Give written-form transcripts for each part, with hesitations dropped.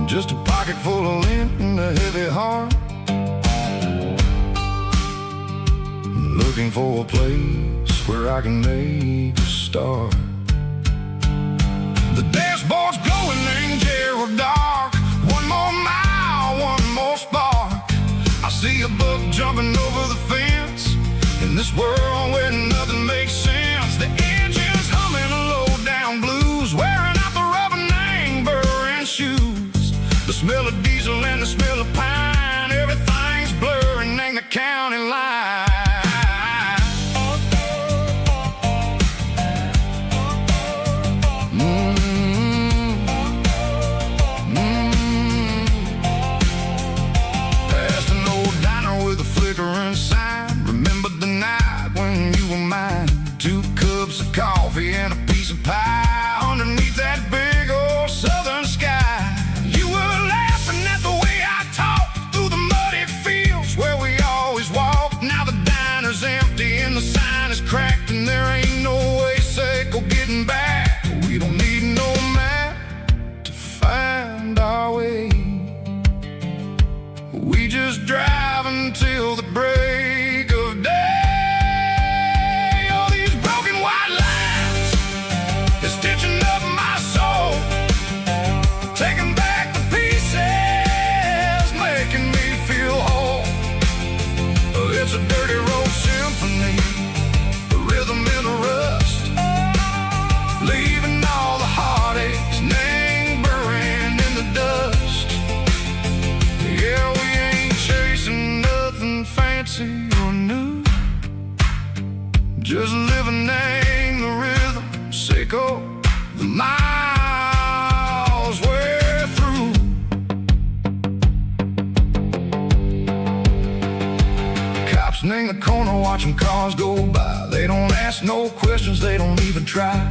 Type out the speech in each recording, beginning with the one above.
Just a pocket full of lint and a heavy heart, looking for a place where I can make a start. The dashboard's glowing, angel dark. One more mile, one more spark. I see a buck jumping over the fence in this world where nothing makes sense. The engine's humming a low-down blues, wearing out the rubber name, burring shoes. The smell of diesel and the smell of pine, everything's blurring, ain't the county line. Past an old diner with a flickering sign. Remember the night when you were mine. 2 cups of coffee and a piece of pie underneath that big old southern sky. You were laughing at the way I talked through the muddy fields where we always walked. Now the diner's empty and the sign is cracked, and there ain't no way safe or getting back. We don't need no map to find our way. We just drive until the break of day. Oh, these broken white lines is stitching up my soul, taking back the pieces, making me feel whole. It's a dirty road symphony, the rhythm in the rust, leaving all the heartaches lingering in the dust. Yeah, we ain't chasing nothing fancy or new, just living in the rhythm, sicko, the miles we're through. Cops in the corner watching cars go by. They don't ask no questions, they don't even try.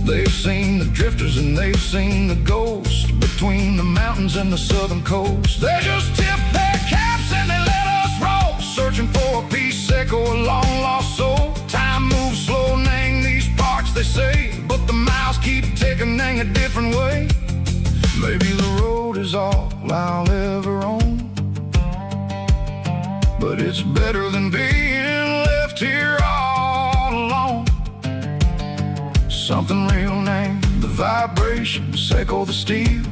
They've seen the drifters and they've seen the ghosts between the mountains and the southern coast. They just tip their caps and they let us roll, searching for a piece echo, a long lost soul. Time moves slow, nang these parts they say, but the miles keep ticking, nang a different way. Maybe the road is all I'll ever own, but it's better than being left here all alone. Something real named the vibrations echo the steel.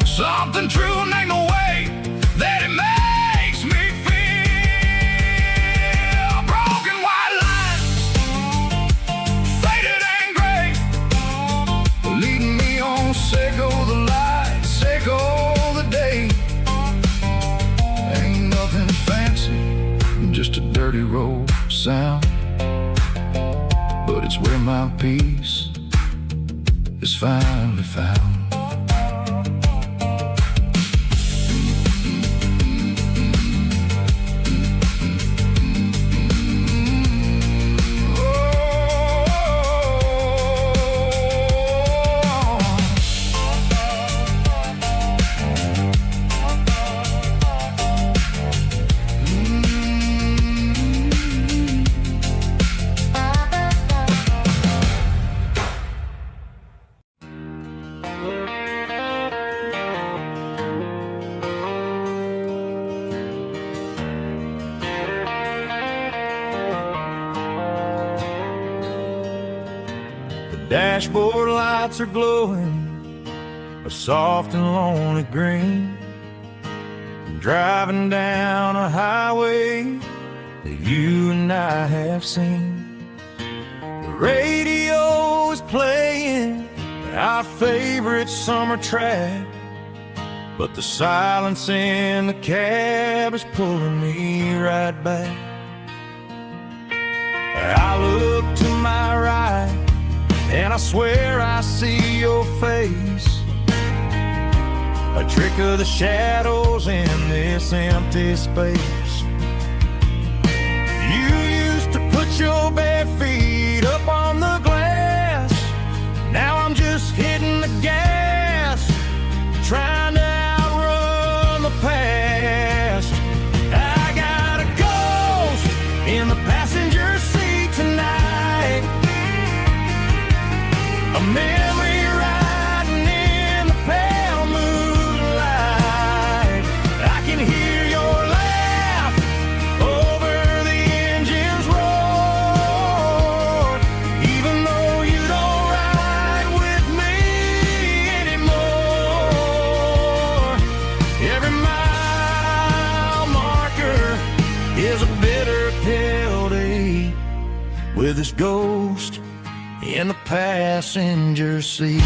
Something true named the way that it makes me feel. Broken white lines, faded and gray, leading me on, Seiko the light, Seiko the day. Ain't nothing fancy, just a dirty road sound, but it's where my peace is finally found. Dashboard lights are glowing a soft and lonely green. I'm driving down a highway that you and I have seen. The radio is playing our favorite summer track, but the silence in the cab is pulling me right back. I look to my right and I swear I see your face, a trick of the shadows in this empty space. You used to put your bare feet up on the glass. Now I'm just hitting the gas, trying to outrun the past. I got a ghost in the passenger seat tonight, a memory riding in the pale with his ghost in the passenger seat.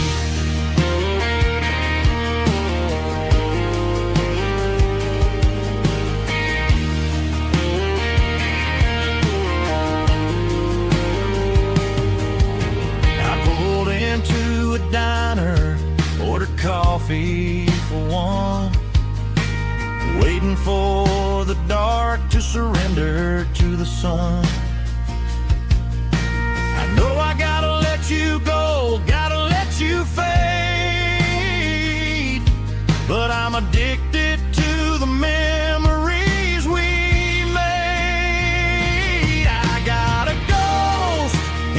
Into a diner, ordered coffee for one, waiting for the dark to surrender to the sun. I know I gotta let you go, gotta let you fade, but I'm addicted to the memories we made. I got a ghost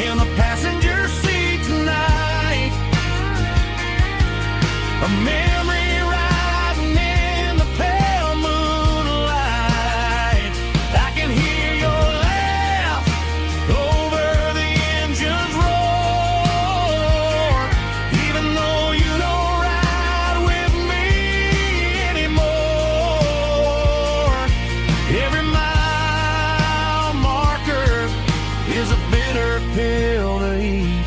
in the passenger seat tonight, a memory rising in the pale moonlight. I can hear your laugh over the engine's roar, even though you don't ride with me anymore. Every mile marker is a bitter pill to eat,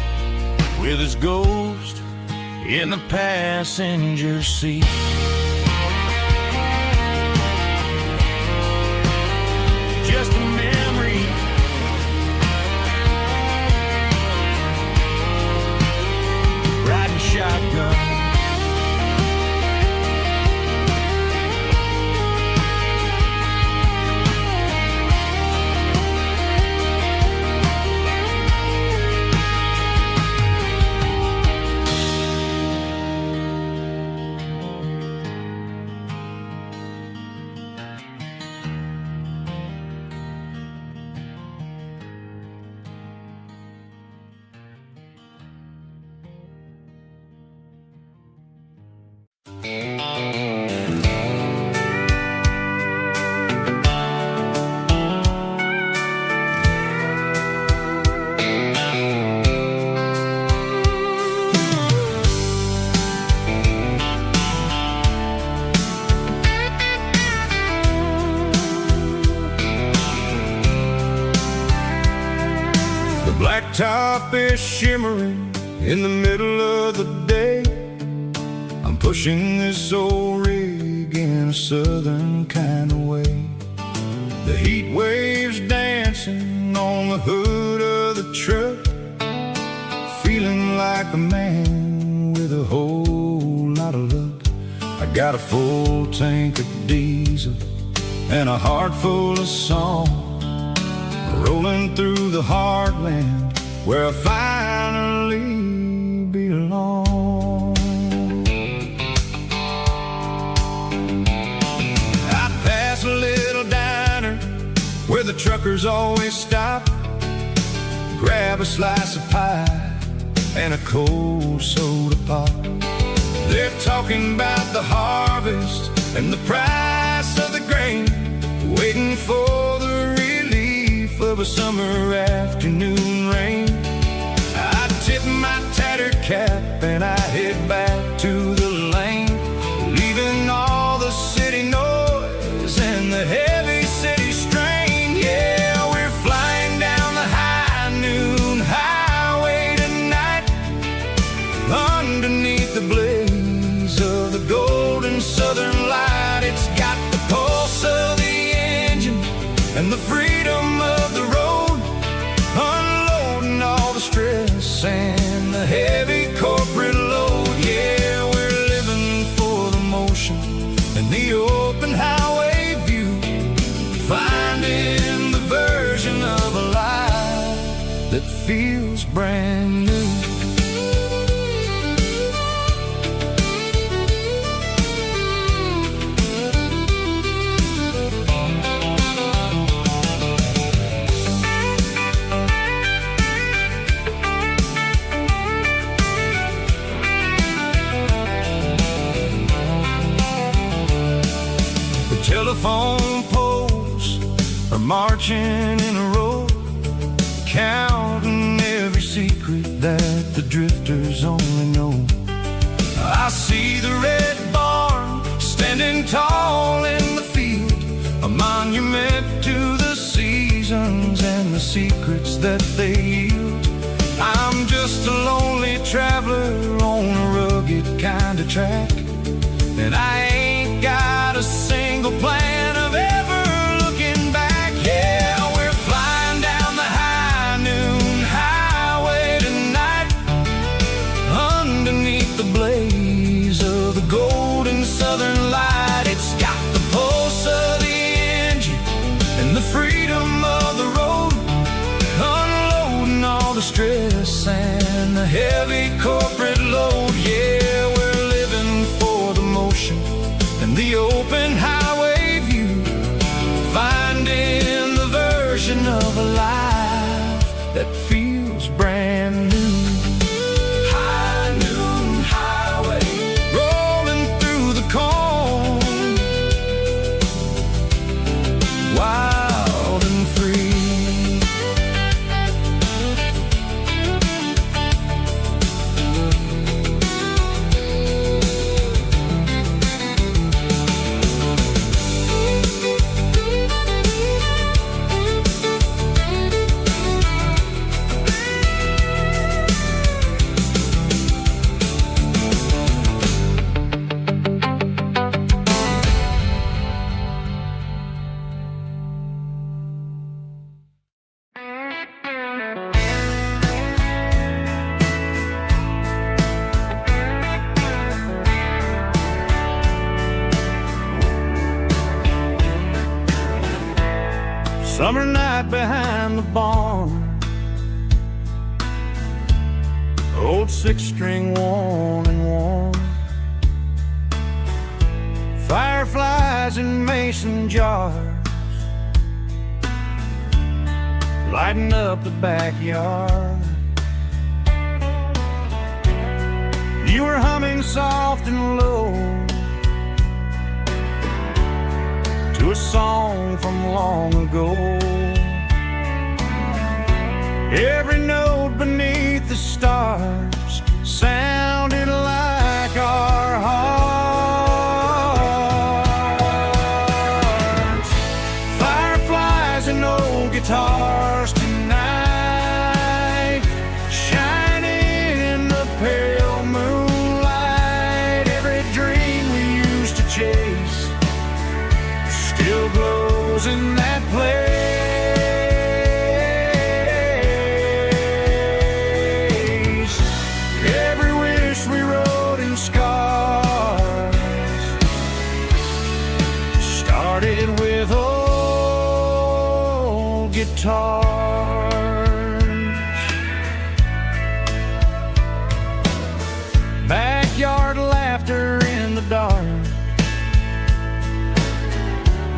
with his ghost in the passenger seat. Just a memory, riding shotgun. The blacktop is shimmering in the middle of the day. I'm pushing this old rig in a southern kind of way. The heat waves dancing on the hood of the truck, feeling like a man with a whole lot of luck. I got a full tank of diesel and a heart full of song, rolling through the heartland where I finally belong. I pass a little diner where the truckers always stop, grab a slice of pie and a cold soda pop. They're talking about the harvest and the price of the grain, waiting for the relief of a summer afternoon rain. I tip my tattered cap and I head back to the lane, leaving all the city noise and the heavy city strain. Yeah, we're flying down the high noon highway tonight, underneath the blaze of the golden southern light. It's got the pulse of the engine and the freedom of the road, unloading all the stress and the heavy corporate load. Yeah, we're living for the motion and the open highway view, finding the version of a life that feels brand new. Telephone poles are marching in a row, counting every secret that the drifters only know. I see the red barn standing tall in the field, a monument to the seasons and the secrets that they yield. I'm just a lonely traveler on a rugged kind of track, and I ain't got a single plan of ever looking back. Yeah, we're flying down the high noon highway tonight, underneath the blaze of the golden southern light. It's got the pulse of the engine and the freedom of the road, unloading all the stress and the heavy corporate load. Yeah, we're living for the motion and the open highway view, finding the version of a life that feels brand new. High noon highway, rolling through the corn, wild and free. Summer night behind the barn, old six-string worn and worn, fireflies in mason jars, lighting up the backyard. You were humming soft and low to a song from long ago. Every note beneath the stars sounded like our hearts. Fireflies and old guitars tonight, shining in the pale moonlight. Every dream we used to chase still glows in that place. Every wish we wrote in scars started with old guitars. Backyard laughter in the dark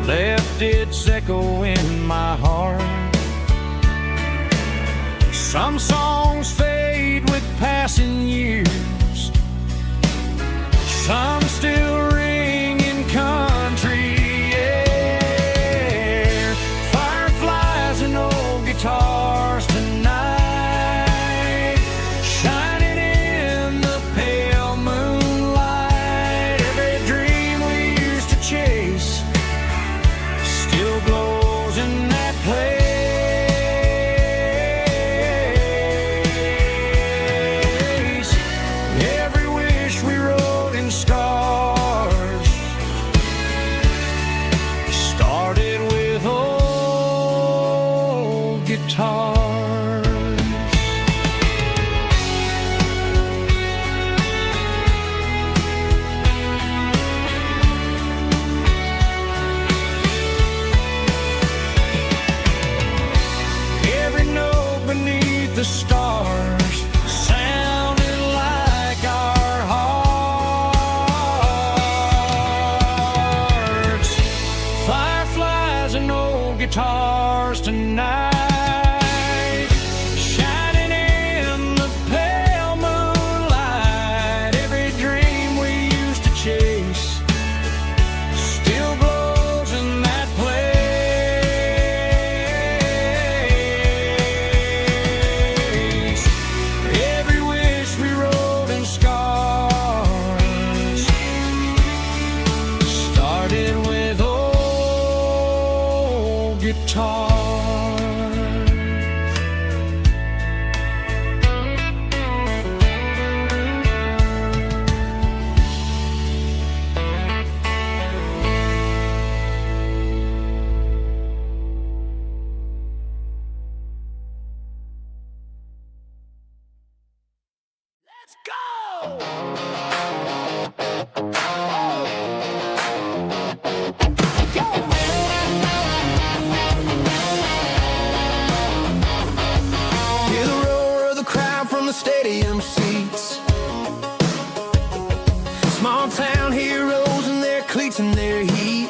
left its echo in my heart. Some songs fade with passing years, some still ring in country air. Fireflies and old guitars tonight, shining in the pale moonlight. Every dream we used to chase still glows in that place. Every wish we wrote in scars started with old guitars. Every note beneath the stars sounded like our hearts. Fireflies and old guitars tonight, shining in the pale moonlight. Every dream we used to chase still glows in that place. Every wish we wrote in scars started with old guitars. Hear the roar of the crowd from the stadium seats. Small town heroes in their cleats and their heat.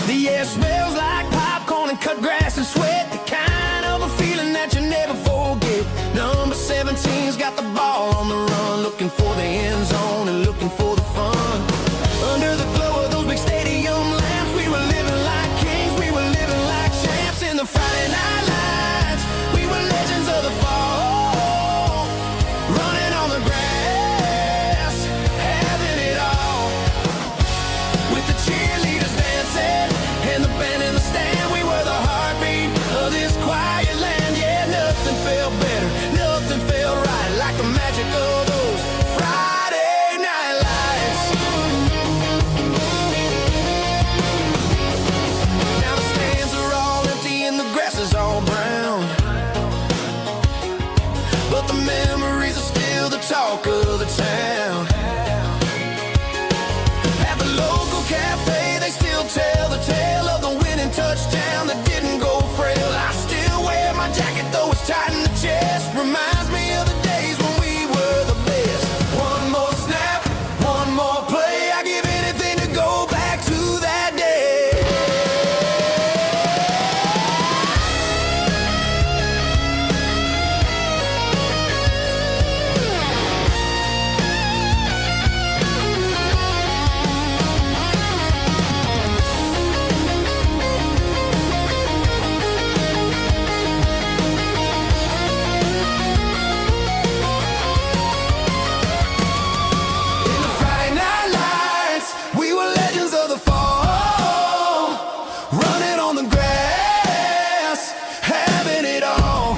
The air smells like popcorn and cut grass and sweat. The kind of a feeling that you never forget. Number 17's got the ball on the run, looking for the end zone and looking for the fun. Under the glow of those big stadium lamps, we were living like kings, we were living like champs. In the Friday night lights, we were legends of the fall, running on the grass, having it all. With the cheerleaders dancing and the band in the stand, we were the heartbeat of this quiet land. Yeah, nothing felt better, nothing felt right like the magic of those Friday night lights. Now the stands are all empty and the grass is all brown, but the memories are still the talk of the town. At the local cafe, they still tell the tale of the winning touchdown that didn't go frail. I still wear my jacket, though it's tight in the chest. Reminds me of the days when we were the best. One more snap, one more play. I give anything to go back to that day. In the Friday night lights, we were legends of the fall, running on the grass, having it all.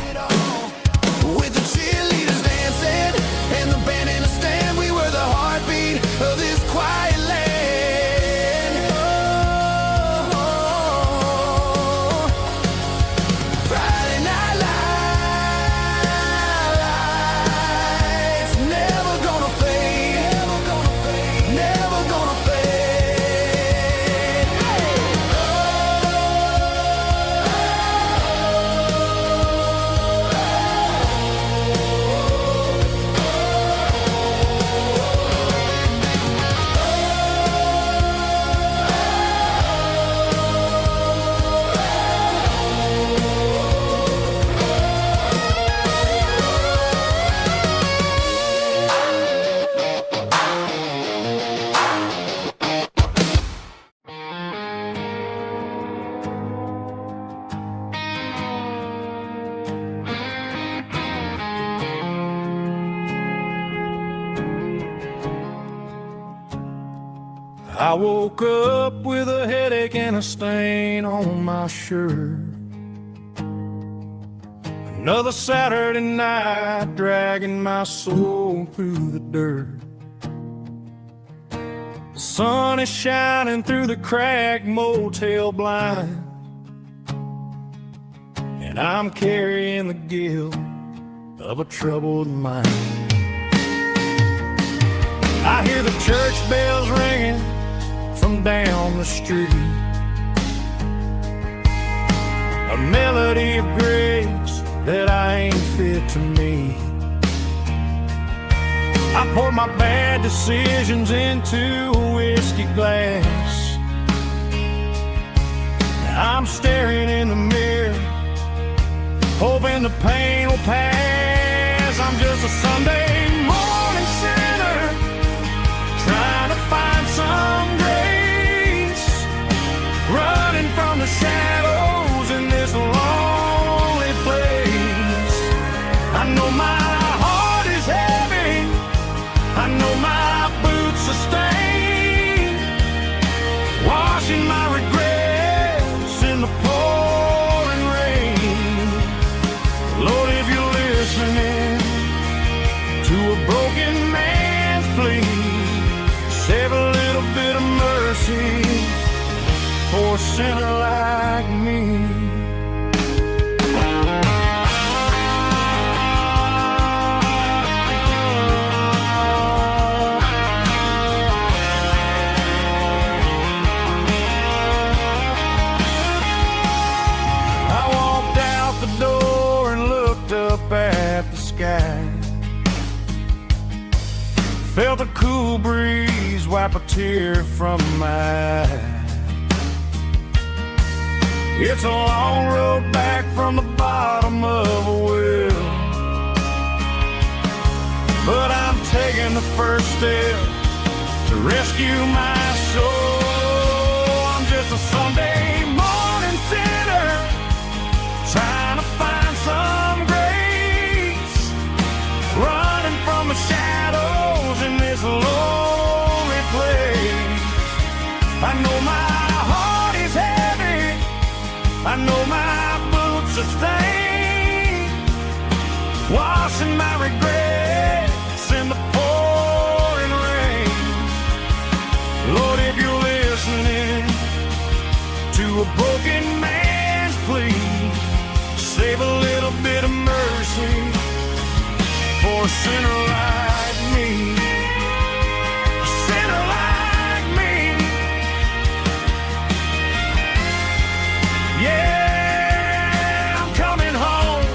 With the cheerleaders dancing and the band in the stand, we were the heartbeat of this quiet land. Oh, Friday night lights, never gonna fade, never gonna fade, never gonna fade. I woke up with a headache and a stain on my shirt. Another Saturday night dragging my soul through the dirt. The sun is shining through the cracked motel blind, and I'm carrying the guilt of a troubled mind. I hear the church bells ringing from down the street, a melody of grace that I ain't fit to meet. I pour my bad decisions into a whiskey glass. I'm staring in the mirror, hoping the pain will pass. I'm just a Sunday morning sinner, trying to find some grace, running from the shadows in this lonely place. I know my heart is heavy, I know my boots are stained, washing my regrets in the pouring rain. Lord, if you're listening to a broken man's plea, save a little bit of mercy for a sinner like me. Felt a cool breeze wipe a tear from my eye. It's a long road back from the bottom of a well, but I'm taking the first step to rescue my soul. I'm just a Sunday morning sinner trying to find some grace, running from the shadows in this lonely place. I know my heart is heavy, I know my boots are stained, washing my regrets in the pouring rain. Lord, if you're listening to a broken man's plea, save a little bit of mercy for a sinner like me. A sinner like me. Yeah, I'm coming home.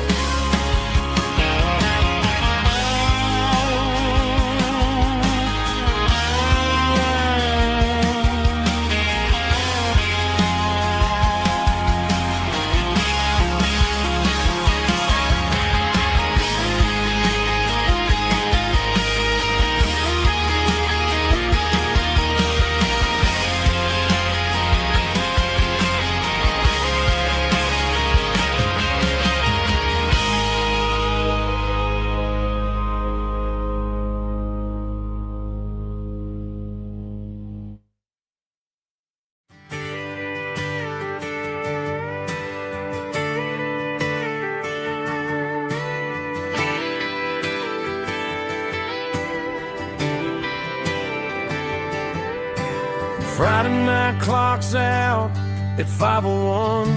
Friday night clock's out at 5:01.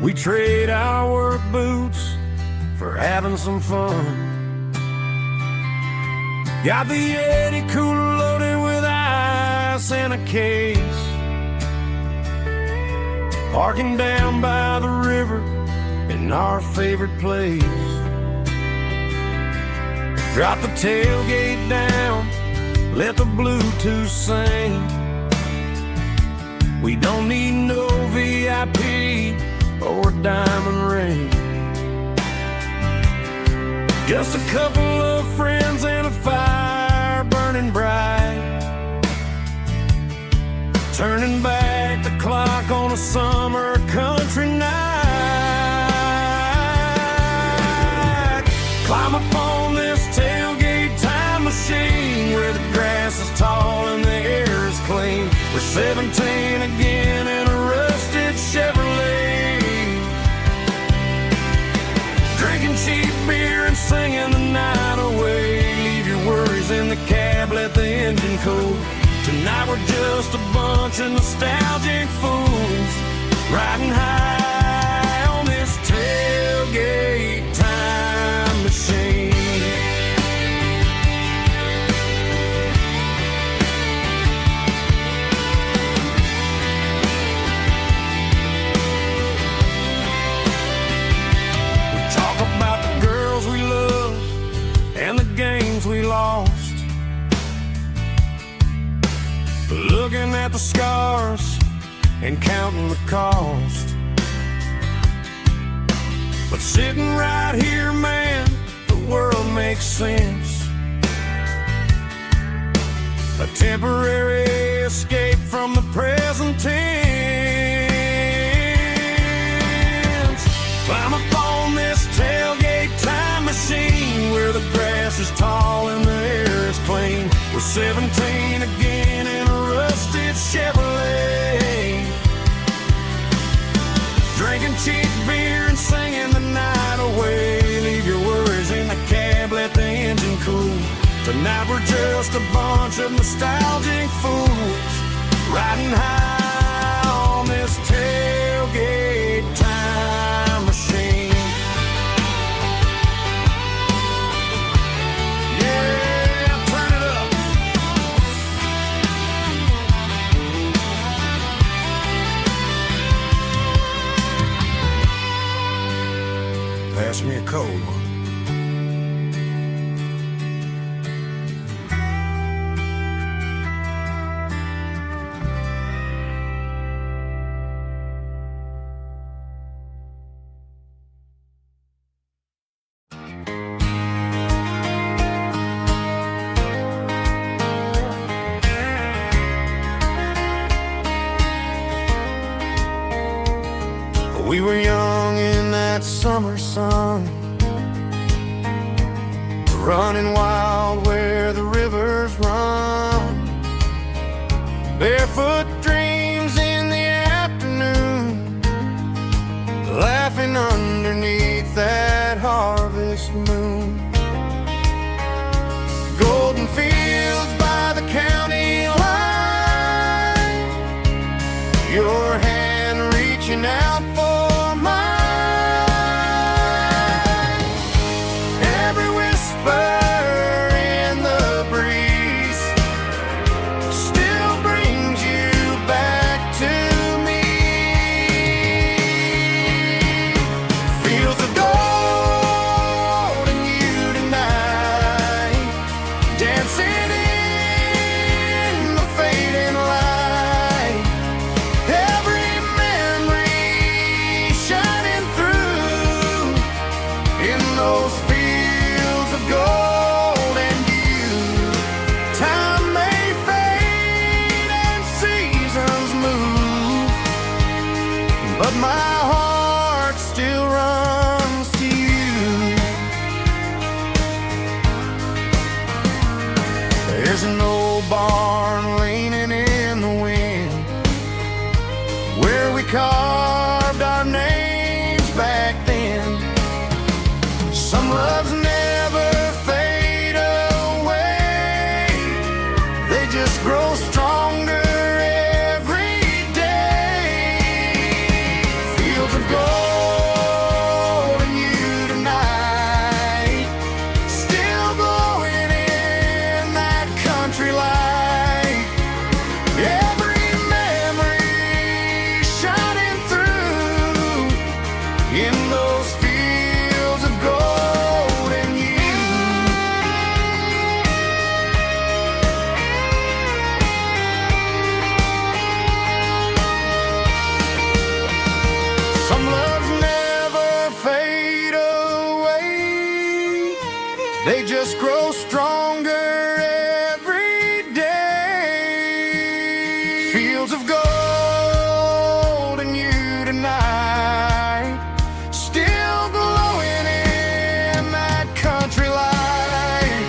We trade our work boots for having some fun. Got the Yeti cooler loaded with ice and a case, parking down by the river in our favorite place. Drop the tailgate down, let the Bluetooth sing. We don't need no VIP or diamond ring. Just a couple of friends and a fire burning bright, turning back the clock on a summer country night. Climb up on this tailgate time machine where the grass is tall and the air is clean. We're 17 again in a rusted Chevrolet, drinking cheap beer and singing the night away. Leave your worries in the cab, let the engine cool. Tonight we're just a bunch of nostalgic fools riding high on this tailgate time machine. We lost, looking at the scars and counting the cost. But sitting right here, man, the world makes sense. A temporary escape from the present tense. Climb up on this tailgate time machine where the grass is tall and the air is clean. We're 17 again in a rusted Chevrolet, drinking cheap beer and singing the night away. Leave your worries in the cab, let the engine cool. Tonight we're just a bunch of nostalgic fools riding high on this tailgate time machine. Pass me a cold one. summer sun, running wild where the rivers run, barefoot dreams in the afternoon, laughing underneath that harvest moon. Golden fields by the county line, your hand reaching out for mine. Every whisper in the breeze still brings you back to me. Fields of gold and you tonight, dancing in the fading light. Every memory shining through in those fields of gold and you. Time may fade and seasons move, but my heart still runs to you. There's an old barn leaning in the wind where we carved our names back then. Some loves never fade away, they just grow stronger every day. Fields of gold and you tonight, still glowing in that country light. Every memory shining through in those fields of gold and you. Some loves never fade away, they just grow stronger every day. Fields of gold and you tonight, still glowing in that country light.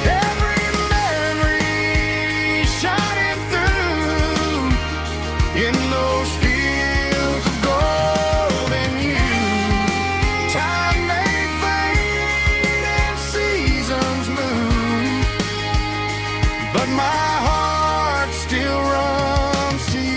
Every memory shining through in those fields of gold and you. Time may fade and seasons move, but my heart still runs to you.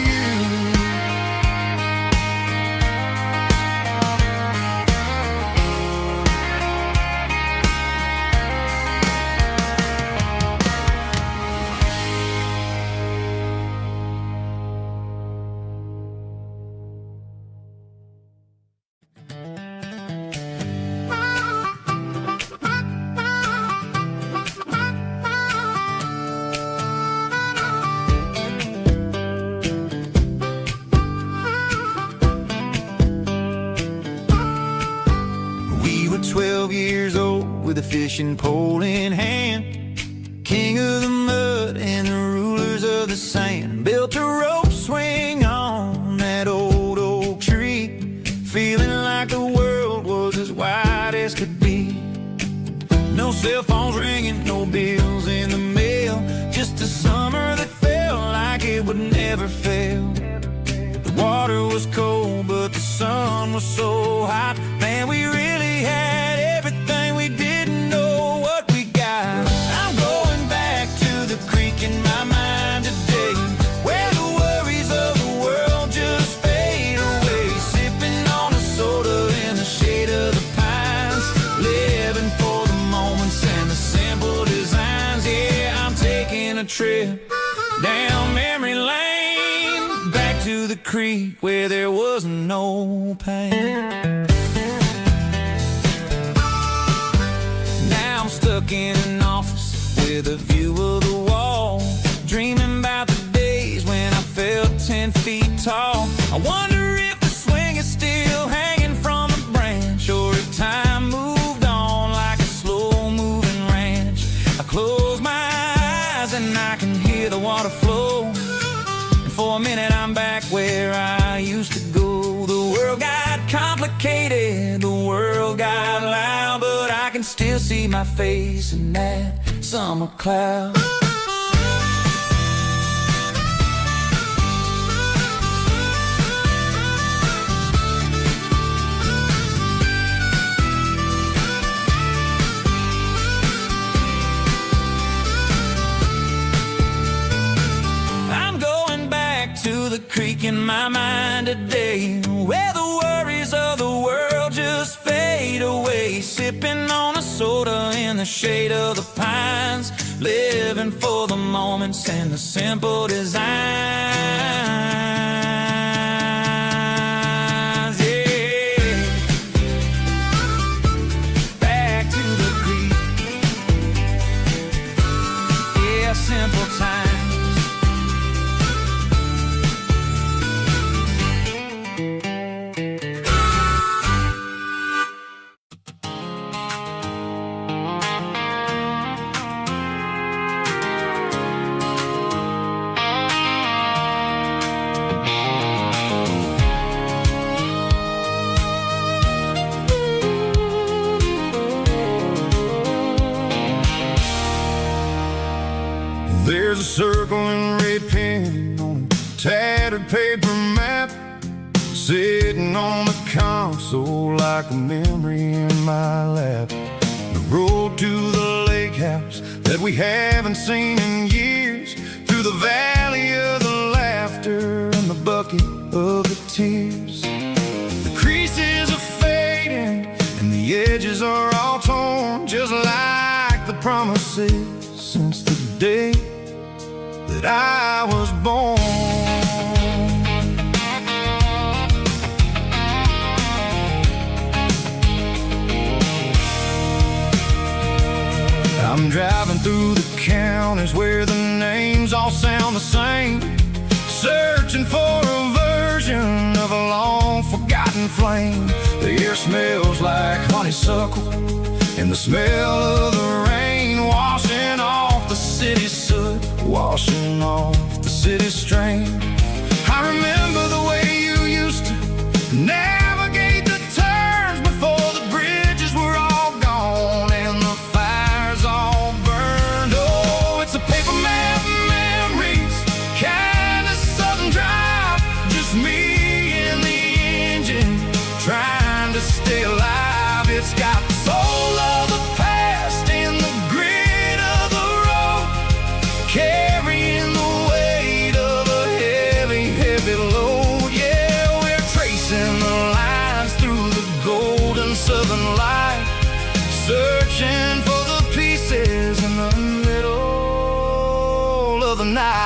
We were 12 years old with a fishing pole in hand, king of the mud and the rulers of the sand. Built a rope swing on that old oak tree, feeling like the world was as wide as could be. No cell phones ringing, no bills in the mail, just a summer that felt like it would never fail. The water was cold, but the sun was so hot. Man, we really had everything, we didn't know what we got. I'm going back to the creek in my mind today, where the worries of the world just fade away. Sipping on a soda in the shade of the pines, living for the moments and the simple designs. Yeah, I'm taking a trip down memory lane, back to the creek where there was no pain. Now I'm stuck in an office with a view of the wall, dreaming about the days when I felt 10 feet tall. I wonder if the swing is still hanging from a branch, or if time moved on like a slow-moving ranch. I close my eyes and I can hear the water flow, and for a minute I'm back where I used to go. The world got complicated, still see my face in that summer cloud. To the creek in my mind today, where the worries of the world just fade away, sipping on a soda in the shade of the pines, living for the moments and the simple designs. Yeah, back to the creek. Yeah, simple times. There's a circle and red pen on a tattered paper map, sitting on the console like a memory in my lap. The road to the lake house that we haven't seen in years, through the valley of the laughter and the bucket of the tears. The creases are fading and the edges are all torn, just like the promises since the day that I was born. I'm driving through the counties where the names all sound the same, searching for a version of a long forgotten flame. The air smells like honeysuckle and the smell of the rain washing off the city's soot, washing off the city's strain. I remember the way you used to navigate the turns before the bridges were all gone and the fires all burned. Oh, it's a paper map memories, kind of southern drive, just me and the engine trying to stay alive. It's got the soul of the past and the grit of the road, carrying the weight of a heavy, heavy load. Yeah, we're tracing the lines through the golden southern light, searching for the pieces in the middle of the night.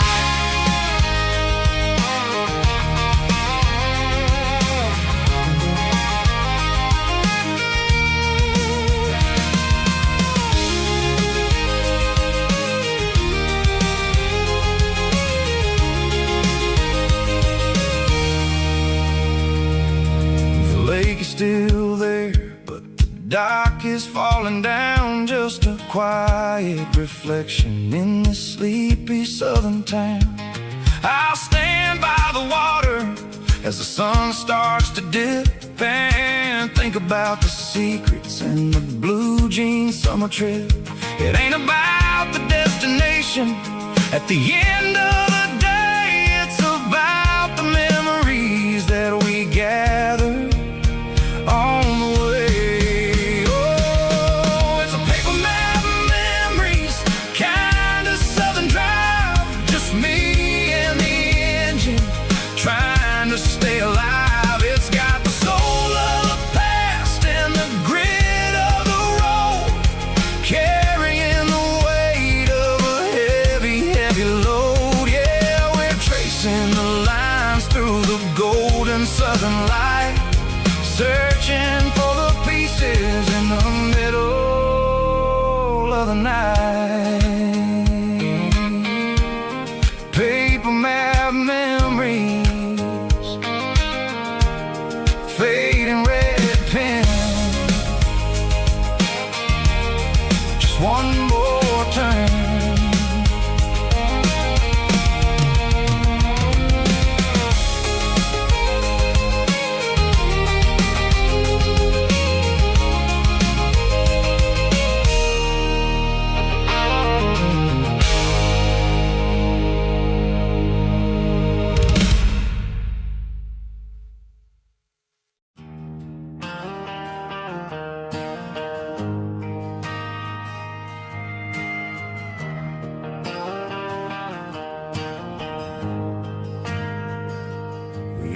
Still there, but the dock is falling down, just a quiet reflection in this sleepy southern town. I'll stand by the water as the sun starts to dip and think about the secrets and the blue jean summer trip. It ain't about the destination at the end of the day, it's about the memories that we gather on the way. Oh, it's a paper map memories, kind of southern drive, just me and the engine trying to stay alive. It's got the soul of the past and the grit of the road, carrying the weight of a heavy, heavy load. Yeah, we're tracing the lines through the golden southern light, searching for the pieces in the middle of the night. Paper map memories, fading red pen, just one more turn.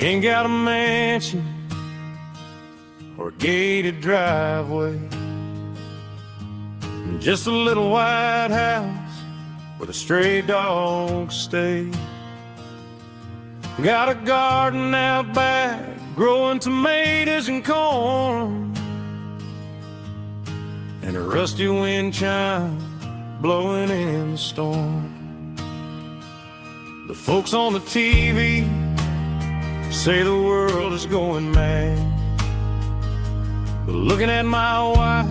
ain't got a mansion or a gated driveway, just a little white house where the stray dogs stay. Got a garden out back, growing tomatoes and corn, and a rusty wind chime blowing in the storm. The folks on the TV say the world is going mad, but looking at my wife,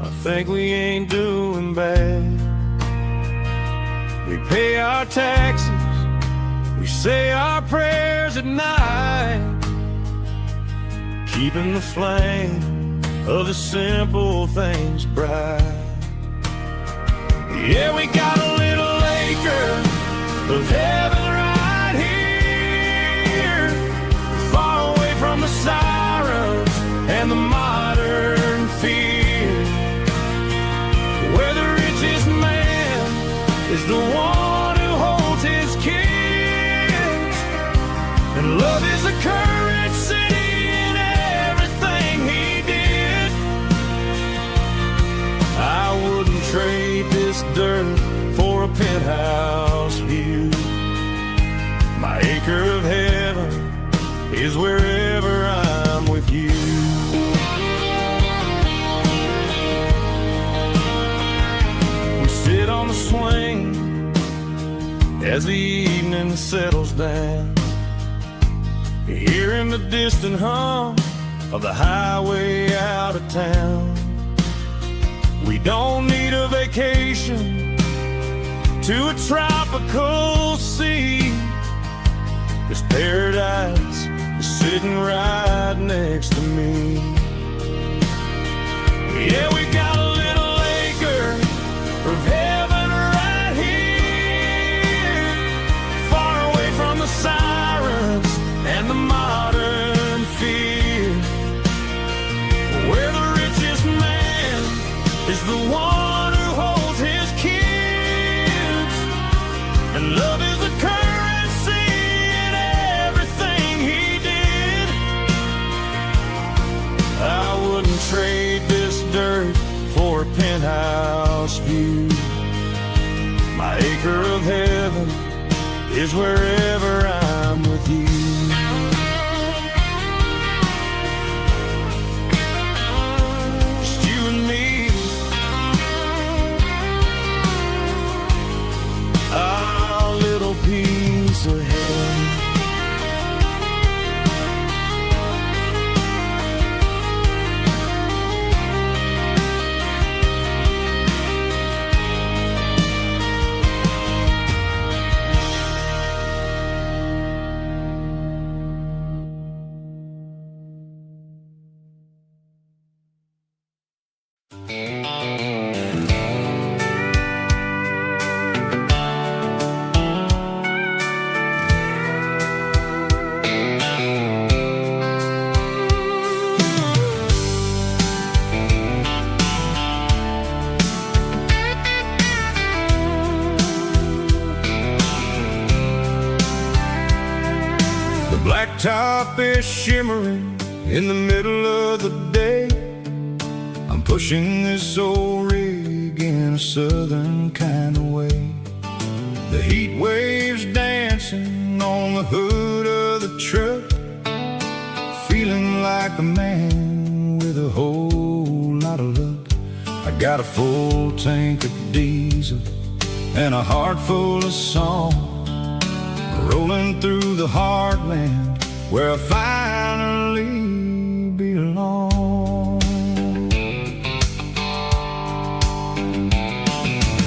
I think we ain't doing bad. We pay our taxes, we say our prayers at night, keeping the flame of the simple things bright. Yeah, we got a little acre of heaven right here, far away from the sirens and the modern fear, where the richest man is the one who holds his kids, and love is the currency in everything he did. I wouldn't trade this dirt for a penthouse view. My acre of heaven is wherever I'm with you. We sit on the swing as the evening settles down, hearing the distant hum of the highway out of town. We don't need a vacation to a tropical sea, 'cause paradise is sitting right next to me. Yeah, we got a little acre of heaven right here, far away from the sirens and the modern fear, where the richest man is the one who holds his kids, and love is the currency in everything he did. I wouldn't trade this dirt for a penthouse view. My acre of heaven is wherever I'm with you. Just you and me, our little piece of heaven. Blacktop is shimmering in the middle of the day. I'm pushing this old rig in a southern kind of way. The heat waves dancing on the hood of the truck, feeling like a man with a whole lot of luck. I got a full tank of diesel and a heart full of song, rolling through the heartland where I finally belong.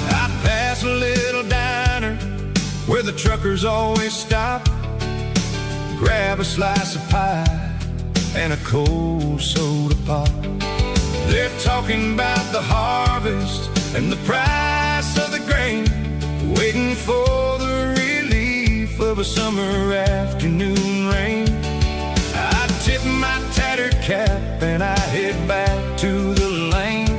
I pass a little diner where the truckers always stop, grab a slice of pie and a cold soda pop. They're talking about the harvest and the price of the grain, waiting for the relief of a summer afternoon rain. I tip my tattered cap and I head back to the lane,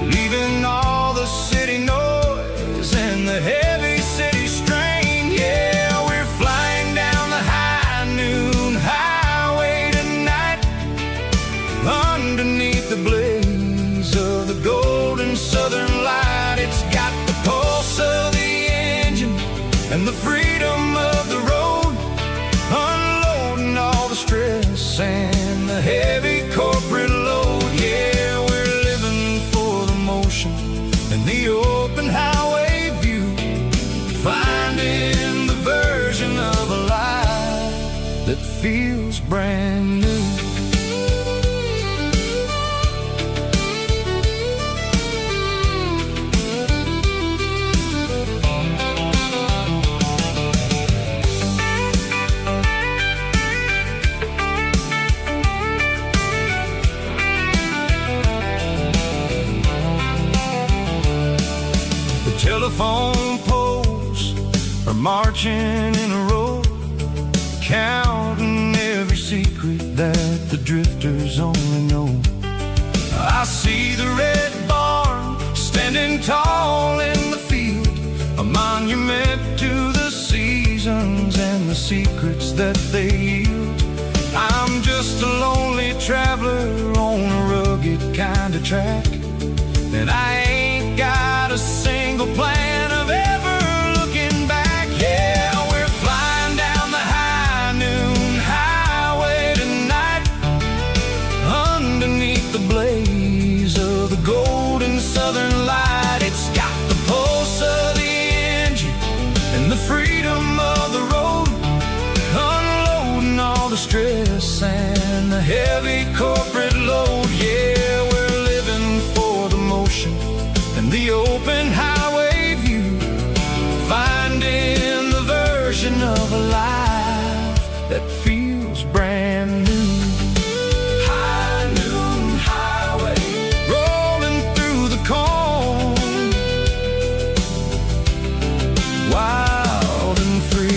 leaving all the city noise and the heavy city strain. Yeah, we're flying down the high noon and the freedom of the road, unloading all the stress and the heavy corporate load. Yeah, we're living for the motion and the open highway view, finding the version of a life that feels brand new. Telephone poles are marching in a row, counting every secret that the drifters only know. I see the red barn standing tall in the field, a monument to the seasons and the secrets that they yield. I'm just a lonely traveler on a rugged kind of track, and I ain't got a single plan of ever looking back. Yeah, we're flying down the high noon highway tonight, underneath the blaze of the golden southern light. It's got the pulse of the engine and the freedom of the road, unloading all the stress and the heavy corporate load. Yeah, we're living for the motion and the open highway view, finding the version of a life that feels brand new. High noon highway, rolling through the corn, wild and free.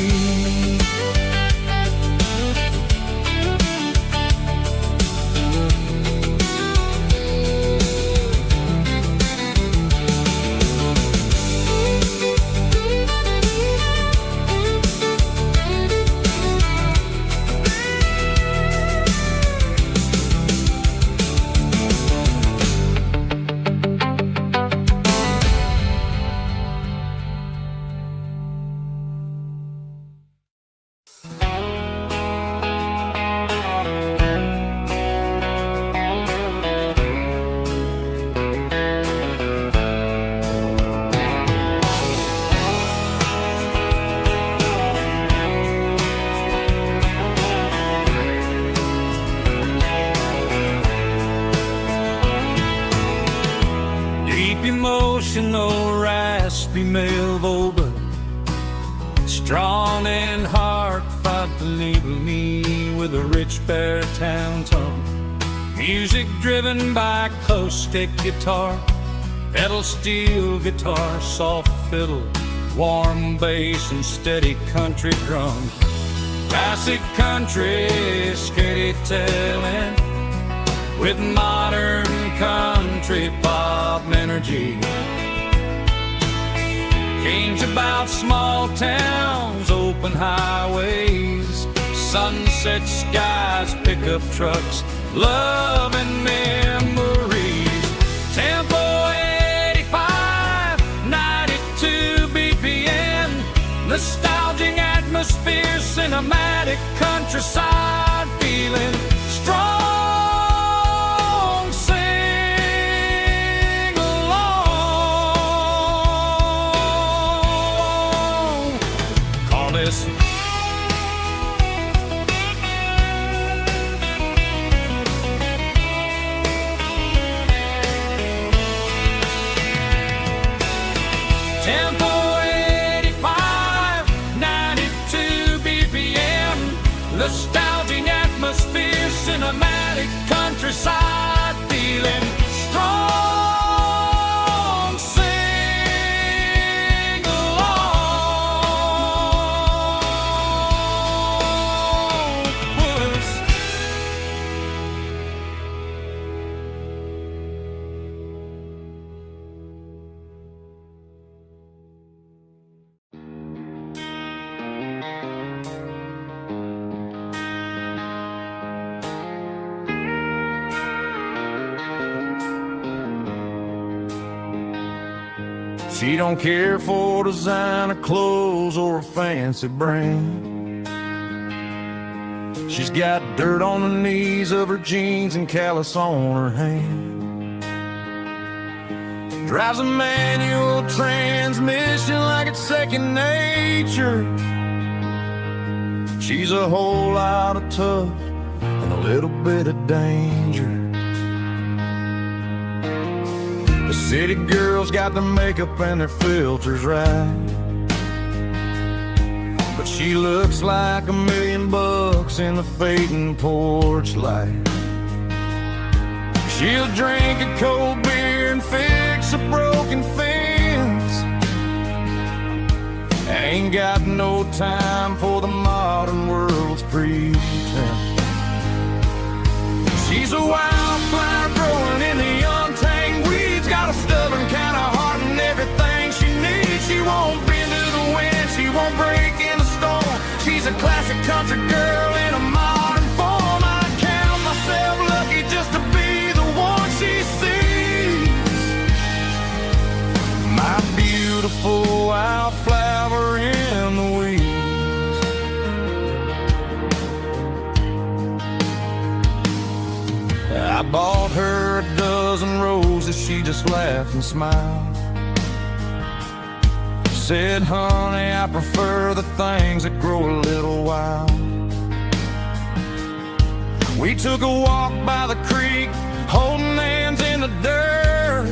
Emotional, raspy male vocal, strong and heartfelt, believe me, with a rich baritone tone. Music driven by acoustic guitar, pedal steel guitar, soft fiddle, warm bass and steady country drums. Classic country storytelling with modern country pop energy. Kane's about small towns, open highways, sunset skies, pickup trucks, love and memories. Tempo 85, 92 BPM, nostalgic atmosphere, cinematic countryside feeling, strong. Tempo 85, 92 BPM, nostalgic atmosphere, cinematic countryside feeling, strong, sing along with us. She don't care for designer clothes or a fancy brand. She's got dirt on the knees of her jeans and callus on her hand. Drives a manual transmission like it's second nature. She's a whole lot of tough and a little bit of danger. The city girls got their makeup and their filters right, but she looks like $1,000,000 in the fading porch light. She'll drink a cold beer and fix a broken fence. Ain't got no time for the modern world's pretense. She's a wildflower growing in the untamed weeds. Got a stubborn kind of heart and everything she needs. She won't bend to the wind, she won't break in the storm. She's a classic country girl in a modern form. I count myself lucky just to be the one she sees. My beautiful wildflower in the weeds. I bought her a dozen roses, she just laughed and smiled. Said, honey, I prefer the things that grow a little wild. We took a walk by the creek, holding hands in the dirt.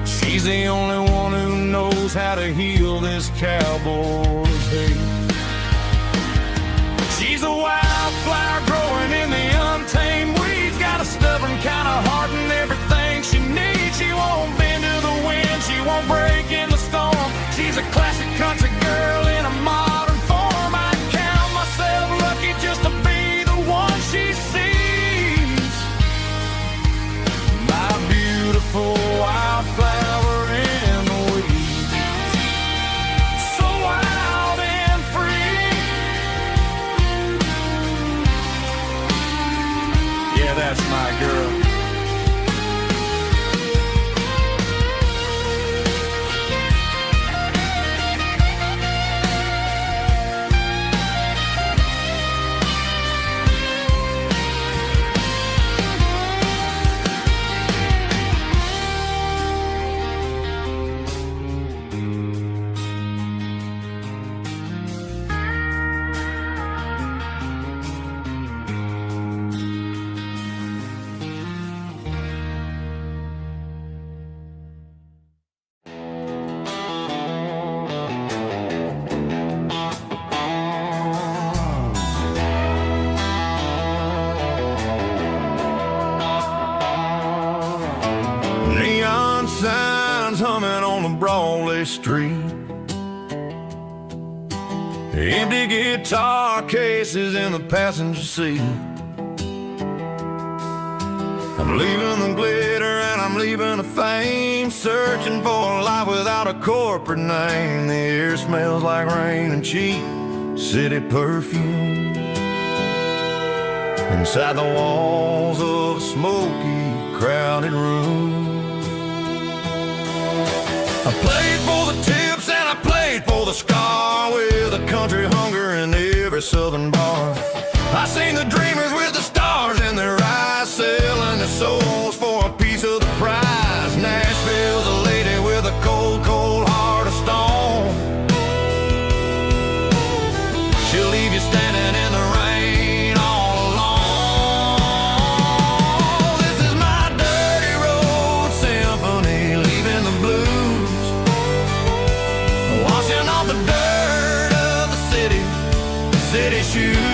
She's the only one who knows how to heal this cowboy's hate. She's a wildflower growing in the untamed weeds. Got a stubborn kind of heart and everything she needs. She won't bend to the wind, she won't break in the storm. She's a classic country girl in a modern form. I count myself lucky just to be the one she sees. My beautiful wildflower in the weeds. So wild and free. Yeah, that's my girl. Neon signs humming on the Broadway street. Empty guitar cases in the passenger seat. I'm leaving the glitter and I'm leaving the fame, searching for a life without a corporate name. The air smells like rain and cheap city perfume. Inside the walls of a smoky, crowded room. I played for the tips and I played for the scar, with a country hunger in every southern bar. I seen the dreamers with the stars in their eyes, selling their souls for a piece of the prize. Nashville's a lady with a cold, cold heart of stone. She'll leave you standing in the rain all alone. This is my dirty road symphony, leaving the blues, washing off the dirt of the city shoes.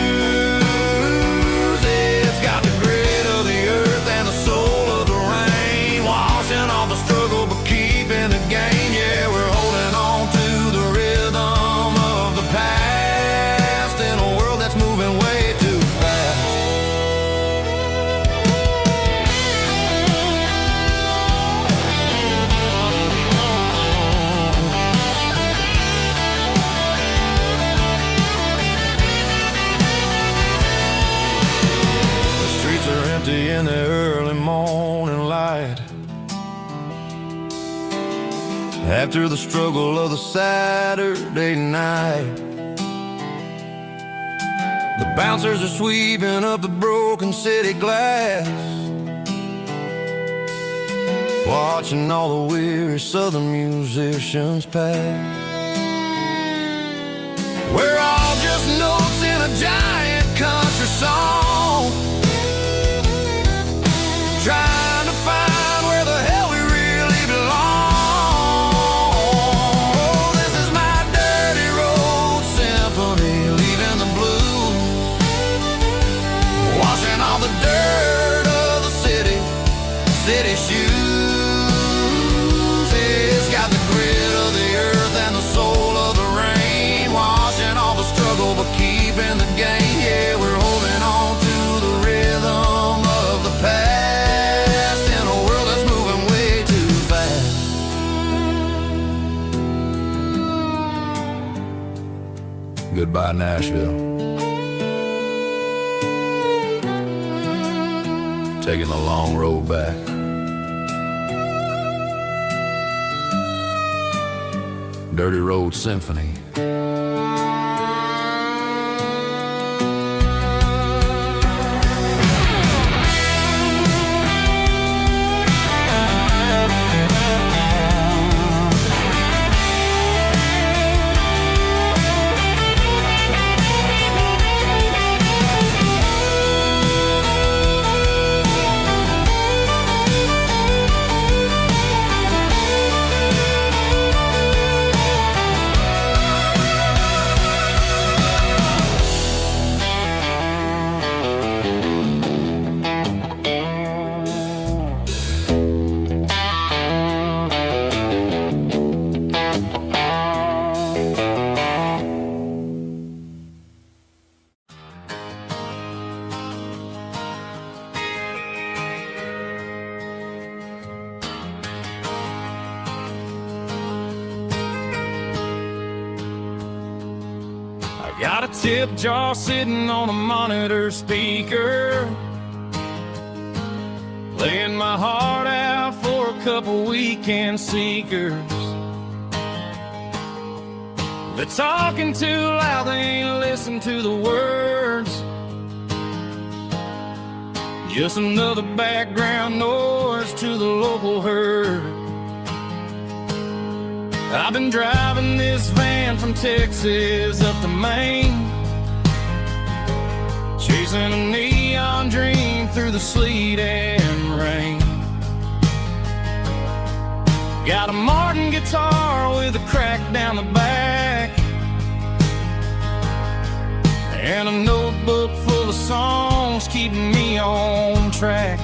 after the struggle of the Saturday night. The bouncers are sweeping up the broken city glass, watching all the weary southern musicians pass. We're all just notes in a giant country song, trying to find where the hell we really belong. This is my dirty road symphony, leaving the blues, washing all the dirt of the city shoes. It's got the grit of the earth and the soul of the rain, washing all the struggle but keeping the game. Yeah, we're holding on to the rhythm of the past in a world that's moving way too fast. Goodbye, Nashville. Taking the long road back. Dirty Road Symphony. Got a tip jar sitting on a monitor speaker, playing my heart out for a couple weekend seekers. They're talking too loud, they ain't listen to the words. Just another background noise to the local herd. I've been driving this van from Texas up to Maine, chasing a neon dream through the sleet and rain. Got a Martin guitar with a crack down the back, and a notebook full of songs keeping me on track.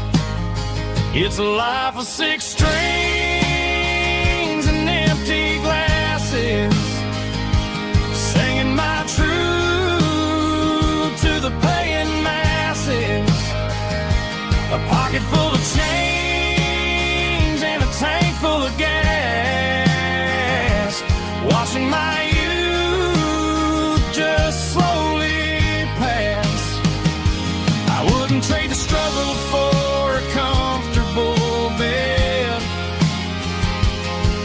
It's a life of 6 strings and empty glasses, singing my truth to the paying masses. A pocket full of change and a tank full of gas, watching my youth just slowly pass. I wouldn't trade the struggle for a comfortable bed,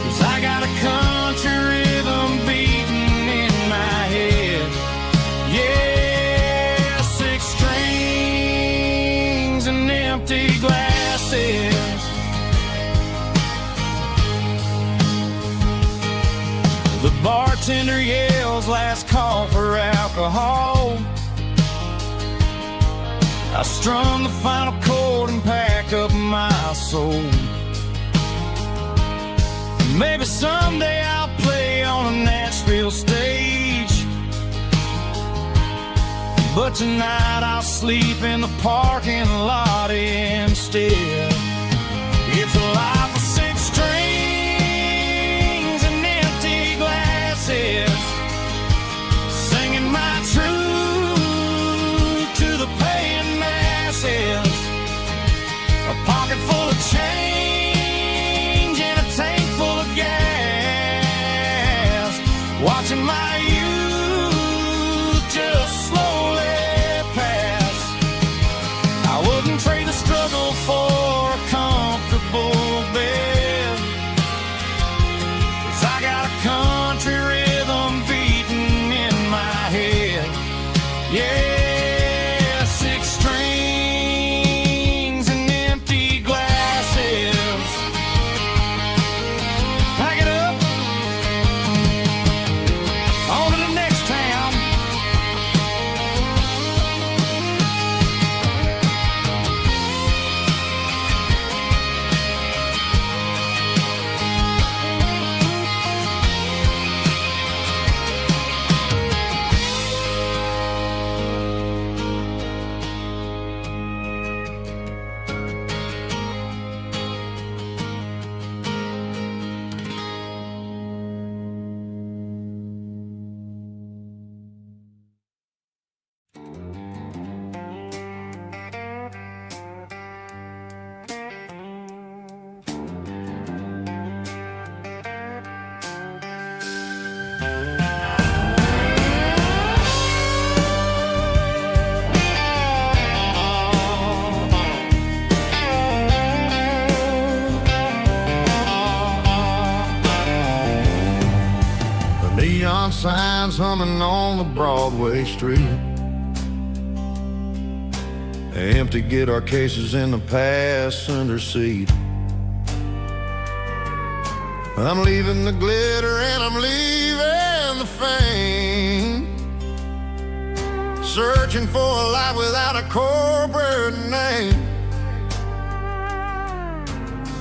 'cause I got a country rhythm beating in my head. Yeah, 6 strings and empty glasses. The bartender yells last call for alcohol. I strum the final chord and pack up my soul. Maybe someday I'll play on a Nashville stage, but tonight I'll sleep in the parking lot instead. It's a life of 6 strings and empty glasses, singing my truth to the paying masses. A pocket full of change and a tank full of gas, watching my youth just slowly pass. I wouldn't trade the struggle for a comfortable bed, neon signs humming on the Broadway street. Empty guitar cases in the passenger seat. I'm leaving the glitter and I'm leaving the fame, searching for a life without a corporate name.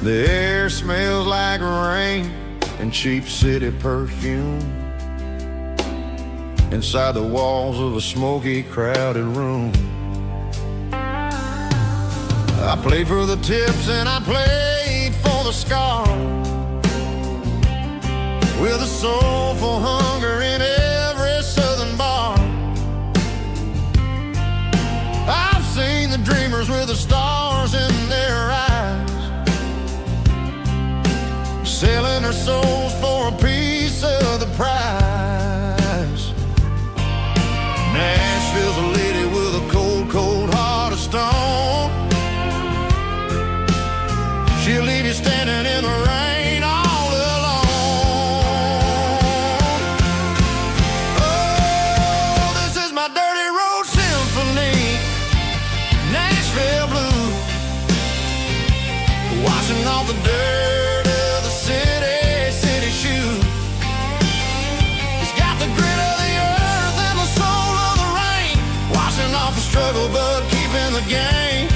The air smells like rain and cheap city perfume inside the walls of a smoky, crowded room. I played for the tips and I played for the scars, with a soulful hunger in every southern bar. I've seen the dreamers with the stars in their eyes, selling their souls for a piece of the prize. Nashville's a lady with a cold, cold heart of stone. She'll leave you standing in the rain all alone. Oh, this is my dirty road symphony, Nashville blue, washing off the dirt of the city shoe. It's got the grit of the earth and the soul of the rain, washing off the struggle but keeping the game.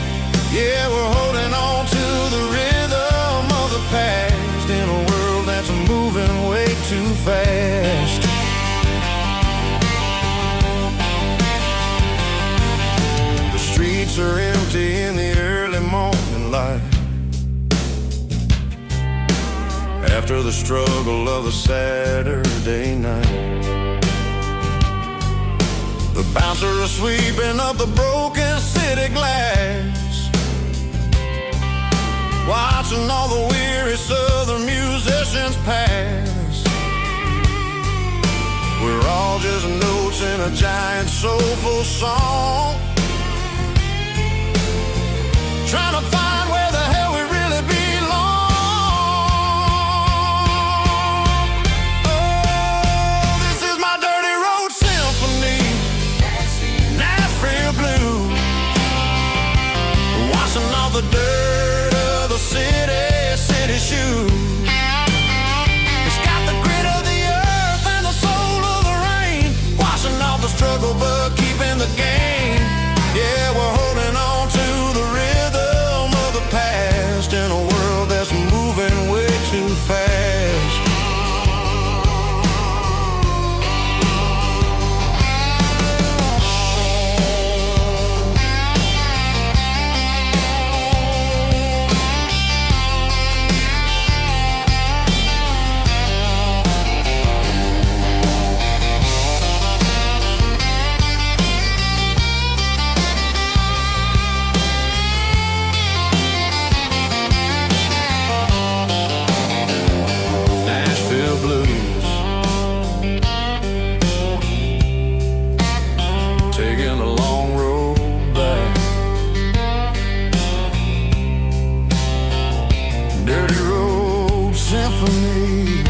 Yeah, we're holding on to the rhythm of the past in a world that's moving way too fast. The streets are empty in the early morning light, after the struggle of the Saturday night. The bouncers are sweeping up the broken city glass, watching all the weary southern musicians pass. We're all just notes in a giant soulful song, trying to find where the hell we really belong. Oh, this is my dirty road symphony, Nashville blue, washing off the dirt of the city shoe. It's got the grit of the earth and the soul of the rain, washing off the struggle but keeping the game. Yeah, we're holding on to the rhythm of the past in a world that's moving way too fast. Taking a long road back, dirty road symphony.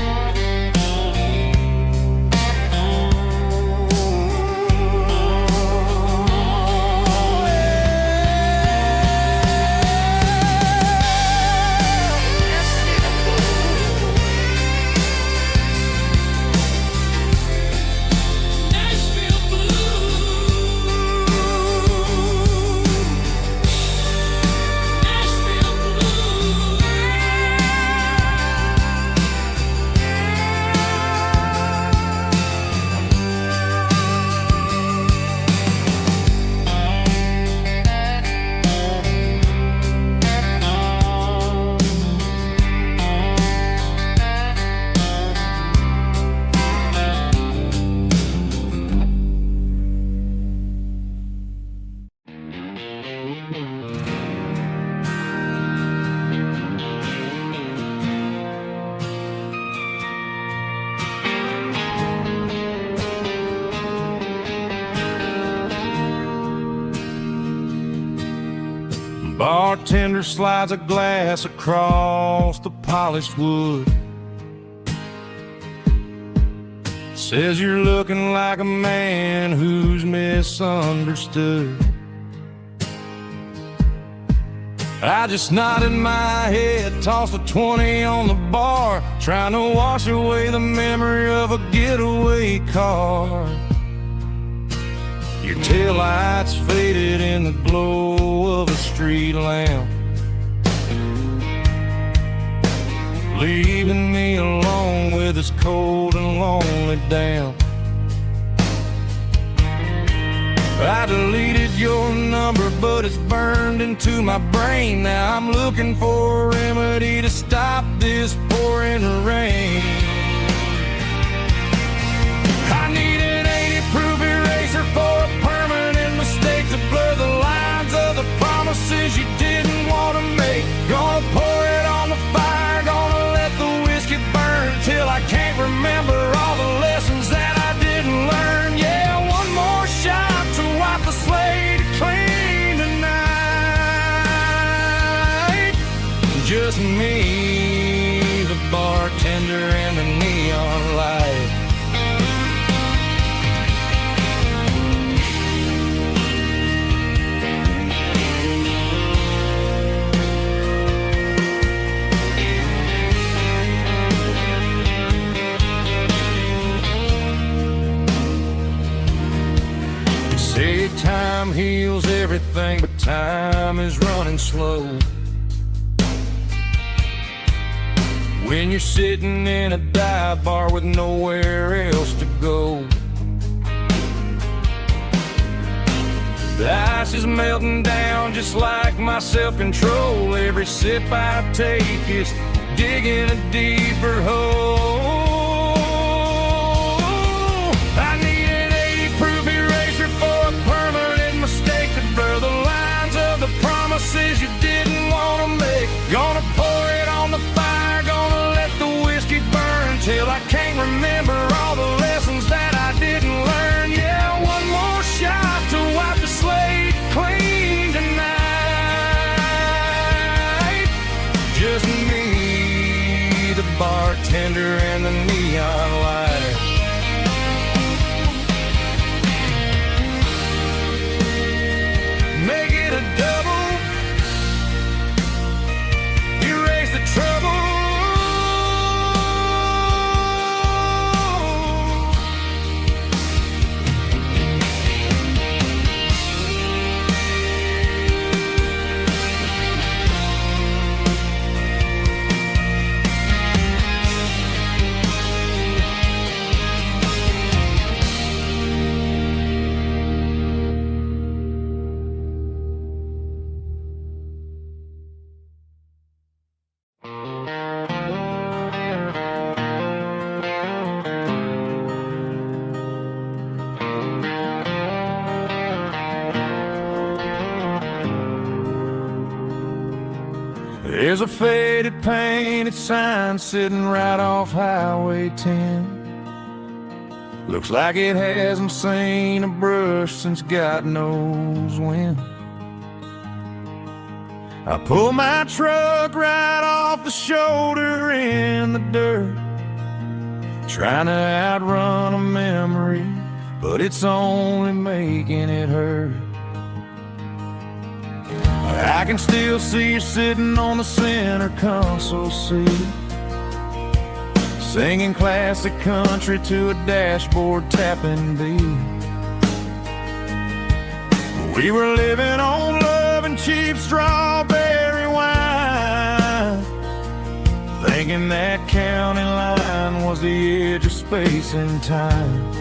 Bartender slides a glass across the polished wood, Says you're looking like a man who's misunderstood. I just nodded my head, tossed a 20 on the bar, trying to wash away the memory of a getaway car. Your taillights faded in the glow of a street lamp, leaving me alone with this cold and lonely damp. I deleted your number, but it's burned into my brain. Now I'm looking for a remedy to stop this pouring rain. I need an 80-proof eraser for a permanent mistake to blur the lines of the promises you didn't want to make. Gonna pour it on the fire, gonna let the whiskey burn till I can't remember all the lessons that I didn't learn. Yeah, one more shot to wipe the slate clean tonight. Just me, the bartender, and the neon light. Say time heals everything, but time is running slow. When you're sitting in a dive bar with nowhere else to go, the ice is melting down just like my self-control. Every sip I take is digging a deeper hole. I need an 80-proof eraser for a permanent mistake to blur the lines of the promises you didn't want to make. Gonna pour it on the fire, gonna let the whiskey burn till I can't remember all the lessons that I didn't learn. Yeah, one more shot to wipe the slate clean tonight. Just me, the bartender, and the neon light. Make it a double, erase the trouble. There's a faded painted sign sitting right off Highway 10. Looks like it hasn't seen a brush since God knows when. I pull my truck right off the shoulder in the dirt, trying to outrun a memory, but it's only making it hurt. I can still see you sitting on the center console seat, singing classic country to a dashboard tapping beat. We were living on love and cheap strawberry wine, thinking that county line was the edge of space and time.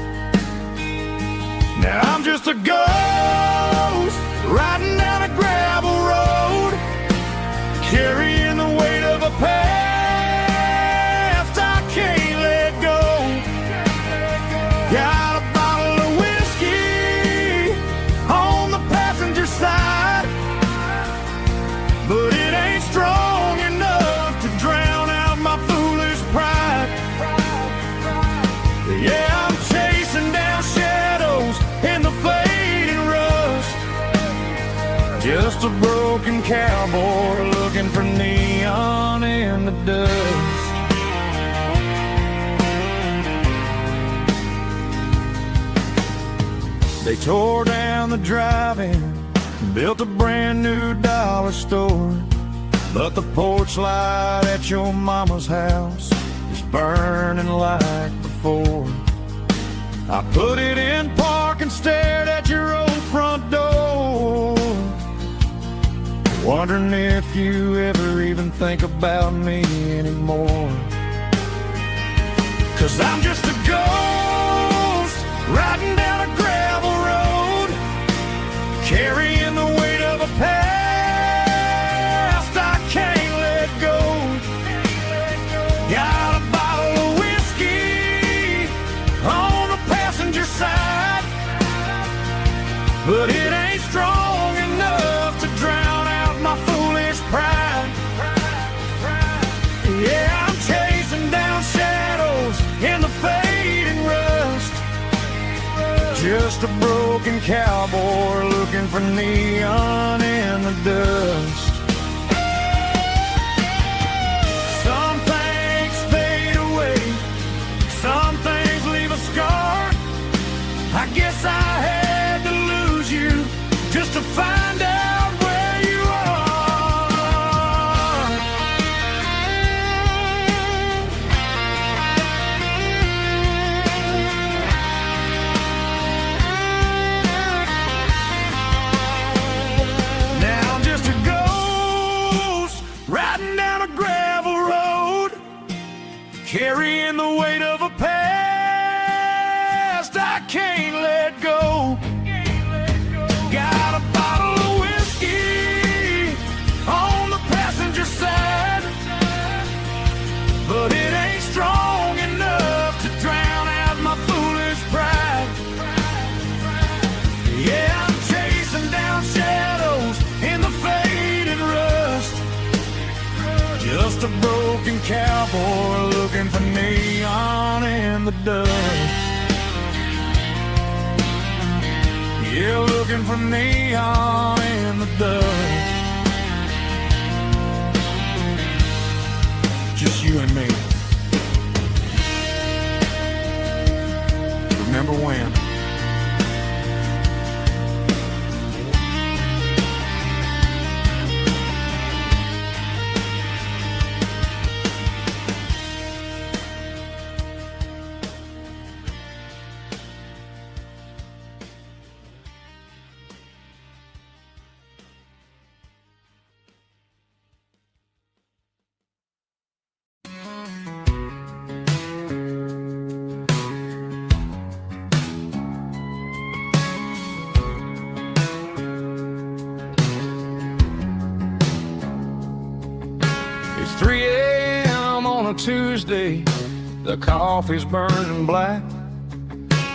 Now I'm just a ghost riding down a gravel road, carrying the weight of a past I can't let go. Got a bottle of whiskey on the passenger side, but it ain't strong enough to drown out my foolish pride. Yeah, I'm chasing down shadows in the fading rust, just a broken cowboy looking for neon in the dust. They tore down the drive-in, built a brand new dollar store. But the porch light at your mama's house is burning like before. I put it in park and stared at your old front door, wondering if you ever even think about me anymore. 'Cause I'm just a ghost riding down a gravel road, carrying the weight of a past I can't let go. Got a bottle of whiskey on the passenger side, but it ain't strong enough to drown out my foolish pride. Yeah, I'm chasing down shadows in the fading rust, just a broken cowboy looking for neon in the dust. Some things fade away, some things leave a scar. I guess I had to lose you just to find out where you are. Now I'm just a ghost riding down a gravel road, carrying the weight of a past I can't let go. Got a bottle of whiskey on the passenger side, but it ain't strong enough to drown out my foolish pride. Yeah, I'm chasing down shadows in the faded rust, just a broken cowboy looking for neon in the dust. Yeah, looking for neon in the dust. Just you and me. Remember when? It's 3 a.m. on a Tuesday, the coffee's burning black.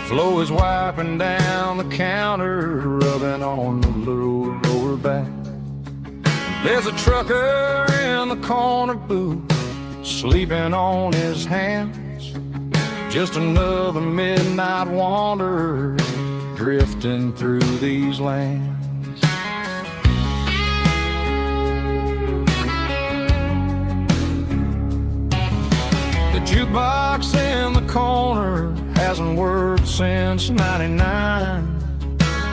Flo is wiping down the counter, rubbing on the little lower back. There's a trucker in the corner booth, sleeping on his hands. Just another midnight wanderer, drifting through these lands. The jukebox in the corner hasn't worked since '99,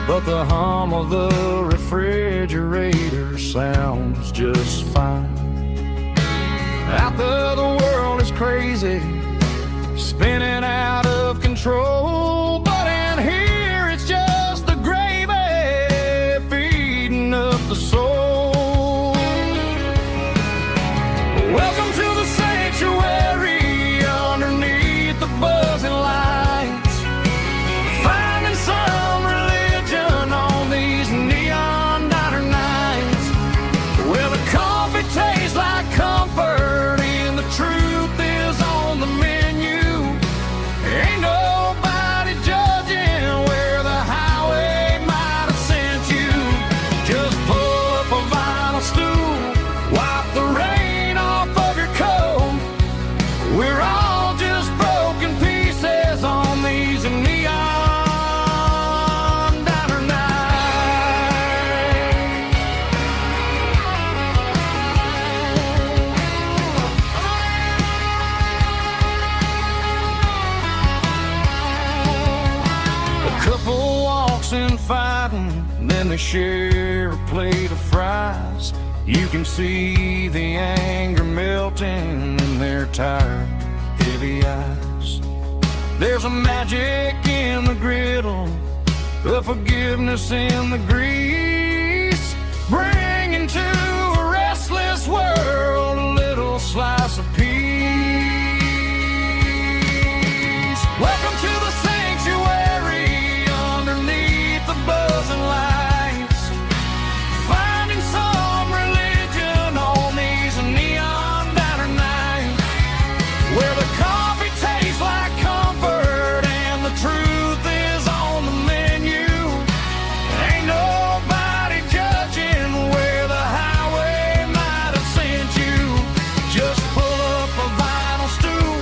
but the hum of the refrigerator sounds just fine. Out there the world is crazy, spinning out of control, but in here it's just the gravy feeding up the soul. Welcome to the sanctuary underneath the buzzing lights, finding some religion on these neon diner nights. Well, the coffee tastes like comfort and the truth is on the menu. Ain't nobody then they share a plate of fries. You can see the anger melting in their tired, heavy eyes. There's a magic in the griddle, a forgiveness in the grease, bringing to a restless world a little slice of peace. Welcome to the sanctuary underneath the buzzing lights, finding some religion on these neon diner nights, where the coffee tastes like comfort and the truth is on the menu. Ain't nobody judging where the highway might have sent you. Just pull up a vinyl stool,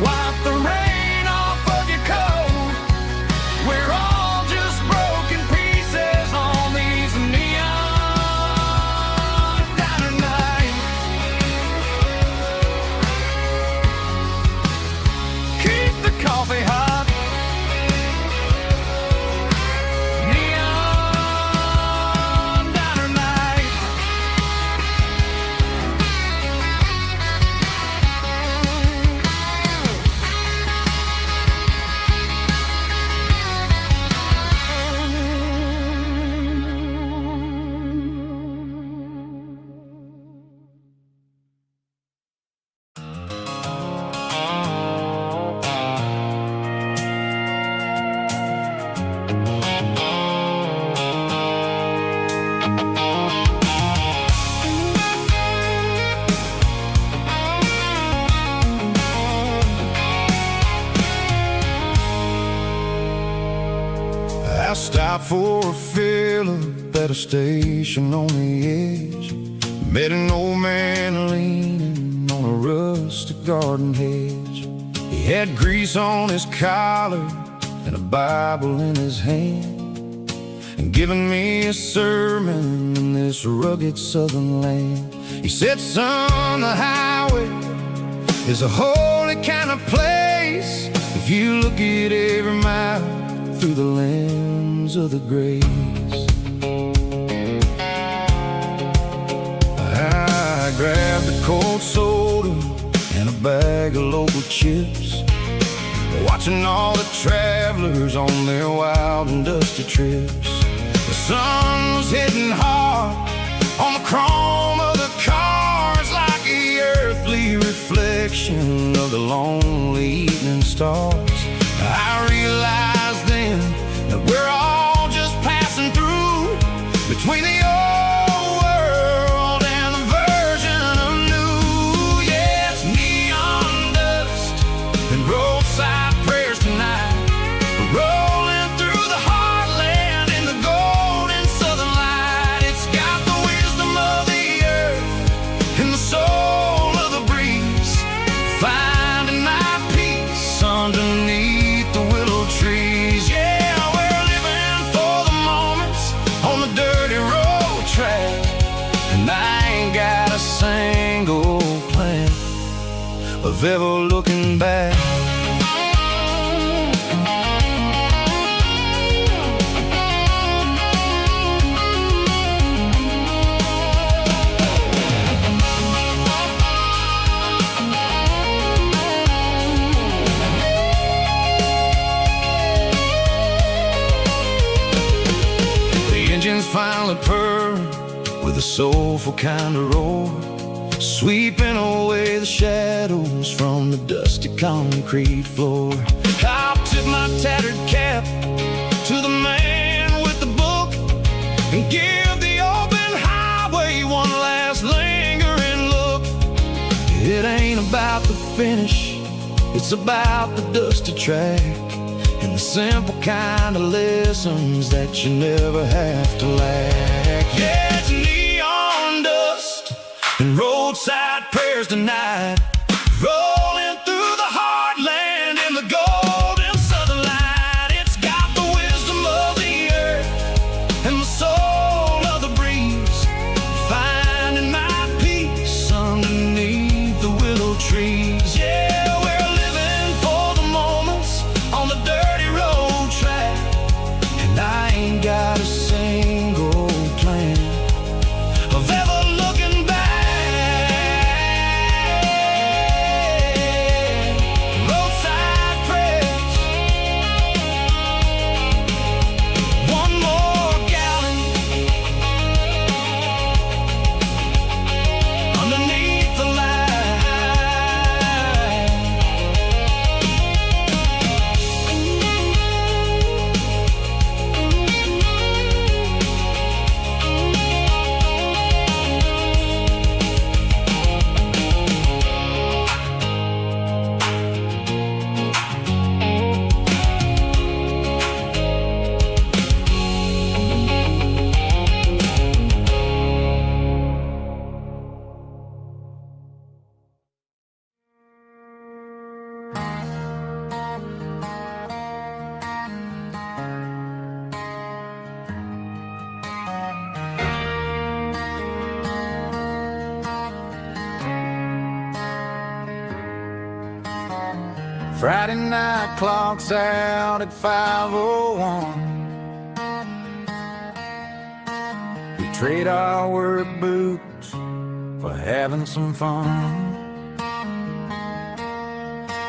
wipe the rain off of your coat. We're all just broken pieces on these neon diner nights. Keep the coffee hot. Neon diner night. I stopped for a fill-up at a station on the edge. Met an old man leaning on a rustic garden hedge. He had grease on his collar and a Bible in his hand, and giving me a sermon in this rugged southern land. He said, son, the highway is a holy kind of place if you look at every mile through the lens of the grace. I grabbed a cold soda and a bag of local chips, watching all the travelers on their wild and dusty trips. The sun was hitting hard on the chrome of the cars, like the earthly reflection of the lonely evening stars. I realized then that we're all just passing through between the old world and the version of new. Yeah, it's neon dust and roadside prayers tonight, rolling through the heartland in the golden southern light. It's got the wisdom of the earth and the soul of the breeze, finding my peace underneath the willow trees. Yeah, we're living for the moments on the dirty road track, and I ain't got a single plan of ever looking back. Engines finally purr with a soulful kind of roar, sweeping away the shadows from the dusty concrete floor. I'll tip my tattered cap to the man with the book and give the open highway one last lingering look. It ain't about the finish, it's about the dusty track and the simple kind of lessons that you never have to lack. Yeah, it's neon dust and roadside prayers tonight, rolling through the heartland in the golden southern light. It's got the wisdom of the earth and the soul of the breeze, finding my peace underneath the willow trees. Yeah, we're living for the moments on the dirty road track, and I ain't got a single Friday night clocks out at 5:01. We trade our work boots for having some fun.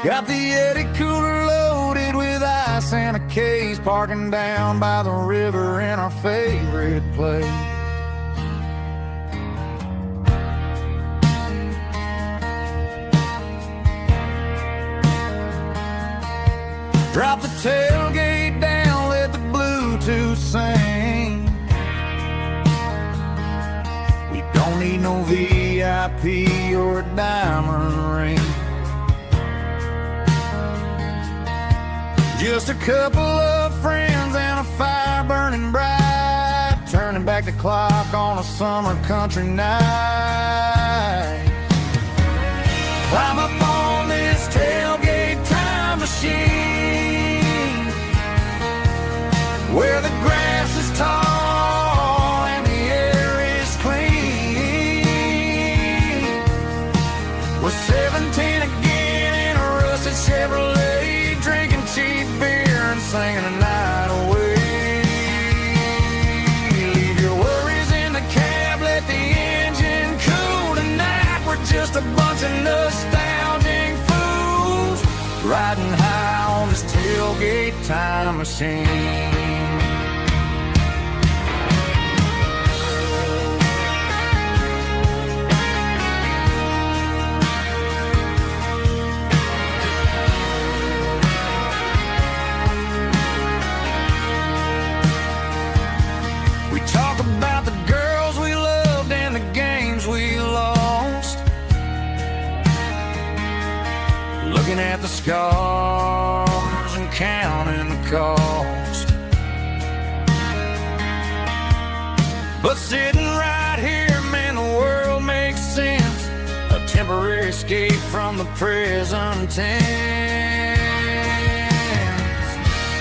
Got the Eddie cooler loaded with ice and a case, parking down by the river in our favorite place. Drop the tailgate down, let the Bluetooth sing. We don't need no VIP or a diamond ring. Just a couple of friends and a fire burning bright, turning back the clock on a summer country night. Climb up on this tailgate time machine, where the grass is tall and the air is clean. We're 17 again in a rusted Chevrolet, drinking cheap beer and singing the night away. Leave your worries in the cab, let the engine cool tonight. We're just a bunch of nostalgic fools, riding high on this tailgate time machine. About the girls we loved and the games we lost, looking at the scars and counting the cost. But sitting right here, man, the world makes sense, a temporary escape from the present tense.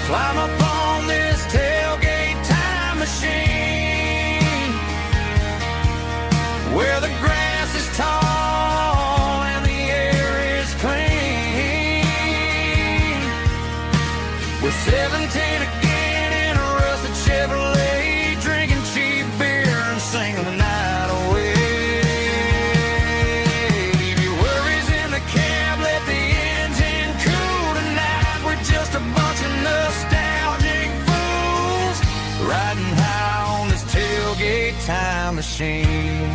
Climb up on this tailgate time machine, where the grass is tall and the air is clean. We're 17 again in a rusted Chevrolet, drinking cheap beer and singing the night away. Leave your worries in the cab, let the engine cool tonight. We're just a bunch of nostalgic fools, riding high on this tailgate time machine.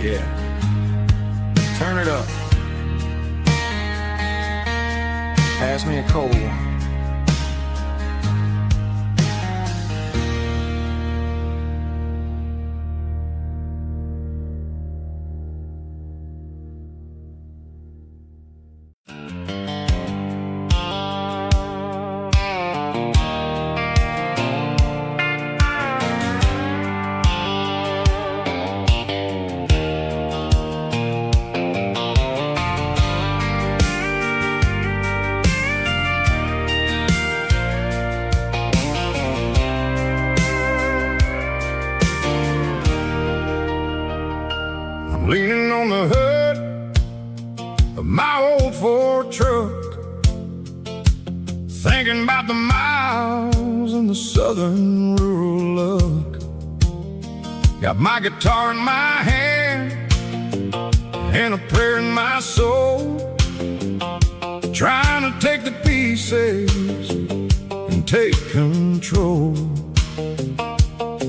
Yeah, turn it up. Pass me a cold one. Leaning on the hood of my old Ford truck, thinking about the miles and the southern rural look. Got my guitar in my hand and a prayer in my soul, trying to take the pieces and take control.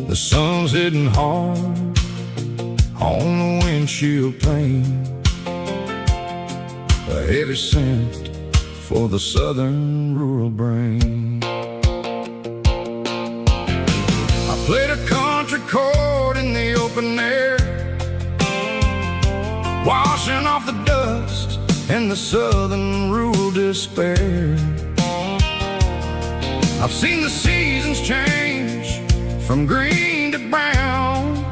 The sun's hitting hard on the windshield pane, a heavy scent for the southern rural brain. I played a country chord in the open air, washing off the dust and the southern rural despair. I've seen the seasons change from green to brown,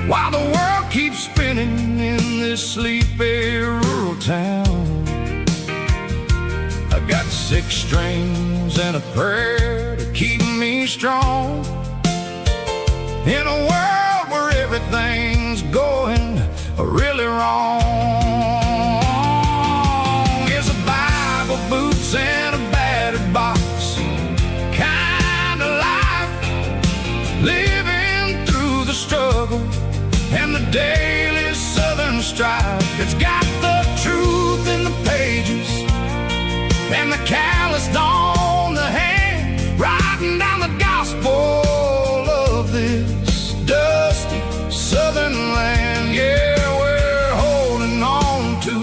while the world keeps spinning in this sleepy rural town. I got 6 strings and a prayer to keep me strong, in a world where everything's going are really wrong. It's a Bible, boots, and a battered box kind of life, living through the struggle and the daily southern strife. It's got the truth in the pages and the calloused on the hand, writing down the gospel of this dusty southern land. Yeah, we're holding on to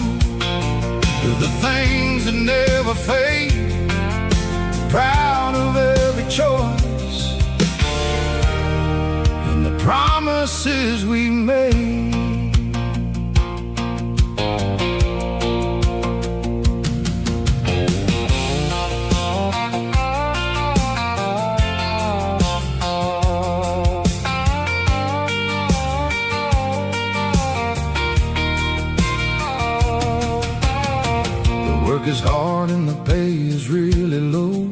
the things that never fade, proud of every choice and the promises we made. Work is hard and the pay is really low,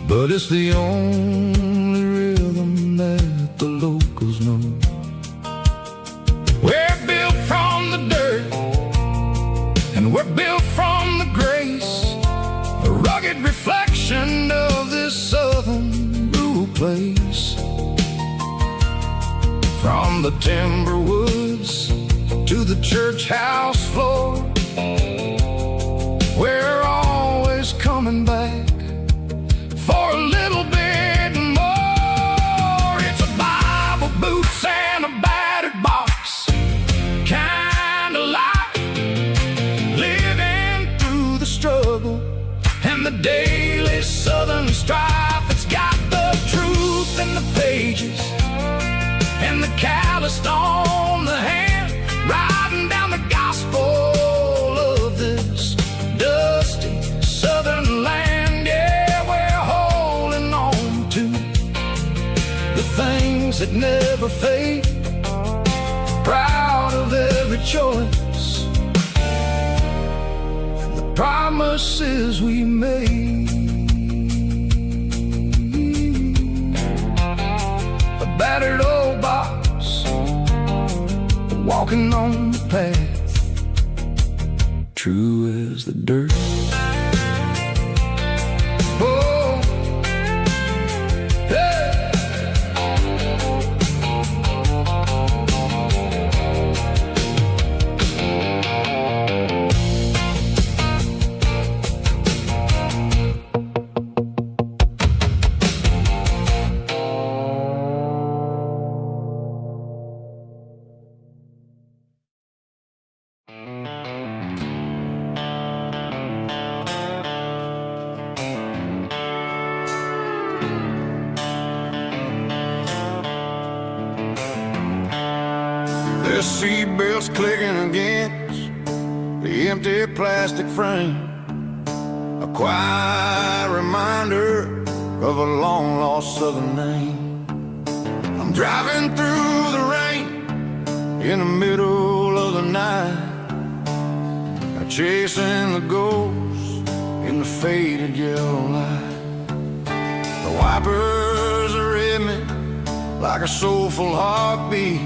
but it's the only rhythm that the locals know. We're built from the dirt and we're built from the grace, a rugged reflection of this southern rural place. From the timber woods to the church house floor, we're always coming back for a little bit more. It's a Bible, boots, and a battered box kind of life, living through the struggle and the daily southern strife. It's got the truth in the pages and the calloused on the hand, writing down the gospel of this dusty southern land. Yeah, we're holding on to the things that never fade, proud of every choice and the promises we made. A battered old box, walking on the path, true as the dirt. Oh, hey. The seatbelt's clicking against the empty plastic frame, a quiet reminder of a long-lost southern name. I'm driving through the rain in the middle of the night, chasing the ghosts in the faded yellow light. The wipers are in me like a soulful heartbeat,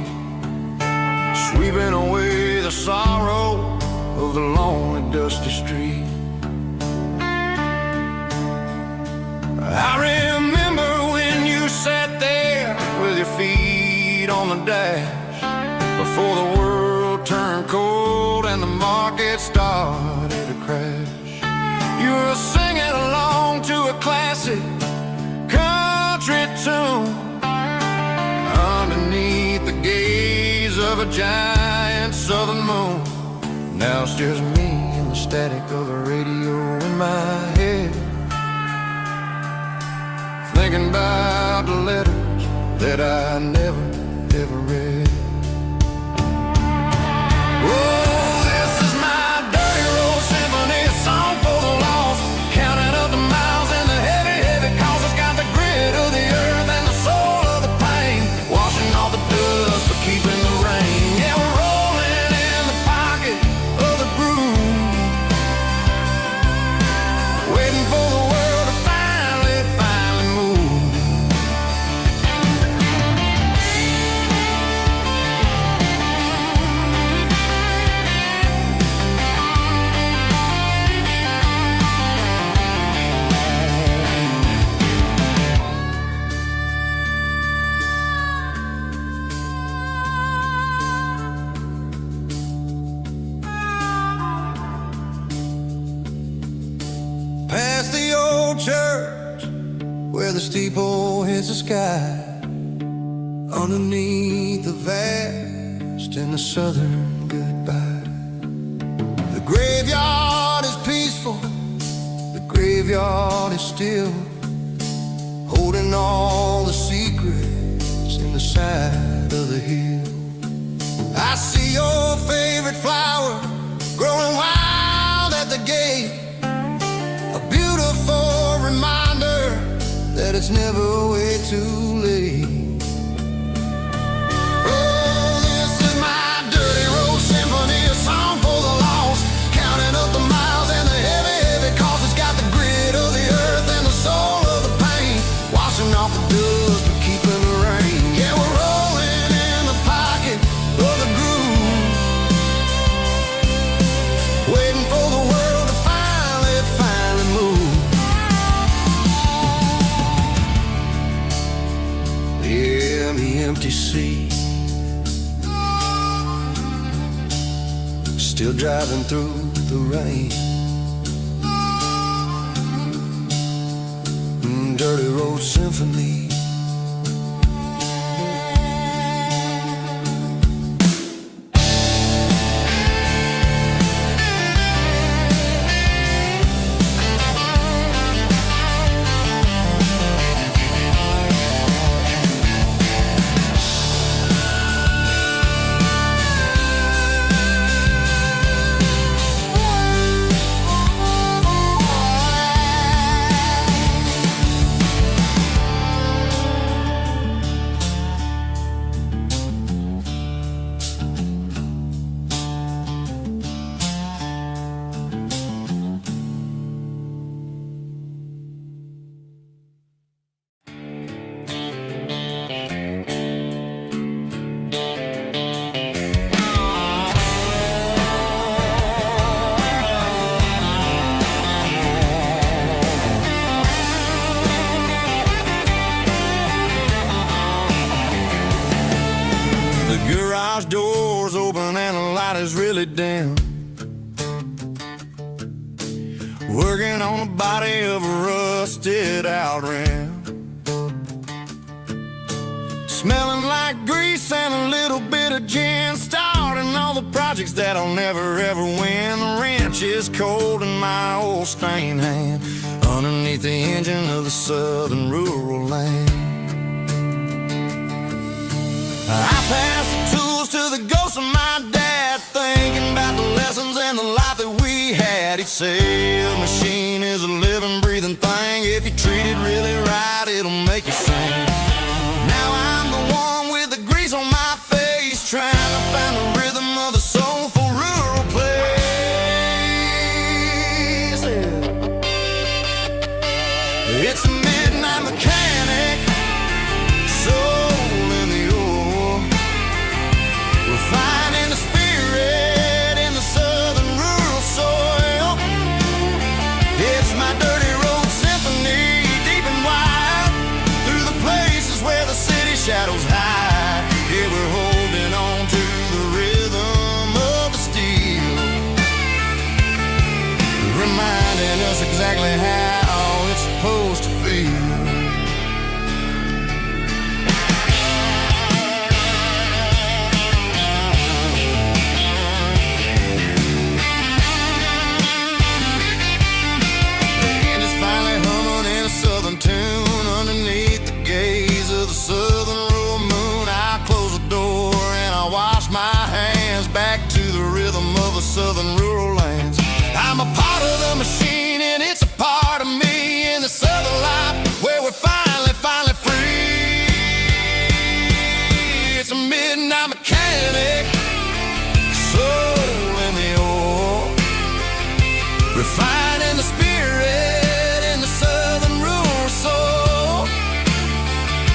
sweeping away the sorrow of the lonely, dusty street. I remember when you sat there with your feet on the dash, before the world turned cold and the market started to crash. You were singing along to a classic country tune underneath the gaze of a giant southern moon. Now it's just me and the static of the radio in my head, thinking about the letters that I never, ever read. Oh, this is my dirty road symphony, a song for the lost, counting up the miles and the heavy, heavy calls. It's got the grit of the earth and the soul of the pain, washing off the dust but keeping the rain. Yeah, we're rolling in the pocket of the groove, waiting for the world to finally move. church where the steeple hits the sky, underneath the vast in the southern goodbye. The graveyard is peaceful, the graveyard is still, holding all the secrets in the side of the hill. I see your favorite flower growing wild at the gate, a beautiful reminder that it's never way too late. Oh, this is my dirty road symphony, a song for the lost, counting up the miles and the heavy, heavy cost. It's got the grit of the earth and the soul of the pain, washing off the dust but keeping the rain. Yeah, we're rolling in the pocket of the groove, waiting for the world to finally move. Yeah, the empty sea, still driving through the rain. Dirty road symphony. Garage doors open and the light is really dim, working on the body of a rusted out rim, smelling like grease and a little bit of gin, starting all the projects that I'll never ever win. The wrench is cold in my old stained hand, underneath the engine of the southern rural land. I pass the tools to the ghost of my dad, thinking about the lessons and the life that we had. He'd say a machine is a living, breathing thing. If you treat it really right, it'll make you sing. Now I'm the one with the grease on my face, trying to find the rhythm of the soulful rural place. It's a midnight mechanic, soul in the ore, finding the spirit in the southern rural soil. It's my dirty road symphony, deep and wide, through the places where the city shadows hide. Yeah, we're holding on to the rhythm of the steel, reminding us exactly how it's supposed to feel. Tune underneath the gaze of the southern rural moon. I close the door and I wash my hands, back to the rhythm of the southern rural lands. I'm a part of the machine and it's a part of me in the southern life where we're finally free. It's a midnight mechanic, soul in the ore, refining the spirit in the southern rural soul.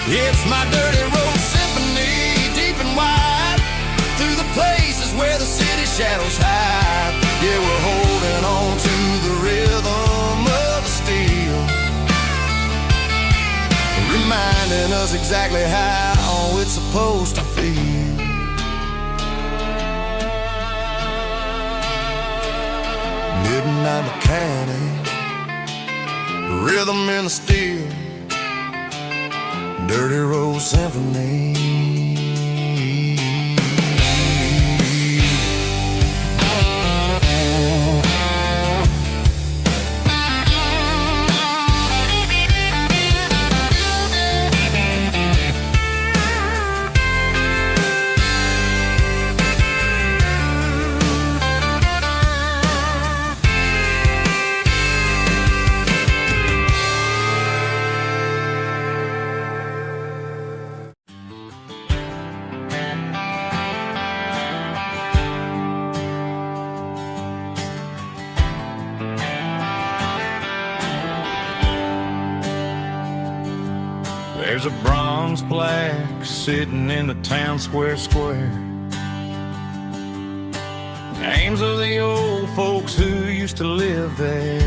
It's my dirty road symphony, deep and wide, through the places where the city shadows hide. Yeah, we're holding on to the rhythm of the steel, reminding us exactly how it's supposed to feel. Midnight mechanic, rhythm in the steel, dirty road symphony. There's a bronze plaque sitting in the town square. Names of the old folks who used to live there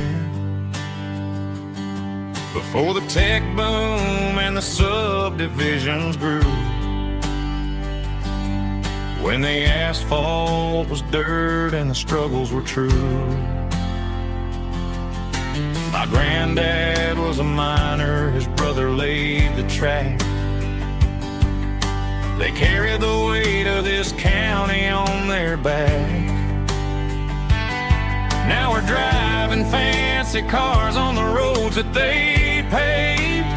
before the tech boom and the subdivisions grew, when the asphalt was dirt and the struggles were true. My granddad was a miner, his brother laid the track. They carried the weight of this county on their back. Now we're driving fancy cars on the roads that they paved,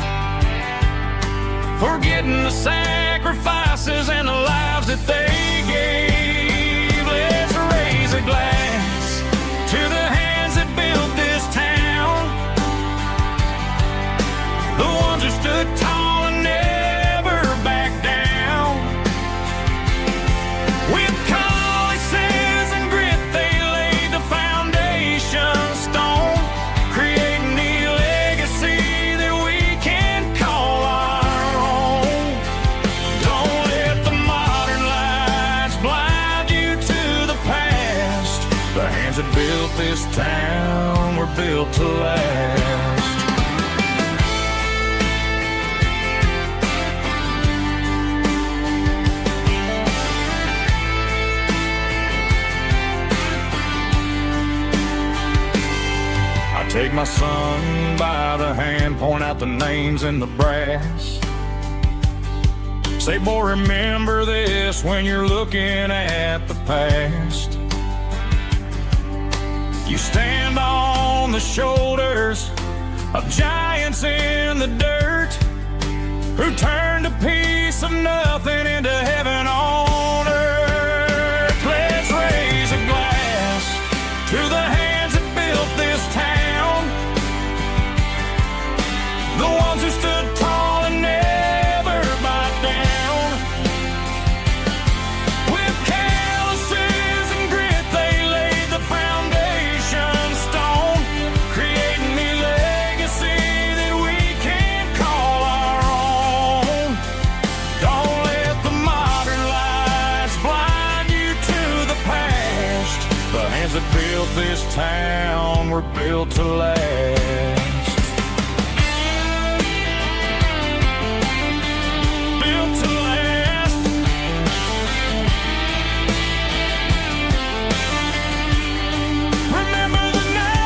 forgetting the sacrifices and the lives that they gave. Let's raise a glass to the hands that built this town, the ones who stood tall and never backed down. With calluses and grit, they laid the foundation stone, creating the legacy that we can call our own. Don't let the modern lights blind you to the past. The hands that built this town were built to last. Take my son by the hand, point out the names in the brass. Say, boy, remember this when you're looking at the past. You stand on the shoulders of giants in the dirt, who turned a piece of nothing into heaven on earth. Let's raise a glass to the hands that built this town, the ones who stood tall and never bowed down. With calluses and grit, they laid the foundation stone, creating the legacy that we can call our own. Don't let the modern lights blind you to the past. The hands that built this town were built to last. Built to last. Remember the name.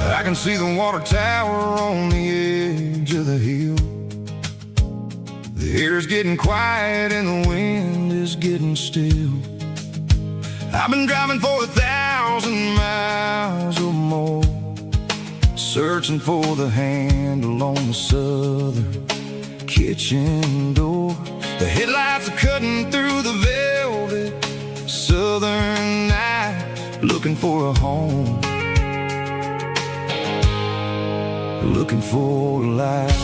I can see the water tower on the edge of the hill. The air's getting quiet and the wind is getting still. I've been driving for 1,000 miles or more, searching for the handle on the southern kitchen door. The headlights are cutting through the velvet southern night, looking for a home, looking for a life.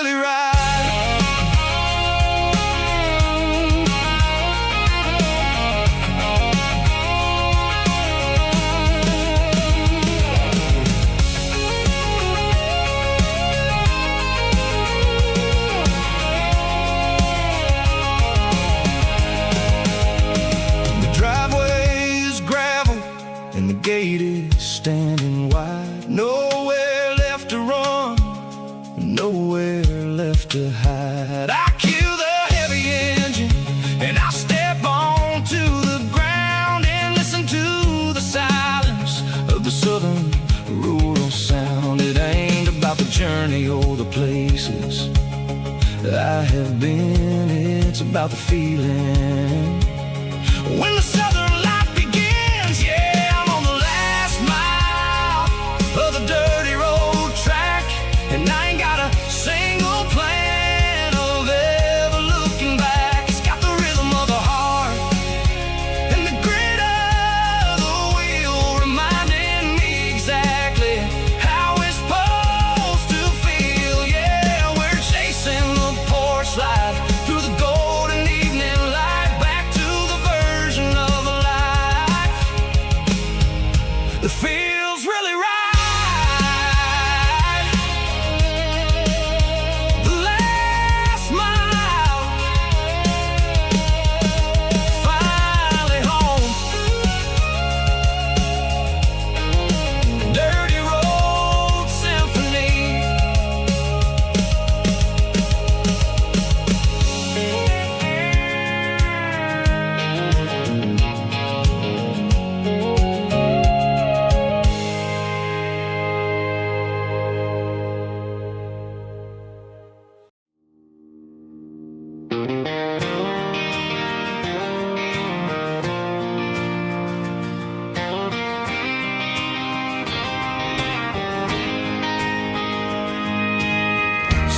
really right. And the gate is standing wide. Nowhere left to run, nowhere left to hide. I kill the heavy engine and I step onto the ground and listen to the silence of the southern rural sound. It ain't about the journey or the places I have been, it's about the feeling when the southern life begins. Yeah, and I ain't got a single plan of ever looking back. It's got the rhythm of the heart and the grit of the wheel, reminding me exactly how it's supposed to feel. Yeah, we're chasing the porch light through the golden evening light, back to the version of a life that feels really right.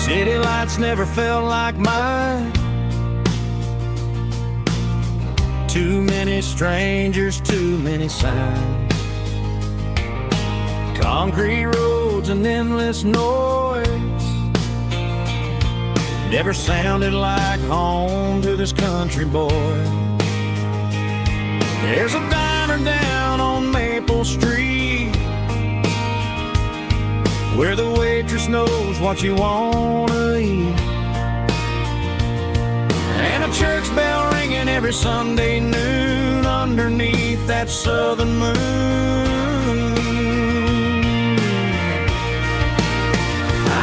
City lights never felt like mine. Too many strangers, too many signs. Concrete roads and endless noise never sounded like home to this country boy. There's a diner down on Maple Street where the waitress knows what you wanna eat, and a church bell ringing every Sunday noon underneath that southern moon.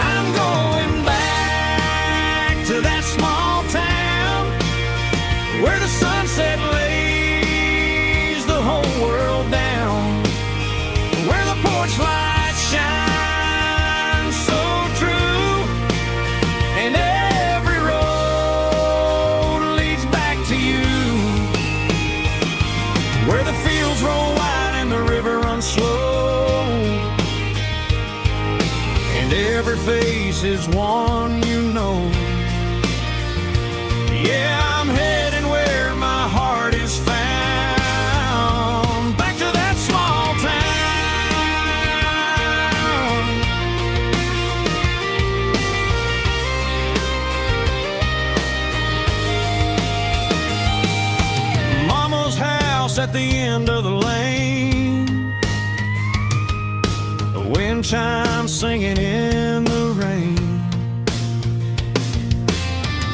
I'm going back to that small town where the sunset lays the whole world down, where the porch lights shine slow, and every face is one you know. Yeah, I'm heading where my heart is found, back to that small town. Mama's house at the end of the lane, wind chimes singing in the rain.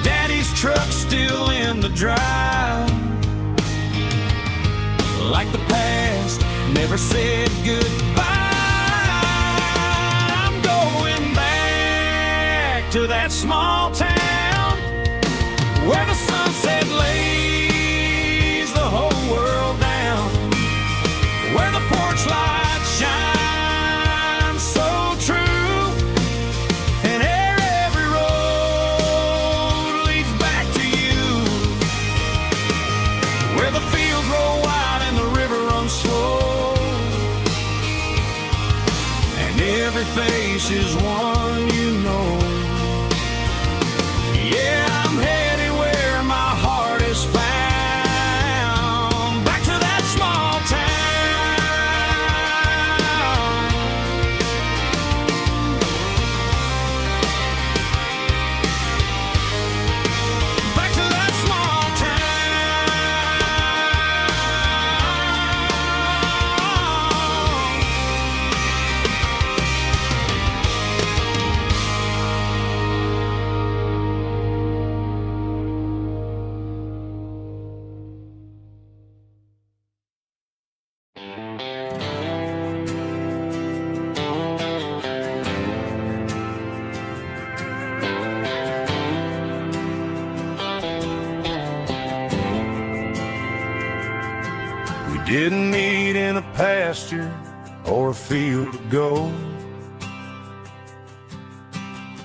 Daddy's truck still in the drive, like the past never said goodbye. I'm going back to that small town where the sunset lays the whole world down, where the porch lights shine face is one you know. Yeah, I'm heading where my heart is found, back to that small town. didn't meet in a pasture or a field of gold.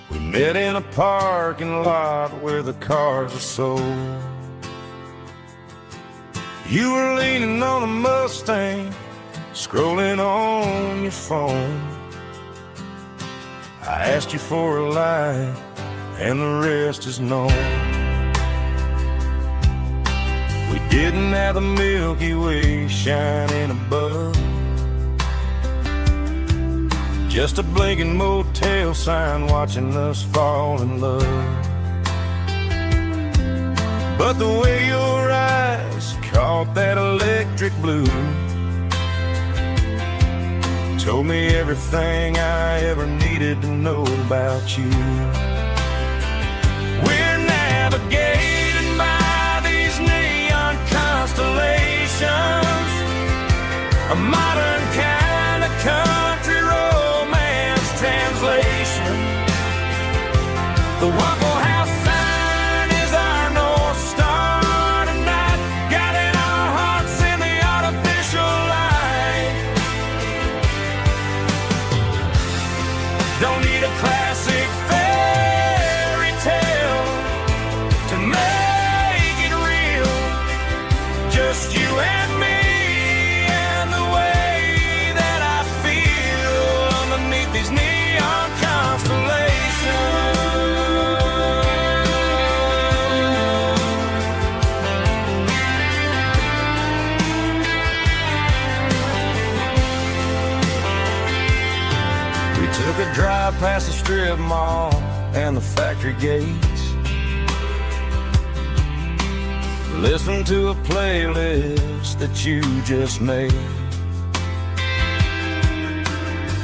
We met in a parking lot where the cars are sold. You were leaning on a Mustang, scrolling on your phone. I asked you for a light, and the rest is known. We didn't have the Milky Way shining above, just a blinking motel sign watching us fall in love. But the way your eyes caught that electric blue told me everything I ever needed to know about you. We're navigating by these neon constellations, a modern kind of country romance translation. The Waffle House sign is our North Star tonight, guiding our hearts in the artificial light. Don't need a classic fairy tale to make it real, just you and me and the way that I feel underneath these neon constellations. We took a drive past the strip mall and the factory gates, listened to a playlist that you just made.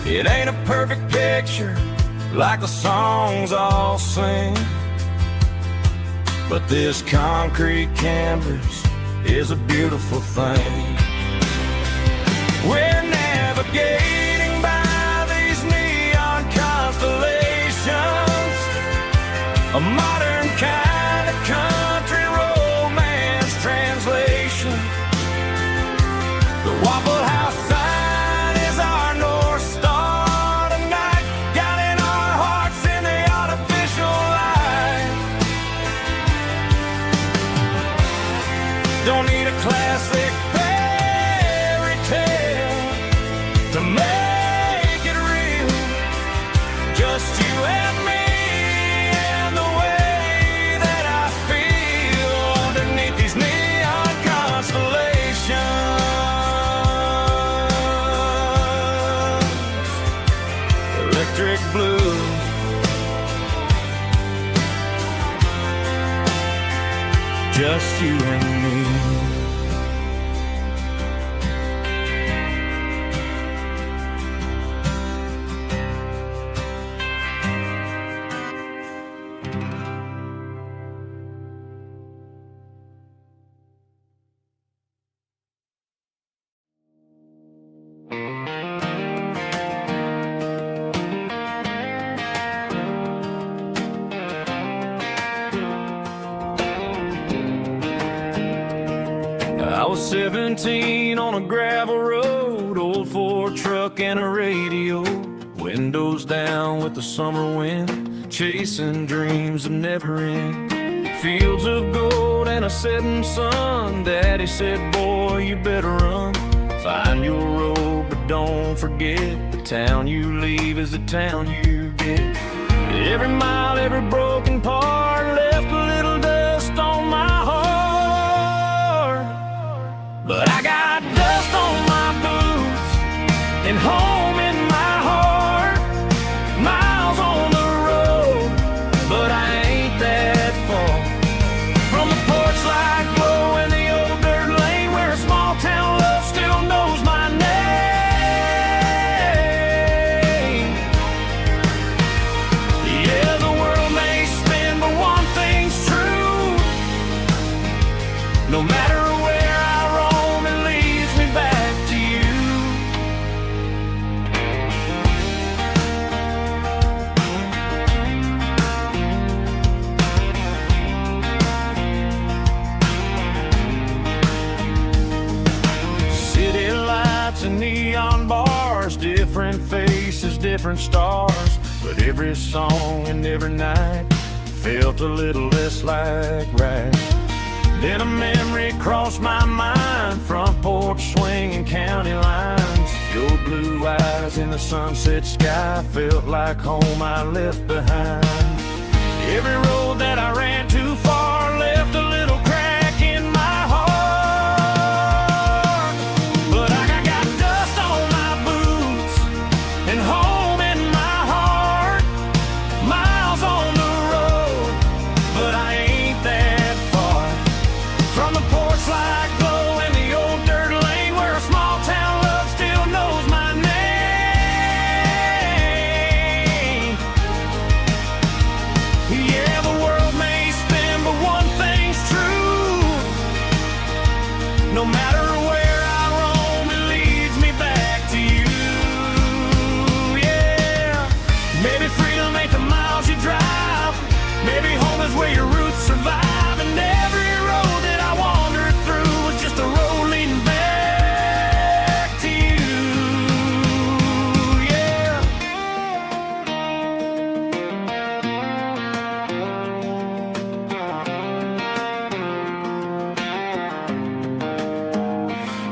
It ain't a perfect picture like the songs all sing, but this concrete canvas is a beautiful thing. We're navigating by these neon constellations, a modern kind of country romance translation. The Waffle House sign is our North Star tonight, guiding our hearts in the artificial light. Don't need a classic fairy tale to make it real, just you and me and the way that I feel underneath these neon constellations. Electric blue, just you and me. I was 17 on a gravel road, old Ford truck and a radio, windows down with the summer wind, chasing dreams that never end. Fields of gold and a setting sun. Daddy said, boy, you better run. Find your road, but don't forget, the town you leave is the town you get. Every mile, every broken part left a little dust on my heart. But I got dust on my boots and home in my heart. Miles on the road, but I ain't that far from the porch light glow and the old dirt lane where a small town love still knows my name. Yeah, the world may different stars, but every song and every night felt a little less like right. Then a memory crossed my mind, front porch swinging county lines. Your blue eyes in the sunset sky felt like home I left behind. Every road that I ran too far left a little crack in my heart. But I got dust on my boots and home in my heart. Miles on the road, but I ain't that far from the porch light glow and the old dirt lane where a small town love still knows my name. Yeah, the world may spin, but one thing's true. No matter where I roam, it leads me back to you. Yeah, maybe freedom ain't the miles you drive. Maybe home is where your roots survive. And every road that I wandered through was just a road leading back to you. Yeah.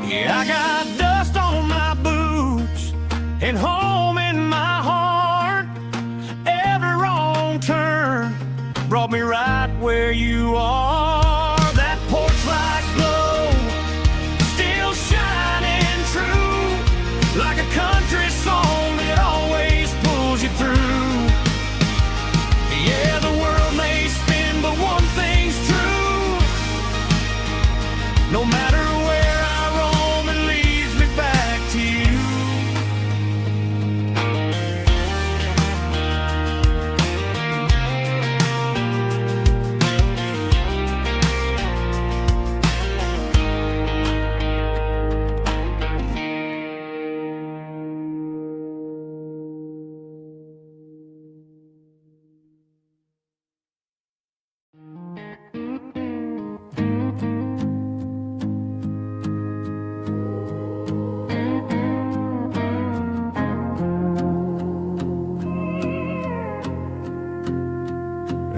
Yeah, I got dust on my boots and home in my heart. Every wrong turn brought me right where you are. That porch light glow still shining true, like a country song that always pulls you through. Yeah, the world may spin, but one thing's true. No matter where I roam, it leads me back to you.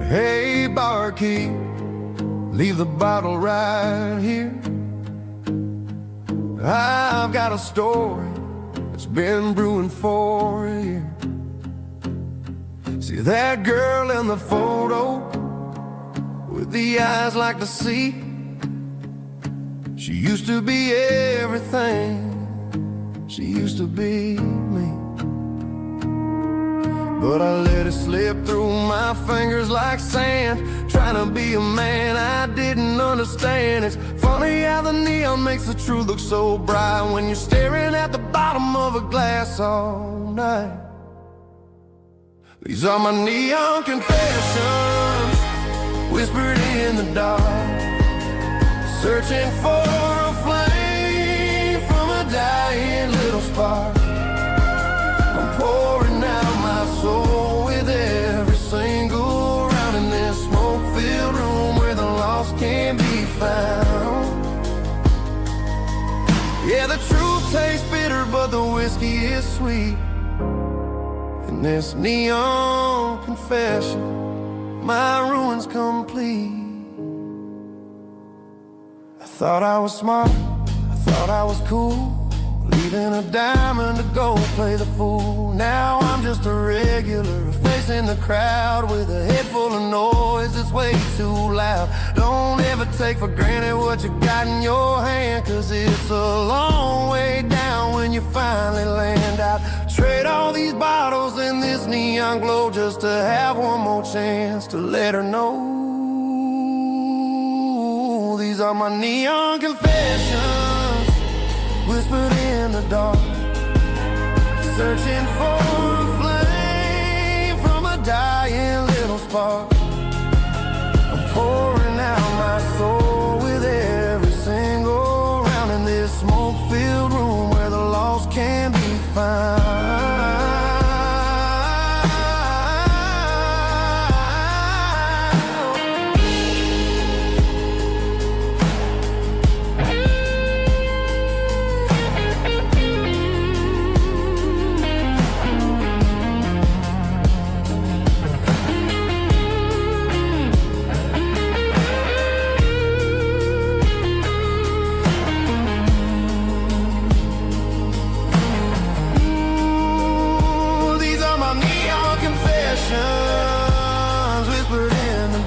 Hey, barkeep, leave the bottle right here. I've got a story that's been brewing for a year. See that girl in the photo with the eyes like the sea? She used to be everything. She used to be me. But I let it slip through my fingers like sand, trying to be a man I didn't understand. It's funny how the neon makes the truth look so bright when you're staring at the bottom of a glass all night. These are my neon confessions, whispered in the dark, searching for a flame from a dying little spark. I'm pouring out my soul with every single round in this smoke-filled room where the lost can be found. Yeah, the truth tastes bitter, but the whiskey is sweet. In this neon confession, my ruin's complete. I thought I was smart, I thought I was cool, leaving a diamond to go play the fool. Now I'm just a regular, facing the crowd with a head full of noise that's way too loud. Don't ever take for granted what you got in your hand, cause it's a long way down when you finally land out. Trade all these bottles and this neon glow just to have one more chance to let her know. These are my neon confessions, whispered in the dark, searching for a flame from a dying little spark. I'm pouring out my soul with every single round in this smoke-filled room where the lost can be found.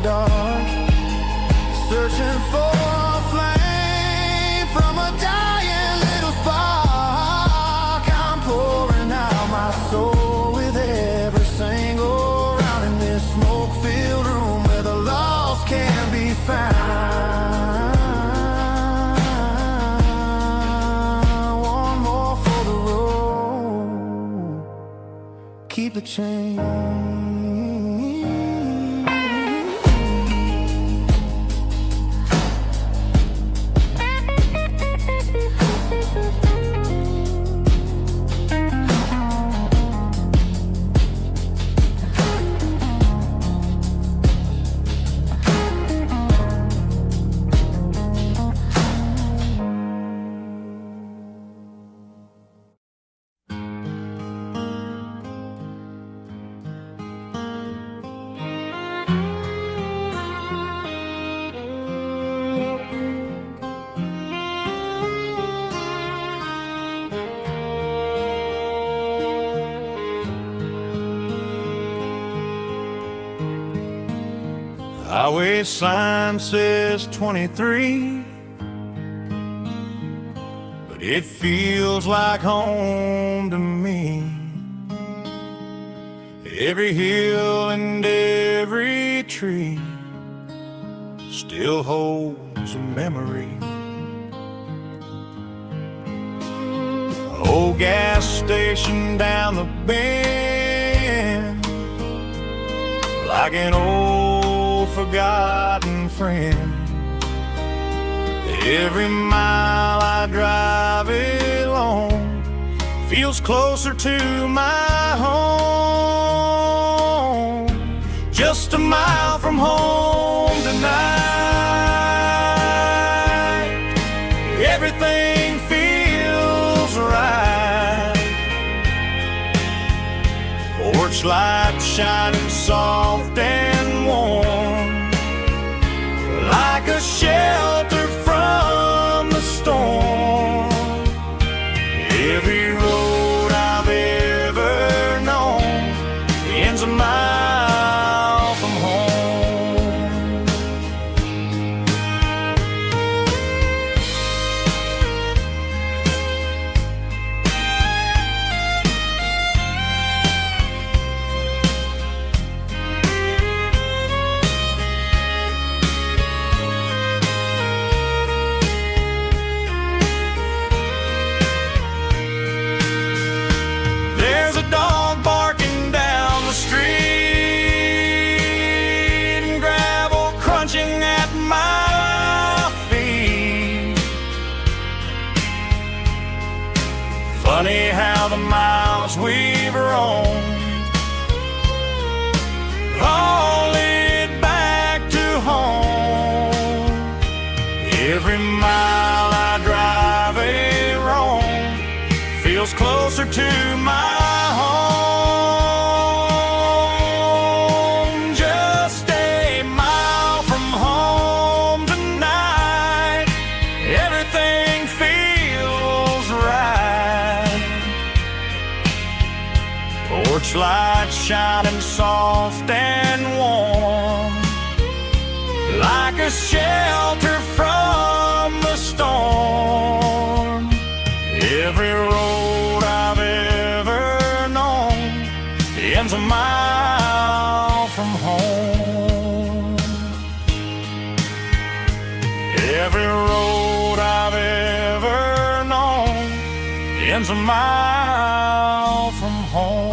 dark, searching for a flame from a dying little spark. I'm pouring out my soul with every single round in this smoke-filled room where the lost can be found. One more for the road, keep the change. Highway sign says 23, but it feels like home to me. Every hill and every tree still holds a memory. An old gas station down the bend, like an old forgotten friend. Every mile I drive it alone feels closer to my home. Just a mile from home tonight, everything feels right. Porch light shining soft and warm, like a shelter from the storm. Every road I've ever known ends a mile from home. There's a dog barking down the street and gravel crunching at my feet. Funny how the miles we've roamed all lead back to home. Every mile I drive a roam feels closer to my home. Just a mile from home tonight, everything feels right. Porch light shining soft and warm, like a shelter from the storm. Every road I've ever known ends a mile from home. Every road I've ever known ends a mile from home.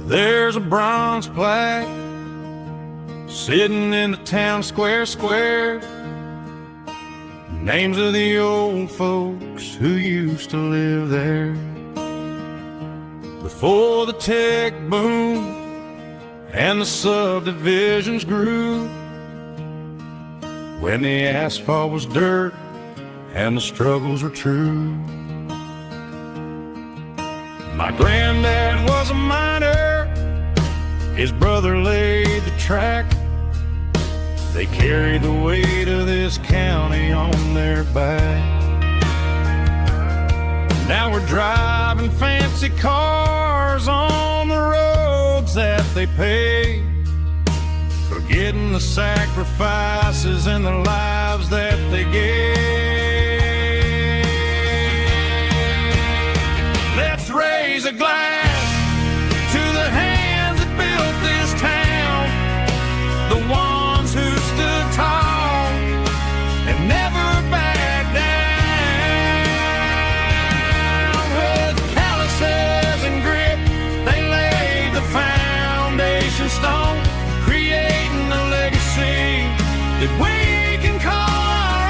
There's a bronze plaque sitting in the town square. Names of the old folks who used to live there. Before the tech boom and the subdivisions grew, when the asphalt was dirt and the struggles were true. My granddad was a miner, his brother laid the track. They carried the weight of this county on their back. Now we're driving fancy cars on the roads that they pay, forgetting the sacrifices and the lives that they gave. Let's raise a glass to the hands that built this town, the ones who stood tall and never backed down. With calluses and grit, they laid the foundation stone, creating a legacy that we can call our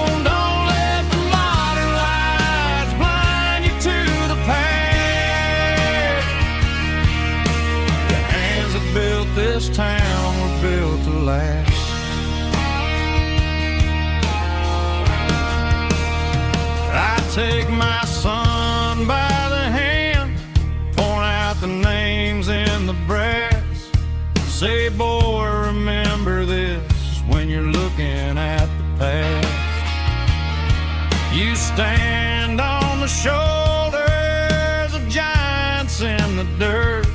own. Don't let the modern lights blind you to the past. The hands that built this town were built to last. I take my son by the hand, point out the names in the brass. Say, boy, remember this when you're looking at the past. You stand on the shoulders of giants in the dirt,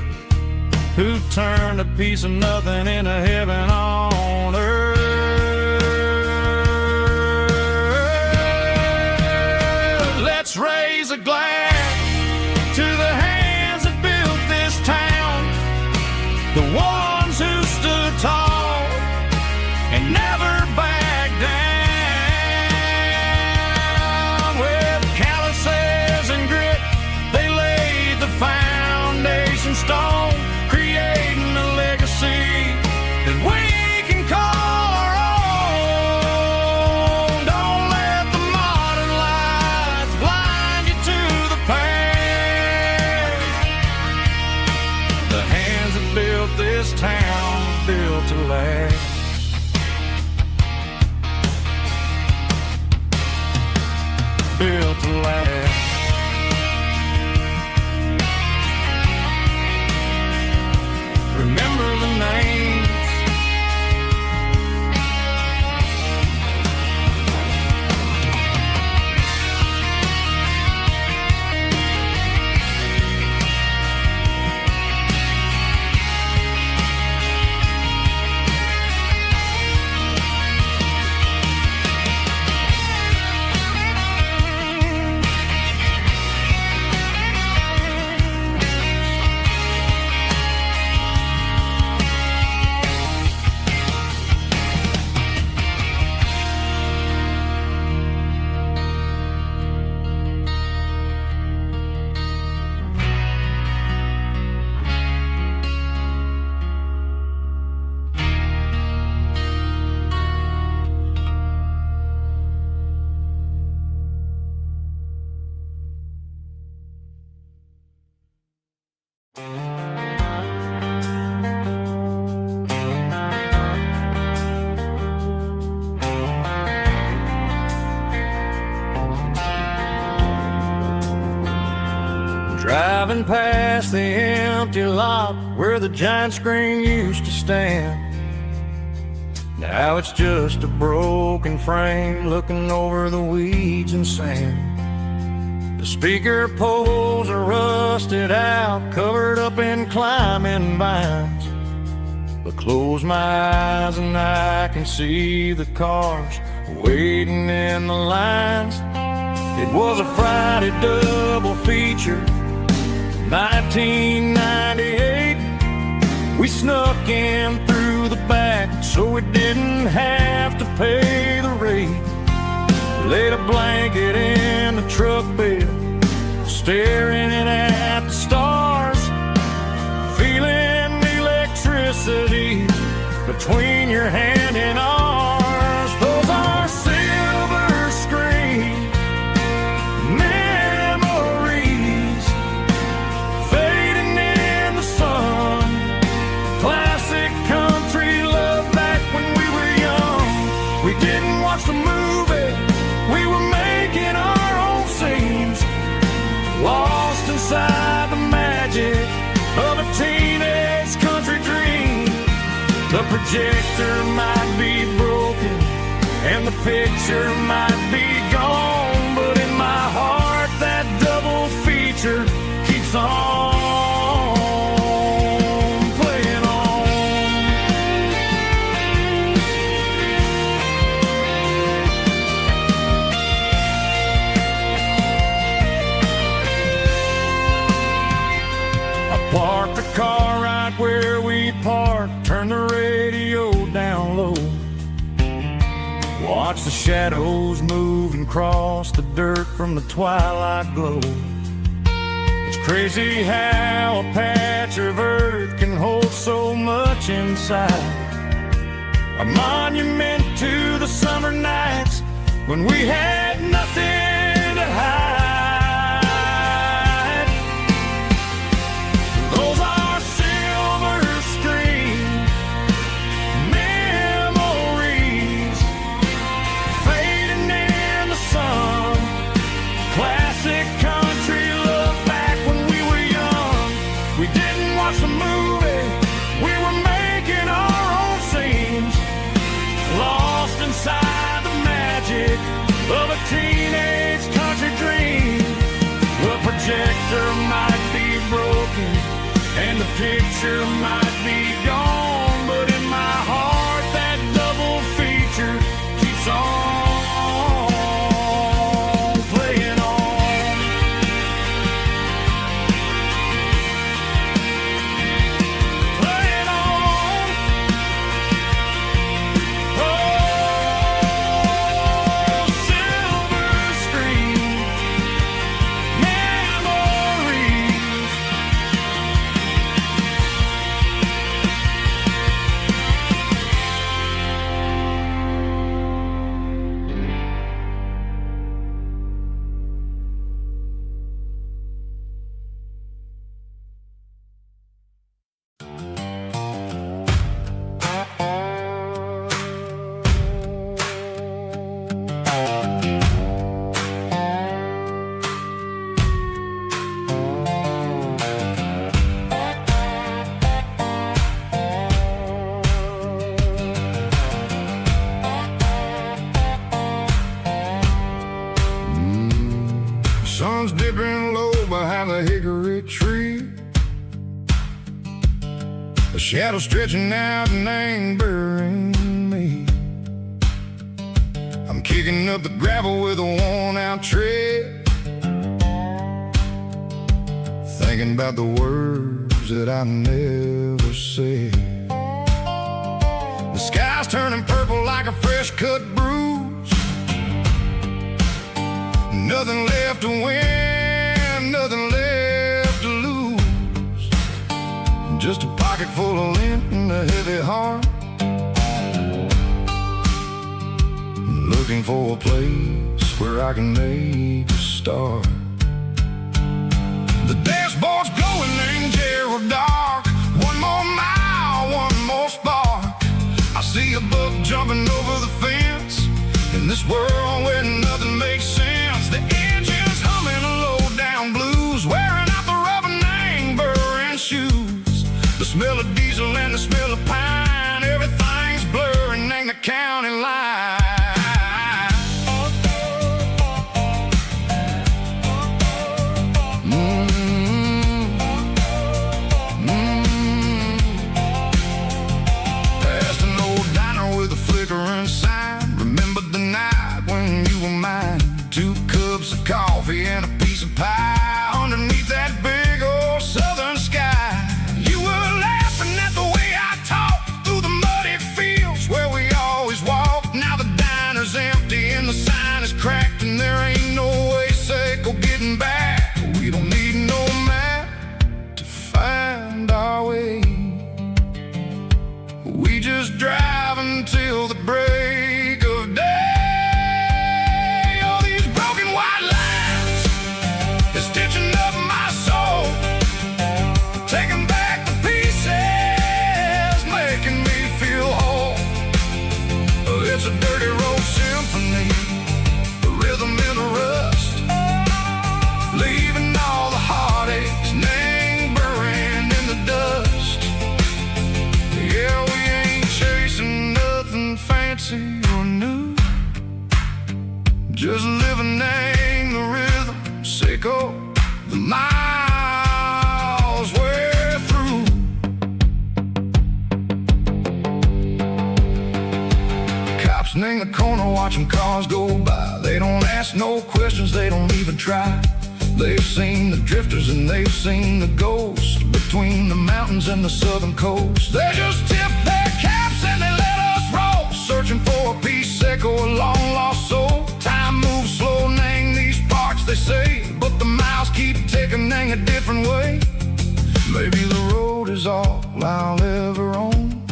who turned a piece of nothing into heaven on earth. Let's raise a glass to the hands that built this town, the ones who stood tall and never backed down. With calluses and grit, they laid the foundation stone, creating a legacy that we can call our own. Don't let the modern lights blind you to the past. The hands that built this town built to last. Built to last. Remember the names. Driving past the empty lot where the giant screen used to stand. Now it's just a broken frame looking over the weeds and sand. The speaker poles are rusted out, covered up in climbing vines. But close my eyes and I can see the cars waiting in the lines. It was a Friday double feature, 1998. We snuck in through the back so we didn't have to pay the rate. Laid a blanket in the truck bed, staring at the stars, feeling the electricity between your hand and ours. Those are silver screen memories fading in the sun. The projector might be broken and the picture might be gone, but in my heart that double feature keeps on playing on. I parked the car right where we parked, turned the radio down low, watch the shadows move and cross the dirt from the twilight glow. It's crazy how a patch of earth can hold so much inside. A monument to the summer nights when we had nothing to hide. Those are silver screen memories fading in the sun. Classic country love back when we were young. We didn't watch the movie, we were making our own scenes, lost inside the magic of a teenage country dream. The projector might be broken and the picture might be gone, but in my heart that double feature keeps on playing on. Playing on. Oh, silver screen memories. Sun's dipping low behind the hickory tree. A shadow stretching out and angering me. I'm kicking up the gravel with a worn-out tread, thinking about the words that I never said. The sky's turning purple like a fresh-cut bruise. Nothing left to win, nothing left to lose. Just a pocket full of lint and a heavy heart, looking for a place where I can make a start. The dashboard's glowing in Gerald dark. One more mile, one more spark. I see a buck jumping over the fence in this world where nothing makes sense. The engine's humming a low-down blues, wearing out the rubber name burring shoes. The smell of diesel and the smell of pine, everything's blurring in the county line. Past an old diner with a flickering sign. Remember the night when you were mine. 2 cups of coffee and a piece of pie underneath that big old southern sky. You were laughing at the way I talked through the muddy fields where we always walked. in the corner watching cars go by. They don't ask no questions, they don't even try. They've seen the drifters and they've seen the ghosts between the mountains and the southern coast. They just tip their caps and they let us roll, searching for a piece sick or a long lost soul. Time moves slow, nang these parts they say, but the miles keep ticking, nang a different way. Maybe the road is all I'll ever own,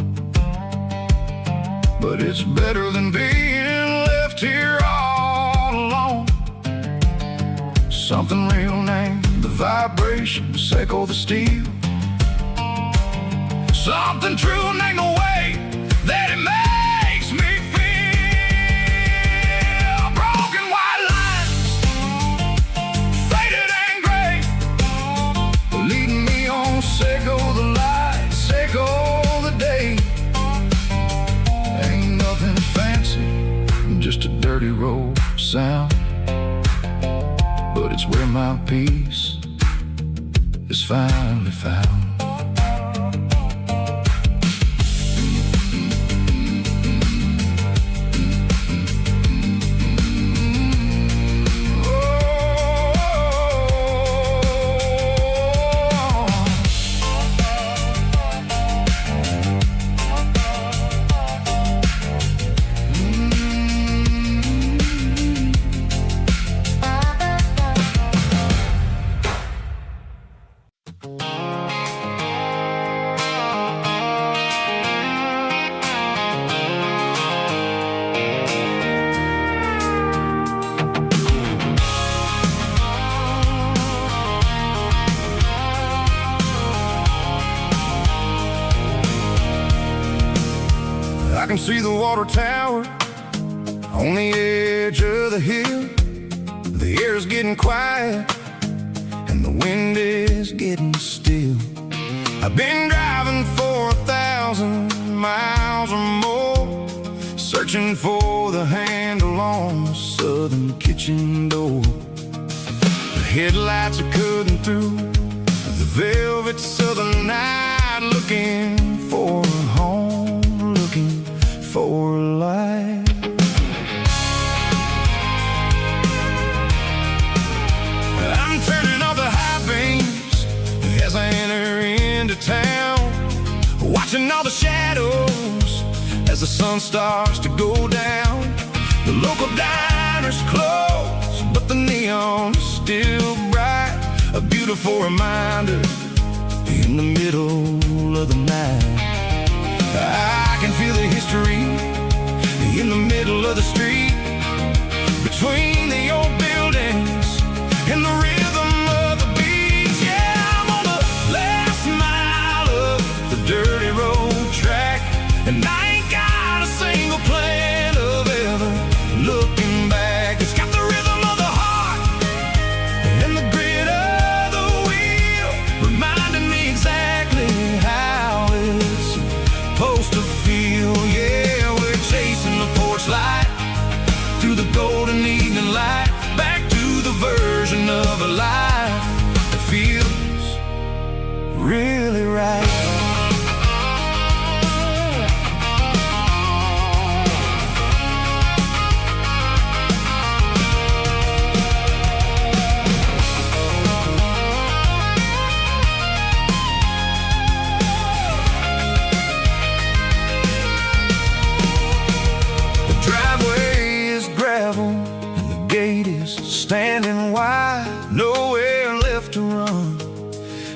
but it's better than being left here all alone. Something real named the vibrations echo the steel. Something true named the way that it makes me feel. Broken white lines, faded and gray, leading me on, Seiko the light, Seiko the day. Ain't nothing fancy, just a dirty road sound, but it's where my peace is finally found. I can see the water tower on the edge of the hill. The air is getting quiet and the wind is getting still. I've been driving for 1,000 miles or more, searching for the handle on the southern kitchen door. The headlights are cutting through the velvet southern night, looking for a home, looking for life. I'm turning off the high beams as I enter into town, watching all the shadows as the sun starts to go down. The local diner's closed, but the neon is still bright, a beautiful reminder in the middle of the night. I can feel the history in the middle of the street, between the old buildings and the rhythm of the beats. Yeah, I'm on the last mile of the dirty road track, and I ain't got a single plan of ever looking back. It's got the rhythm of the heart and the grit of the wheel, reminding me exactly how it's supposed to feel. Yeah, we're chasing the porch light through the golden evening light, back to the version of a life that feels really right. Standing wide, nowhere left to run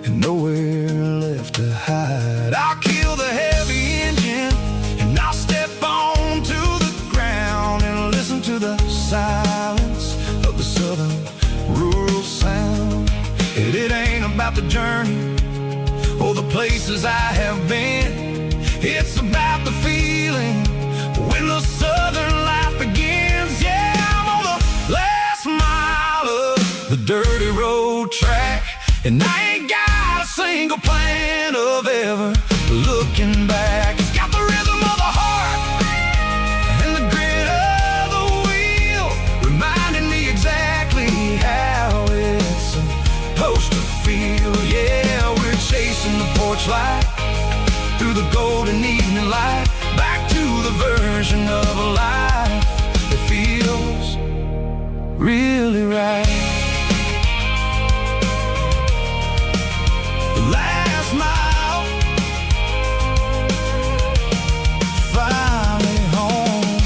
and nowhere left to hide. I'll kill the heavy engine and I'll step onto the ground and listen to the silence of the southern rural sound. It ain't about the journey or the places I have been, it's about the feeling when the southern life begins. Yeah, I'm on the last mile of the dirty road track, and I ain't got a single plan of ever looking back. It's got the rhythm of the heart and the grit of the wheel, reminding me exactly how it's supposed to feel. Yeah, we're chasing the porch light through the golden evening light, back to the the version of a life that feels really right. The last mile, finally home.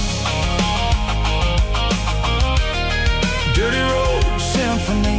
Dirty Road Symphony.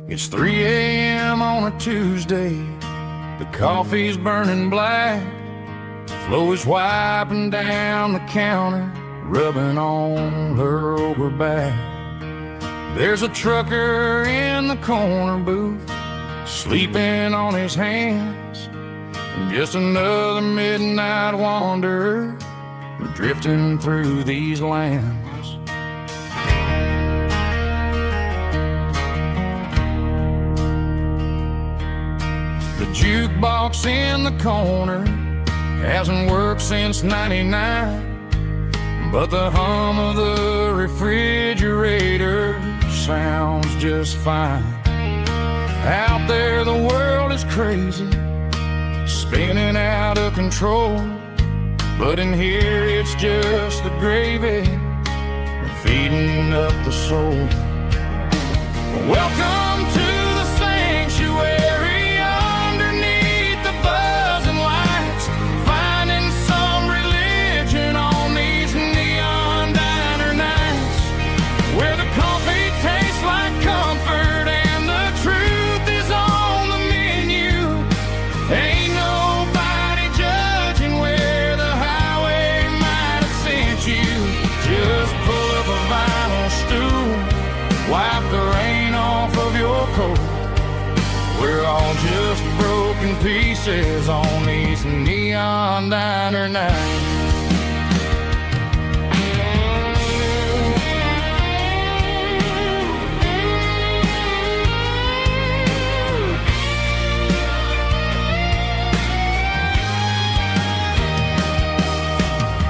It's 3 a.m. on a Tuesday. The coffee's burning black. Flo is wiping down the counter, rubbing on her over back. There's a trucker in the corner booth, sleeping on his hands. Just another midnight wanderer, drifting through these lands. The jukebox in the corner hasn't worked since '99, but the hum of the refrigerator sounds just fine. Out there the world is crazy, spinning out of control, but in here it's just the gravy feeding up the soul. Welcome to the sanctuary underneath the buzzing lights, finding some religion on these neon diner nights, where the coffee tastes like comfort and the truth is on the menu. Ain't nobody judging where the highway might have sent you. Just pull up a vinyl stool, wipe the rain off of your coat. We're all just broken pieces on these neon diner nights.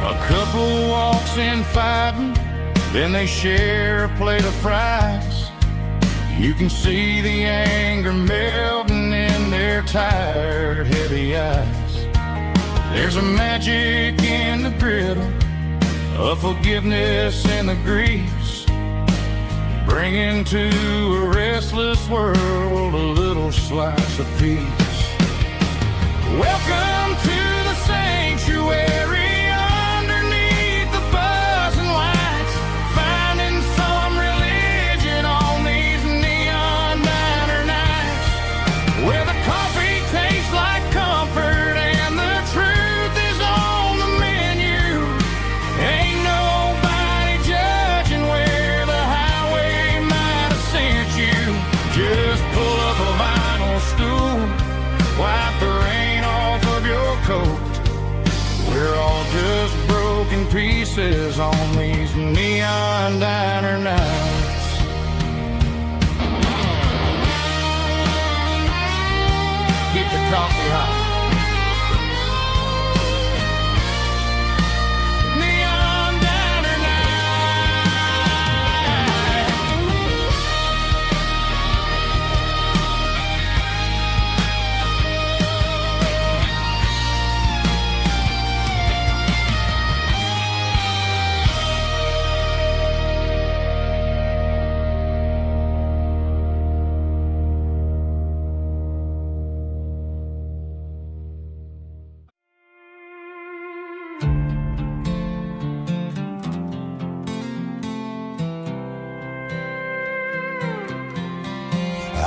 A couple walks in fighting, then they share a plate of fries. You can see the anger melting in their tired, heavy eyes. There's a magic in the griddle, a forgiveness in the grease, bringing to a restless world a little slice of peace. Welcome to the sanctuary. We're all just broken pieces on these neon diner nights. Keep the coffee hot.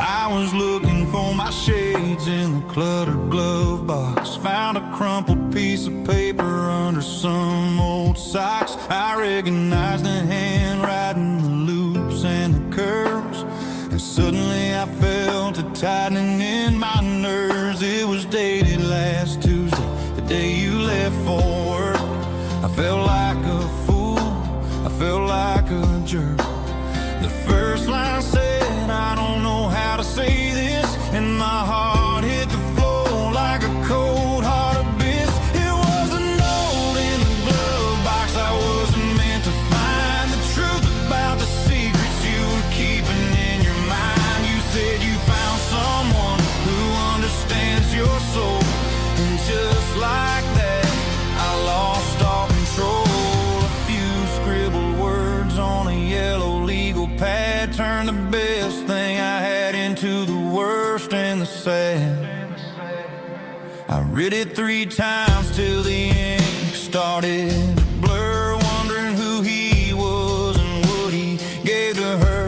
I was looking for my shades in the cluttered glove box, found a crumpled piece of paper under some old socks. I recognized the handwriting, the loops and the curves, and suddenly I felt a tightening in my nerves. It was dated last Tuesday, the day you left for work. sad. I read it 3 times till the ink started to blur, wondering who he was and what he gave to her.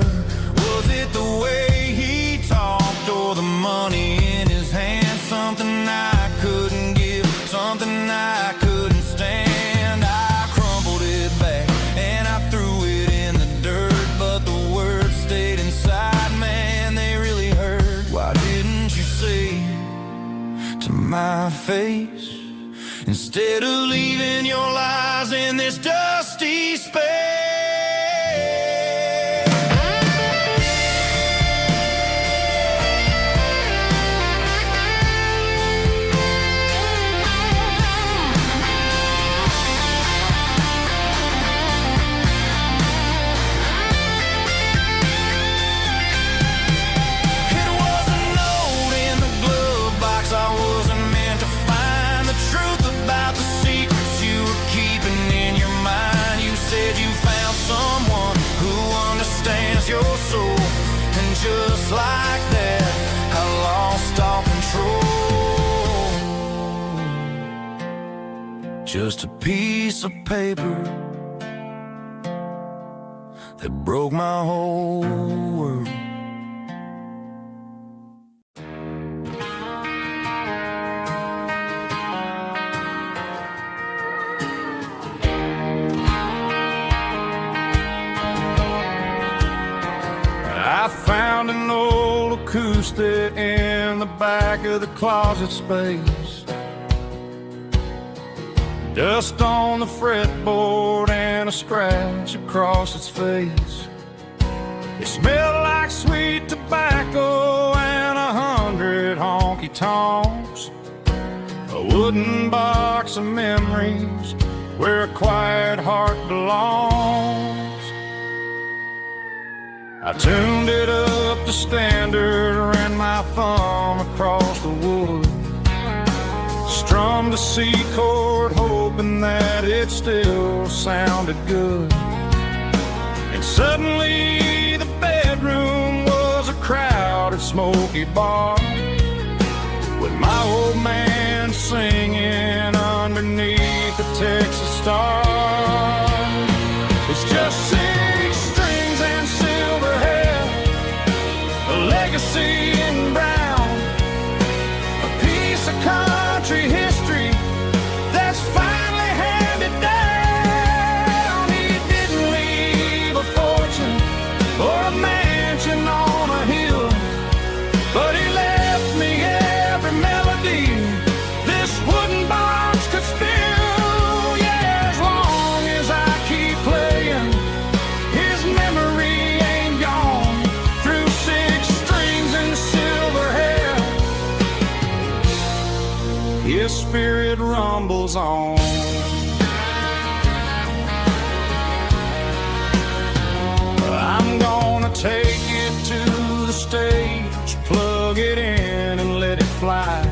Was it the way he talked or the money in his hand? Something I couldn't give, something I couldn't stand. I crumbled it back and I threw it in the dirt, but the words stayed inside, man, they really hurt. Why didn't you say to my face, instead of leaving your lies in this dusty space? Your soul, and just like that, I lost all control. Just a piece of paper that broke my whole world. I found an old acoustic in the back of the closet space. Dust on the fretboard and a scratch across its face. It smelled like sweet tobacco and 100 honky-tonks. A wooden box of memories where a quiet heart belongs. I tuned it up to standard, ran my thumb across the wood, strummed a C chord, hoping that it still sounded good. And suddenly the bedroom was a crowded, smoky bar, with my old man singing underneath the Texas star. It's just 6 strings and silver hair, a legacy in brown, a piece of country history that's finally handed down. He didn't leave a fortune or a mansion on a hill, but he left me every melody this wooden box could spill. Yeah, as long as I keep playing, his memory ain't gone. Through 6 strings and silver hair, his spirit rumbles on. I'm gonna take it to the stage, plug it in and let it fly.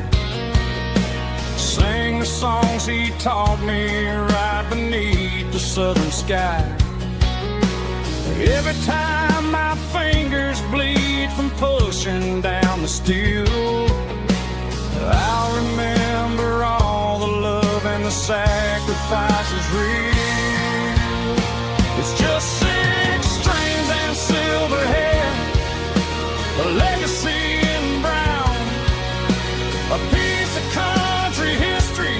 Sing the songs he taught me right beneath the southern sky. Every time my fingers bleed from pushing down the steel, I'll remember all the love and the sacrifices real. It's just 6 strings and silver hair, a legacy in brown, a piece of country history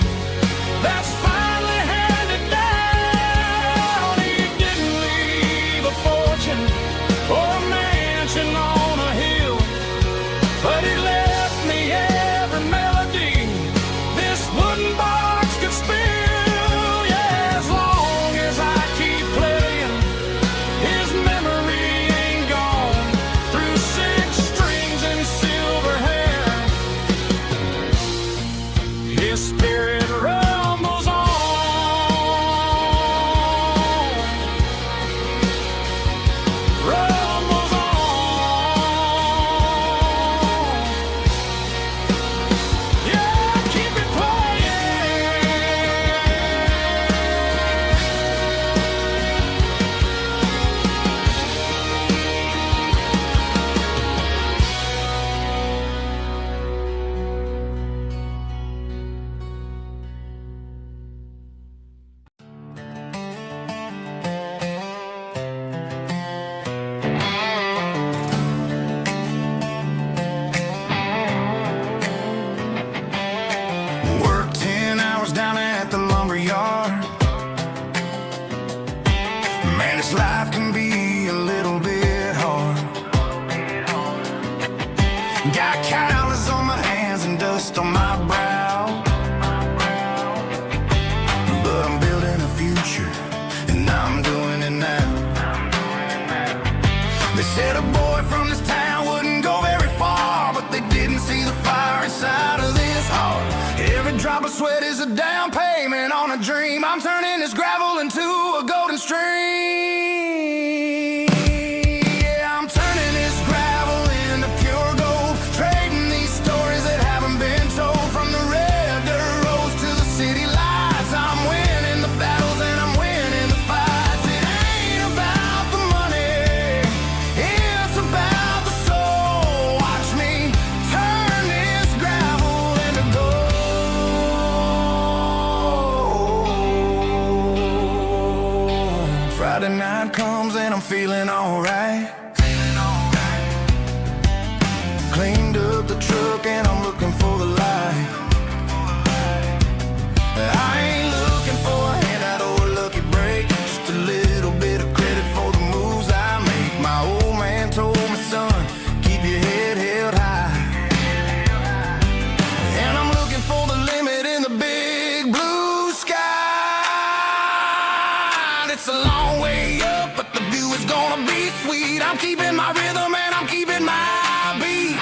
that's finally handed down. He didn't leave a fortune or a mansion on a hill, but he left me every melody this wooden box could spill. Yeah, as long as I keep playing, his memory ain't gone. Through 6 strings and silver hair, his spirit rumbles on. Rumbles on. Yeah, keep it playing. drop of sweat is a down payment on a dream. I'm turning this gravel into a golden stream. Yeah, I'm turning this gravel into pure gold, trading these stories that haven't been told. From the red dirt roads to the city lights, I'm winning the battles and I'm winning the fights. It ain't about the money, it's about the soul. Watch me turn this gravel into gold. Friday night comes and I'm feeling alright. Cleaned up the truck and I'm looking for the light. I ain't looking for a handout or a lucky break, just a little bit of credit for the moves I make. My old man told me, son, keep your head held high. And I'm looking for the limit in the big blue sky. It's a long way up, but the view is gonna be sweet. I'm keeping my rhythm and I'm keeping my beat.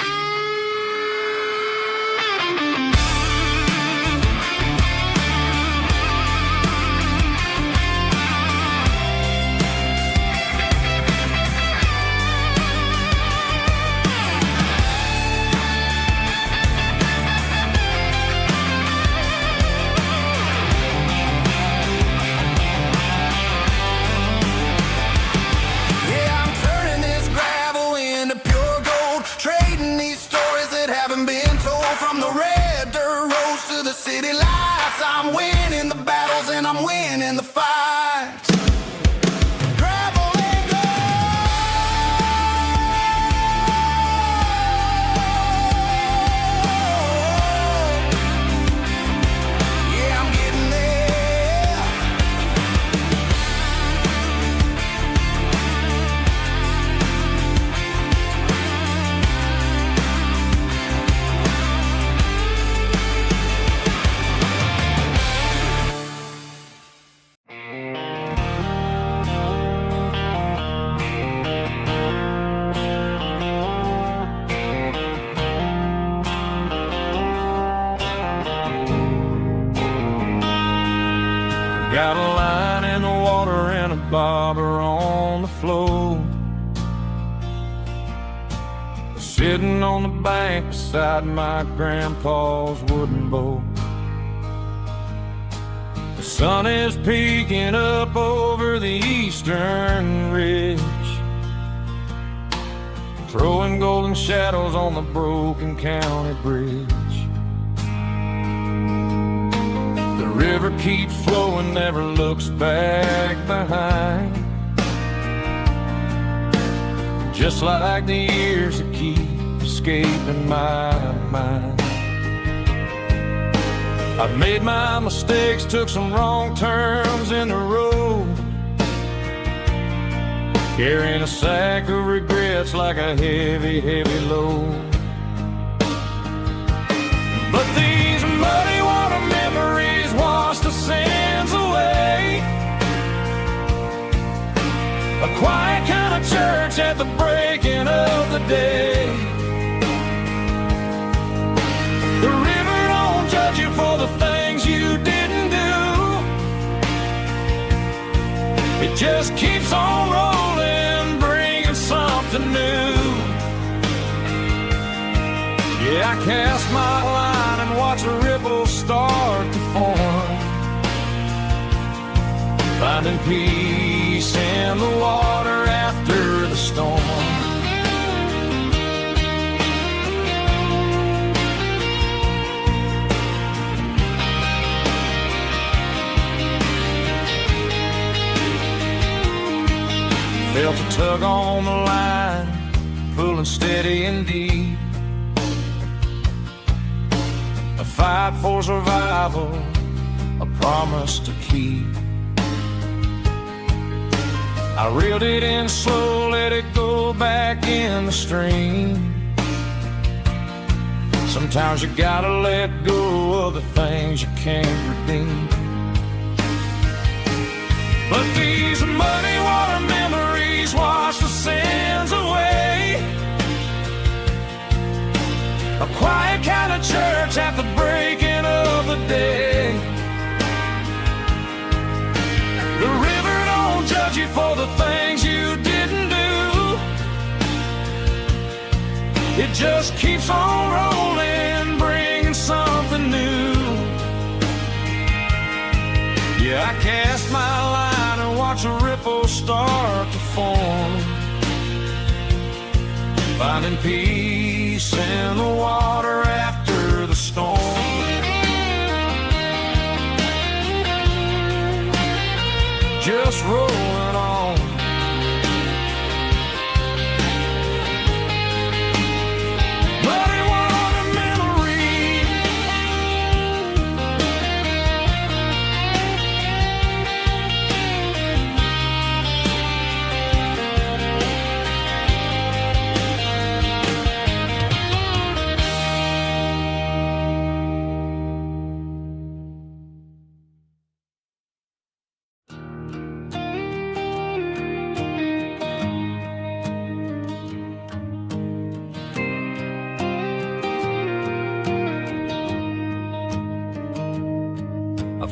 Yeah, I'm turning this gravel into pure gold, trading these stories that haven't been told. From the red dirt roads to the city lights, I'm winning the battles and I'm winning the fights. Gravel and gold. Yeah, I'm getting there. Got a line in the water and a bobber on the floor, sitting on the bank beside my grandpa's wooden boat. The sun is peeking up over the eastern ridge, throwing golden shadows on the broken county bridge. The river keeps flowing, never looks back behind, just like the years that keep escaping my mind. I've made my mistakes, took some wrong turns in the road, carrying a sack of regrets like a heavy, heavy load. But these muddy water memories wash the sins away. A quiet kind of church at the breaking of the day. The river don't judge you for the things you didn't do. It just keeps on rolling, bringing something new. Yeah, I cast my line and watch the ripples start to form, finding peace in the water after the storm. Felt a tug on the line, pulling steady and deep. A fight for survival, a promise to keep. I reeled it in slow, let it go back in the stream. Sometimes you gotta let go of the things you can't redeem. But these muddy water memories wash the sins away. A quiet kind of church at the breaking of the day. just keeps on rolling, bringing something new. Yeah, I cast my line and watch a ripple start to form, finding peace in the water after the storm. Just rolling on. But it was a memory.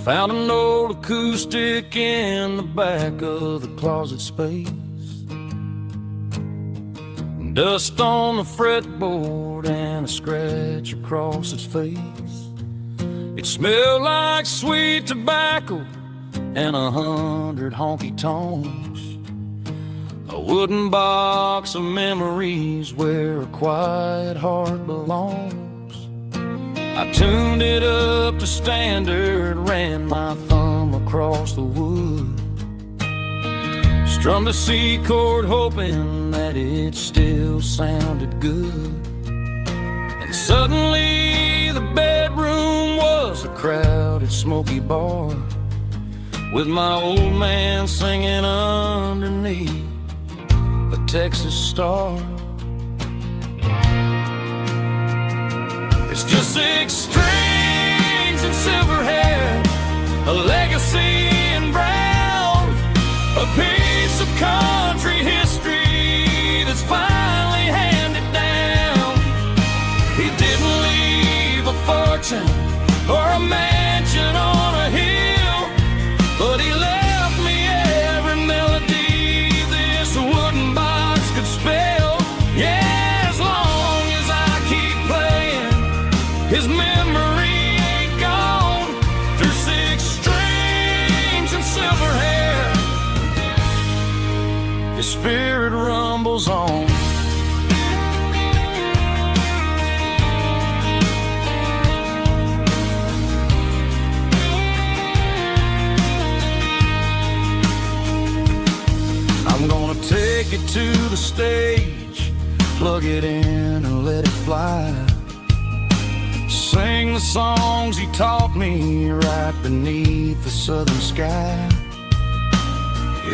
Found an old acoustic in the back of the closet space. Dust on the fretboard and a scratch across its face. It smelled like sweet tobacco and 100 honky-tonks. A wooden box of memories where a quiet heart belongs. I tuned it up to standard, ran my thumb across the wood, strummed a C chord hoping that it still sounded good. And suddenly the bedroom was a crowded smoky bar, with my old man singing underneath a Texas star. It's just 6 strings and silver hair, a legacy in brown, a piece of country history that's finally handed down. He didn't leave a fortune or a mansion on a hill, but he left me every melody this wooden box could spell. Yeah. His memory ain't gone through 6 strings and silver hair. His spirit rumbles on. I'm gonna take it to the stage, plug it in and let it fly. Sing the songs he taught me right beneath the southern sky.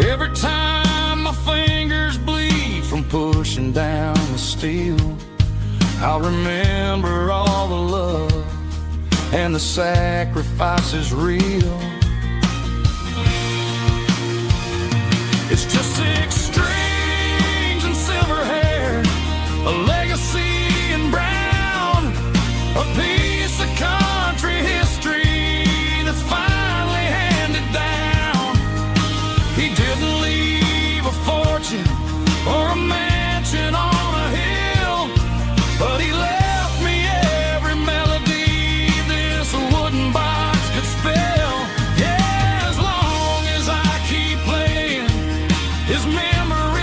Every time my fingers bleed from pushing down the steel, I'll remember all the love and the sacrifices real. It's just 6 strings and silver hair, a legacy in brown, a piece of country history that's finally handed down. He didn't leave a fortune or a mansion on a hill, but he left me every melody this wooden box could spell. Yeah, as long as I keep playing, his memory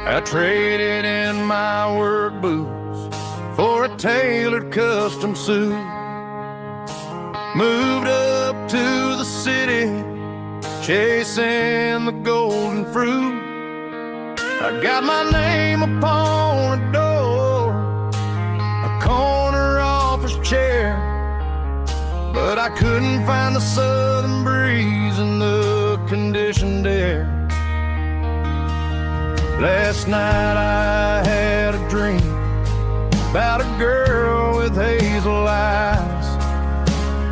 I traded in my work boots for a tailored custom suit. Moved up to the city, chasing the golden fruit. I got my name upon a door, a corner office chair, but I couldn't find the southern breeze in the conditioned air. Last night I had a dream about a girl with hazel eyes.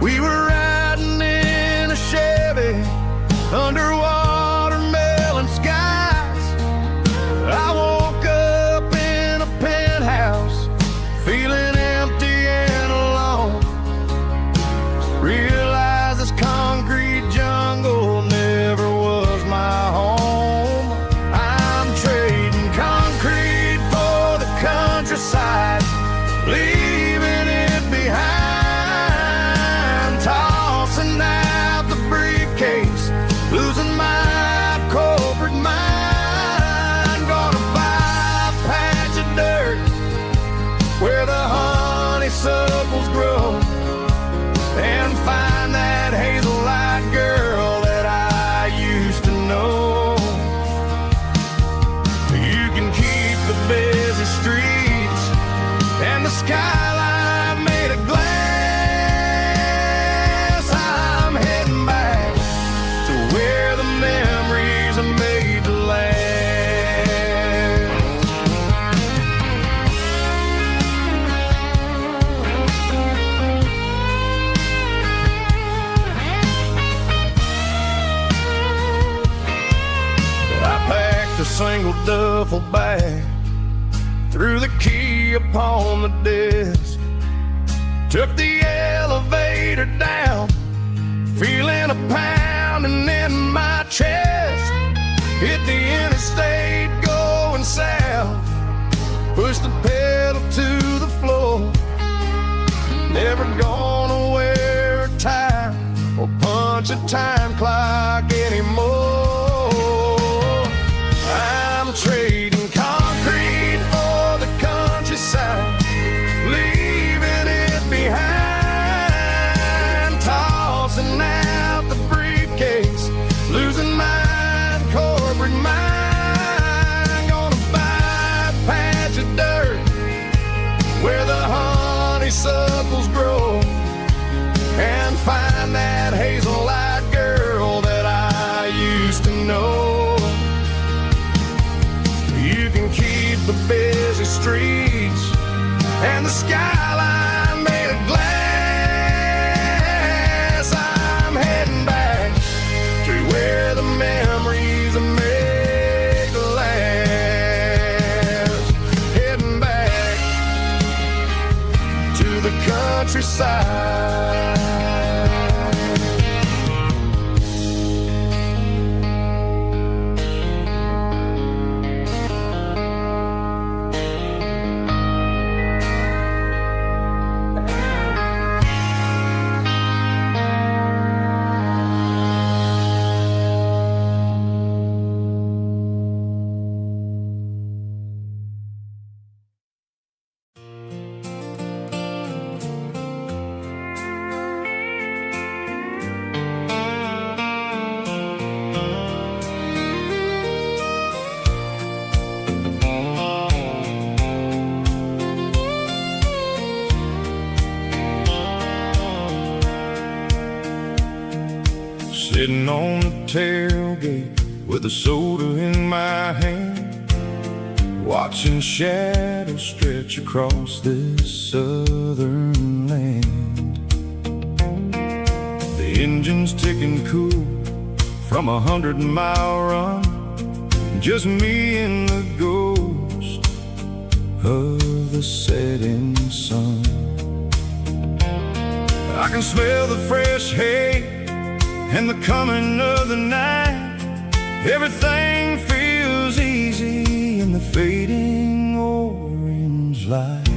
We were riding in a Chevy under watermelon skies. I woke up in a penthouse, feeling empty and alone. Realized this concrete jungle never was my home. I'm trading concrete for the countryside, leaving it behind. Tossing out the briefcase, losing my corporate mind. Gonna buy a patch of dirt where the honeysuckles grow, and find that hazel-eyed girl that I used to know. You can keep the busy streets and the skyline made of glass. I'm heading back to where the memories are made to last. I packed a single duffel bag, threw the key upon the desk, took the elevator down, feeling a pounding in my chest. Hit the interstate going south, pushed the pedal to the floor. Never gonna wear a tie or punch a time clock anymore. I'm trading concrete for the countryside, leaving it behind. Tossing out the briefcase, losing my corporate mind. Gonna buy a patch of dirt where the honeysuckles grow, and find that hazel-eyed girl that I used to know. You can keep the busy streets and the skyline made of glass. I'm heading back to where the memories are made to last. Heading back to the countryside. Sitting on the tailgate with a soda in my hand, watching shadows stretch across this southern land. The engine's ticking cool from 100-mile run, just me and the ghost of the setting sun. I can smell the fresh hay and the coming of the night. Everything feels easy in the fading orange light.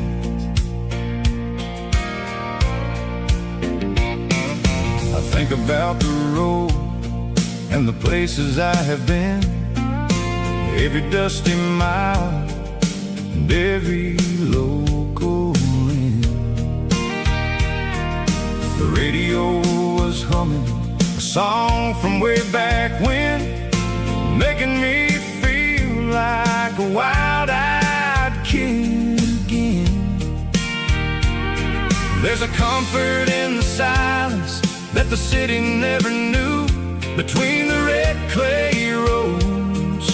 I think about the road and the places I have been. every dusty mile and every local inn. The radio was humming a song from way back when, making me feel like a wild-eyed kid again. There's a comfort in the silence that the city never knew, between the red clay roads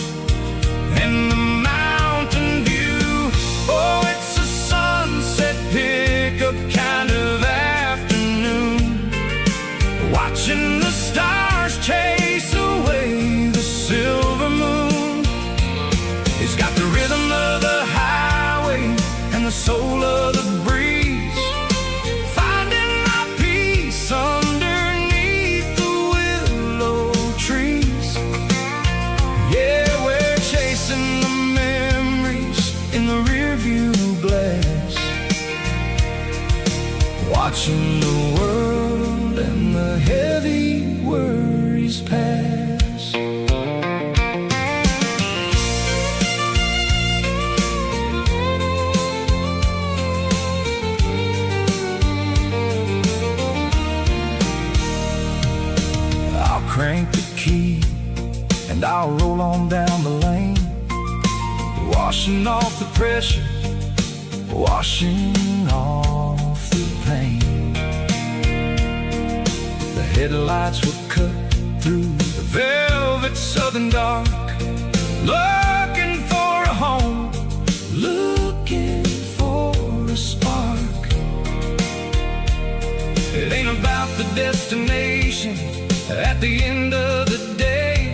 and the mountain view. Oh, it's a sunset pickup kind of afternoon, watching the stars chase away the silver moon. It's got the rhythm of the highway and the soul of the breeze, finding my peace underneath the willow trees. Yeah, we're chasing the memories in the rearview glass, watching the world and the heavy worries pass. I'll crank the key and I'll roll on down the lane, washing off the pressure, washing off the pain. The headlights will cut through the velvet southern dark, looking for a home, looking for a spark. It ain't about the destination at the end of the day,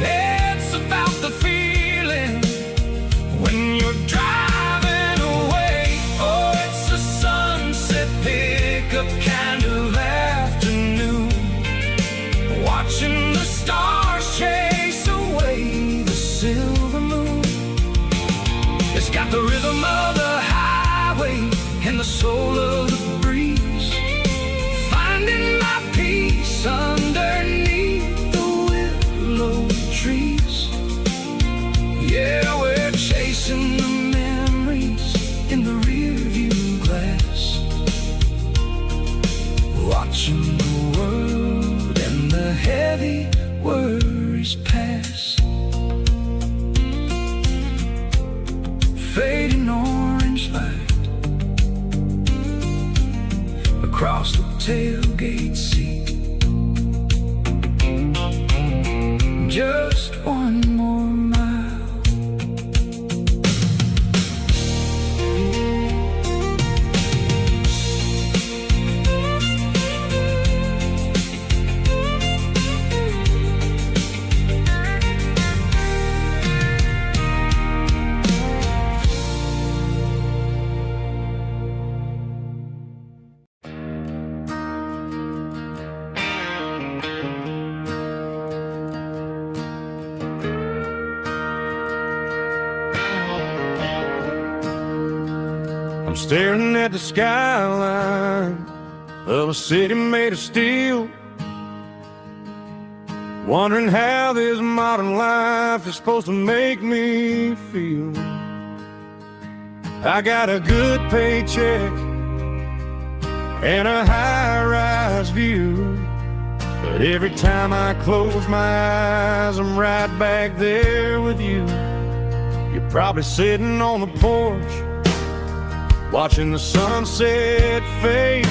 it's about the feeling when you're driving away. Oh, it's a sunset pickup kind of afternoon, watching the stars chase away the silver moon. It's got the rhythm of the highway and the soul of the breeze, finding my peace underneath the willow trees. Yeah, we're chasing the memories in the rearview glass, watching the world and the heavy worries pass. Fading orange light across the tailgate seat, just one more mile. I'm staring at the skyline of a city made of steel, wondering how this modern life is supposed to make me feel. I got a good paycheck and a high-rise view, but every time I close my eyes, I'm right back there with you. You're probably sitting on the porch, watching the sunset fade,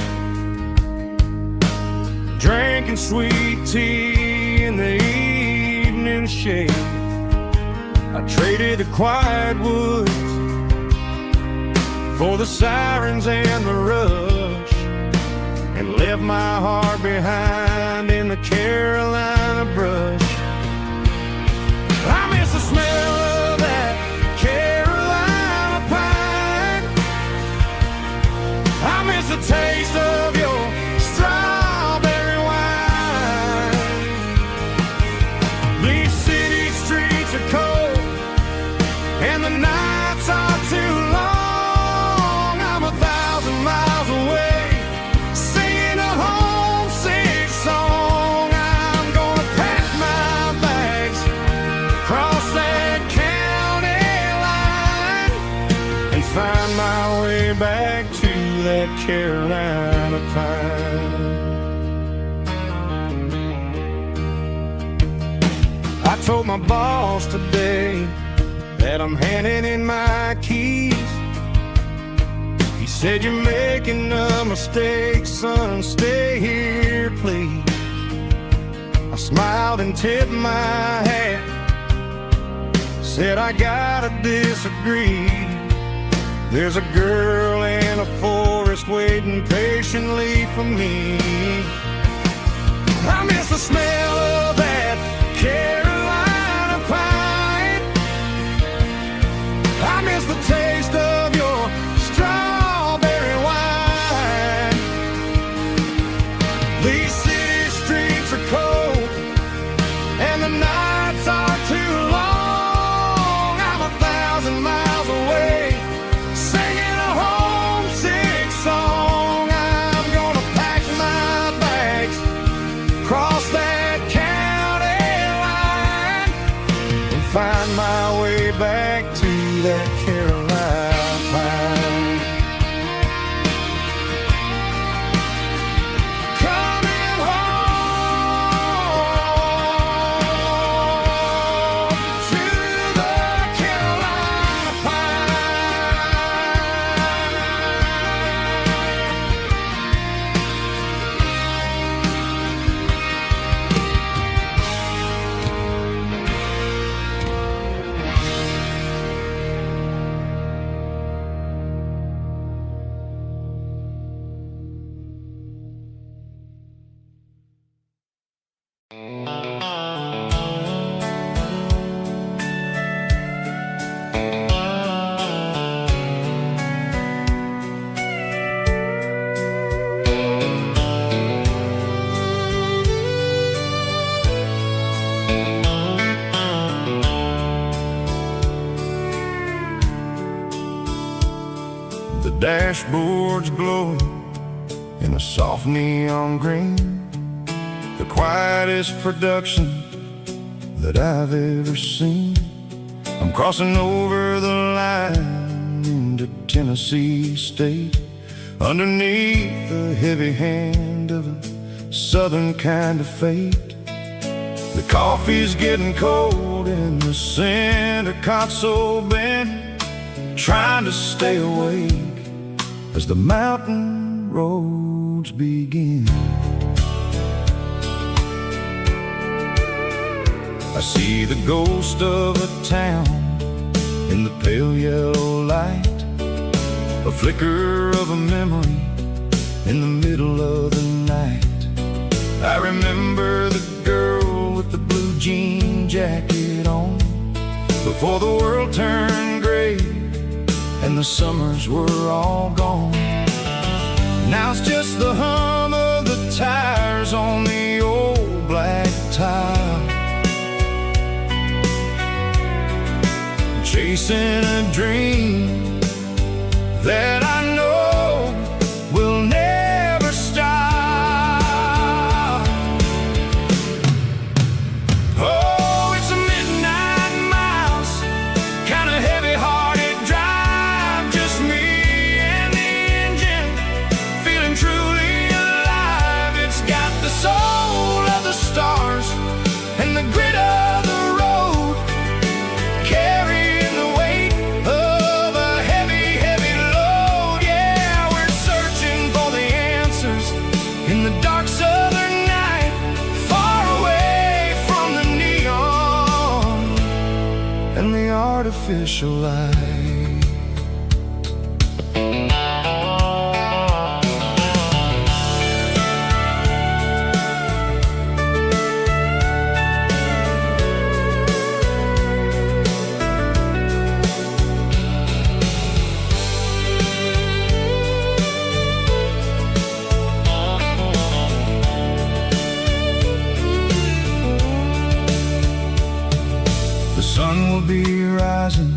drinking sweet tea in the evening shade. I traded the quiet woods for the sirens and the rush, and left my heart behind in the Carolina brush. I miss the smell of that Carolina pine, I miss the taste of your strawberry wine. These city streets are cold and the nights are too long. I'm 1,000 miles away, singing a homesick song. I'm gonna that Carolina pine. I told my boss today that I'm handing in my keys. He said, "You're making a mistake, son, stay here, please." I smiled and tipped my hat, said, "I gotta disagree. There's a girl in a forest waiting patiently for me. I miss the smell of that Carolina pine. I miss the taste of your strawberry wine. These city streets are cold and the nights are too long. I'm 1,000 miles away, singing a homesick song. I'm gonna pack my bags, cross that county line, and find my way back to that Carolina pine. Coming home to the Carolina The dashboard's glowing in a soft neon green, the quietest production that I've ever seen. I'm crossing over the line into Tennessee State, underneath the heavy hand of a southern kind of fate. The coffee's getting cold in the center console bin, trying to stay awake as the mountain roads begin. I see the ghost of a town in the pale yellow light, a flicker of a memory in the middle of the night. I remember the girl with the blue jean jacket on, before the world turned gray and the summers were all gone. Now it's just the hum of the tires on the old black tile, chasing a dream that I know will never stop. Oh, it's a midnight miles, kind of heavy-hearted drive, just me and the engine, feeling truly alive. It's got the soul of the stars and the grit of the road, carrying the weight of a heavy, heavy load. Yeah, we're searching for the answers in the dark southern night, far away from the neon and the artificial light. The sun will be rising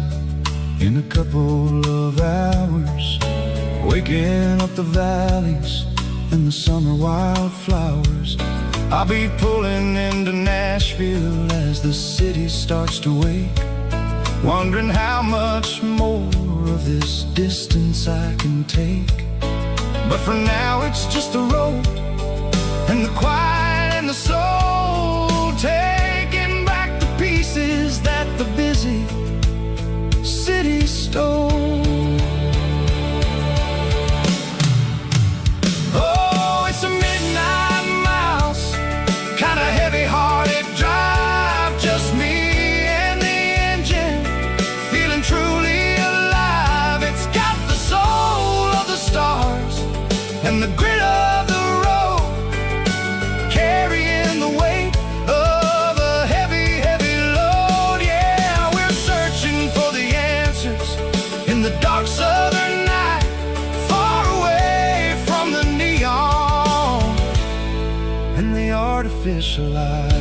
in a couple of hours, waking up the valleys and the summer wildflowers. I'll be pulling into Nashville as the city starts to wake, wondering how much more of this distance I can take. But for now it's just the road and the quiet and the soul, taking back the pieces that the busy city stole. Oh, it's a midnight mouse, kinda heavy-hearted drive, just me and the engine, feeling truly alive. It's got the soul of the stars and the grit of the road, carrying the weight of a heavy, heavy load. Yeah, we're searching for the answers in the dark southern night, far away from the neon and the artificial lights.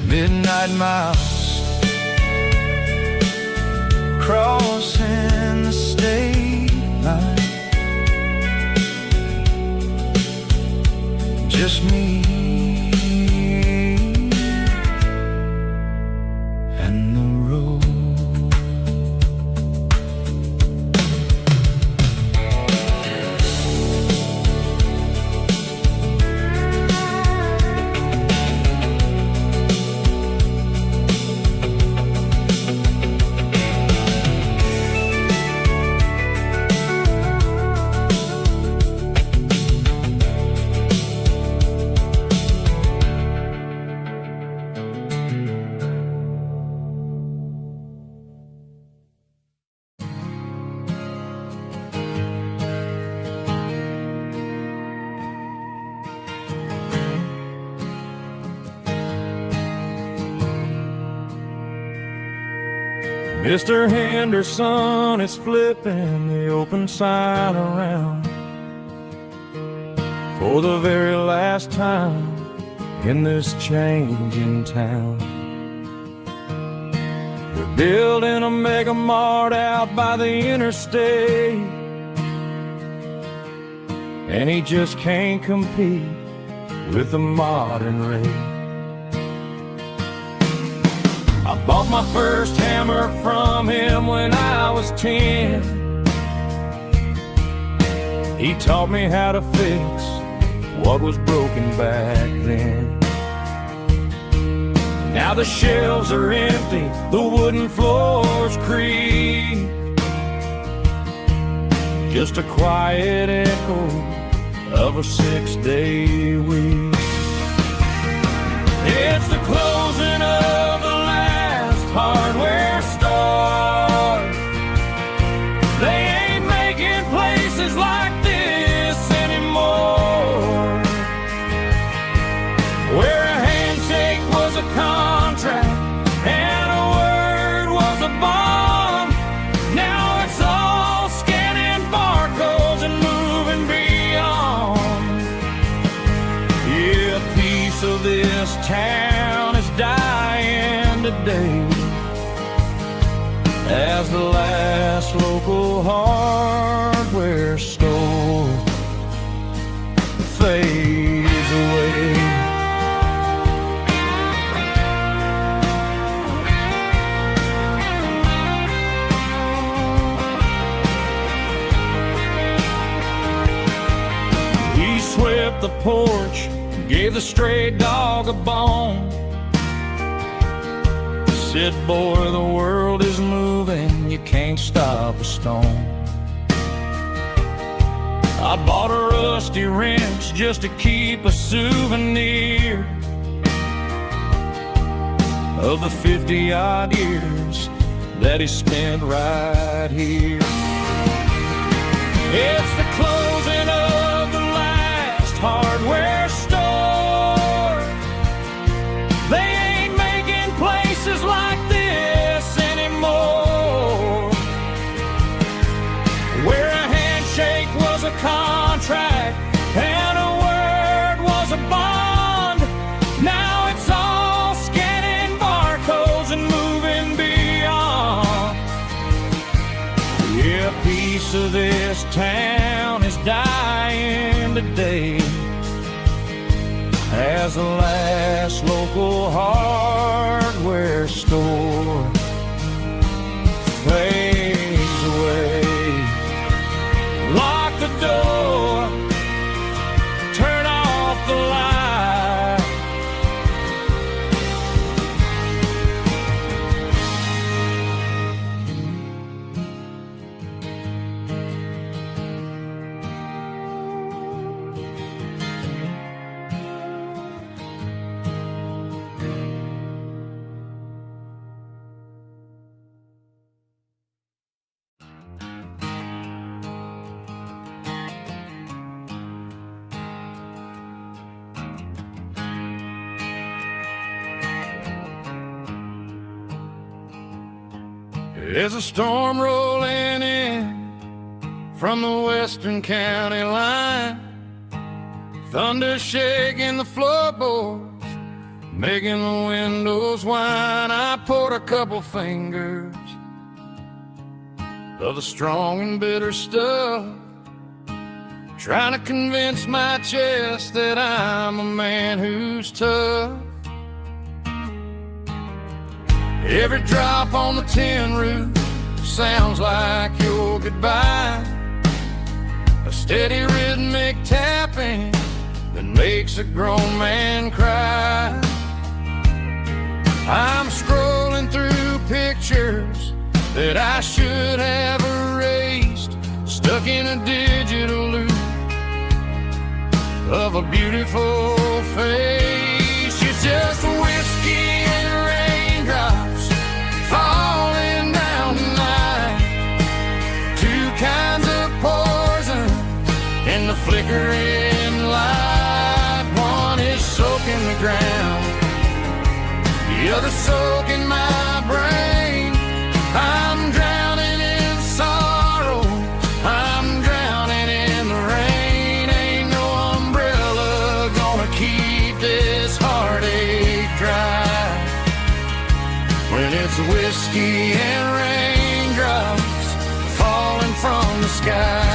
Midnight mouse, crossing the state line, just me and the road. Mr. Henderson is flipping the open sign around for the very last time in this changing town. We're building a mega mart out by the interstate, and he just can't compete with the modern rate. I bought my first hammer from him when I was 10. He taught me how to fix what was broken back then. Now the shelves are empty, the wooden floors creak, just a quiet echo of a 6-day week. It's the closing of the last hardware store. They ain't making places like this anymore, where a handshake was a contract and a word was a bond. Now it's all scanning barcodes and moving beyond. Yeah, a piece of this town is dying today as the last local hardware store fades away. He swept the porch, gave the stray dog a bone, said, boy, the world is moving, you can't stop a stone. I bought a rusty wrench just to keep a souvenir of the 50-odd years that he spent right here. It's the closing of the last hardware store. They ain't making places like this anymore, where a handshake was a contract and a word was a bond. Now it's all scanning barcodes and moving beyond. Yeah, a piece of this town is dying today as the last local hardware store fades away. There's a storm rolling in from the western county line, thunder shaking the floorboards, making the windows whine. I poured a couple fingers of the strong and bitter stuff, trying to convince my chest that I'm a man who's tough. Every drop on the tin roof sounds like your goodbye, a steady rhythmic tapping that makes a grown man cry. I'm scrolling through pictures that I should have erased, stuck in a digital loop of a beautiful face. It's just whiskey and raindrops falling down tonight, two kinds of poison in the flickering light. One is soaking the ground, the other soaking my brain. I'm drowning in sorrow, I'm drowning in the rain. Ain't no umbrella gonna keep this heartache dry when it's whiskey and raindrops falling from the sky.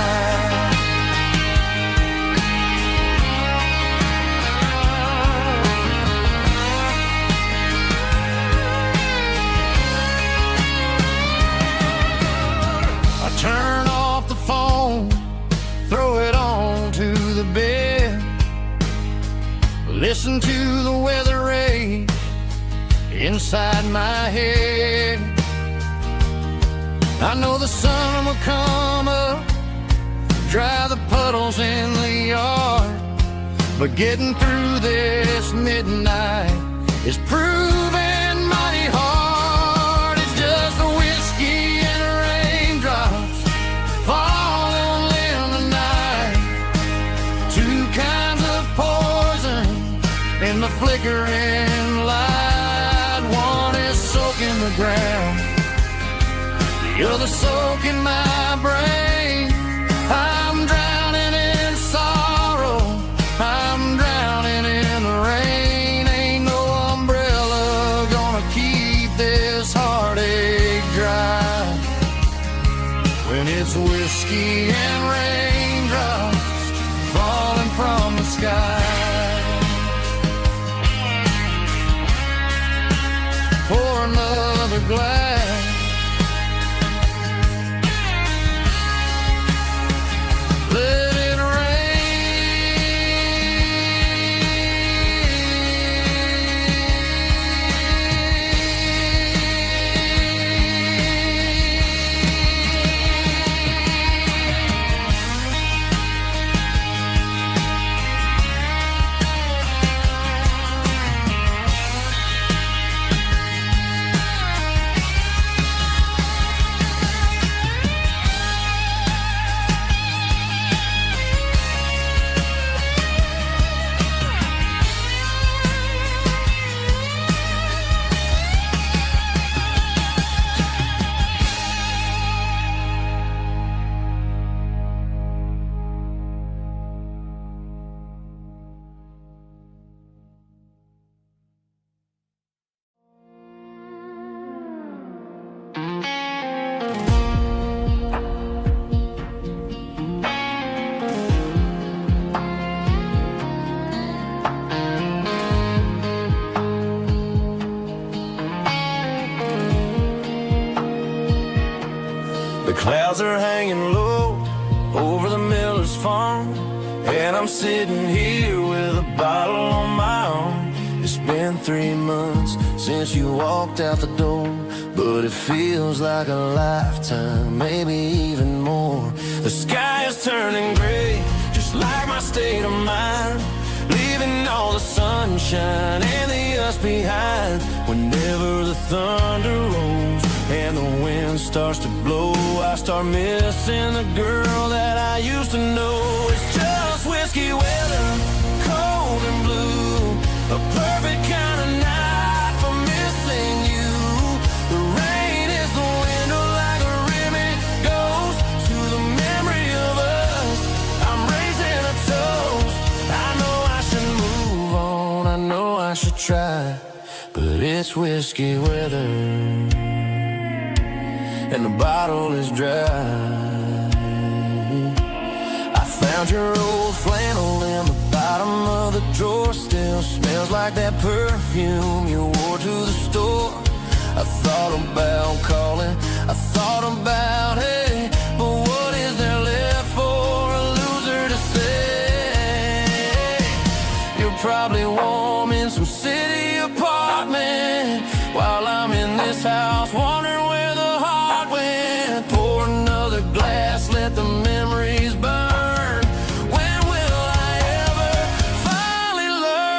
Turn off the phone, throw it on to the bed, listen to the weather rage inside my head. I know the sun will come up, dry the puddles in the yard, but getting through this midnight is proving mighty hard. It's just a whiskey and raindrops falling in the night, two kinds of poison in the flickering light. One is soaking the ground, the other soaking my brain. I'm drowning in sorrow, I'm drowning in the rain. Ain't no umbrella gonna keep this heartache dry when it's whiskey and raindrops falling from the sky. Pour another glass, let it Clouds are hanging low over the miller's farm, and I'm sitting here with a bottle on my arm. It's been 3 months since you walked out the door, but it feels like a lifetime, maybe even more. The sky is turning gray, just like my state of mind, leaving all the sunshine and the us behind. Whenever the thunder rolls and the wind starts to blow, I start missing the girl that I used to know. It's just whiskey weather, cold and blue, a perfect kind of night for missing you. The rain is the window try, but it's whiskey weather, and the bottle is dry. I found your old flannel in the bottom of the drawer. Still smells like that perfume you wore to the store. I thought about calling, I thought about, hey, but what is there left for a loser to say? You're probably warm in some city apartment, while I'm in this house wondering where the heart went. Pour another glass, let the memories burn. When will I ever finally learn?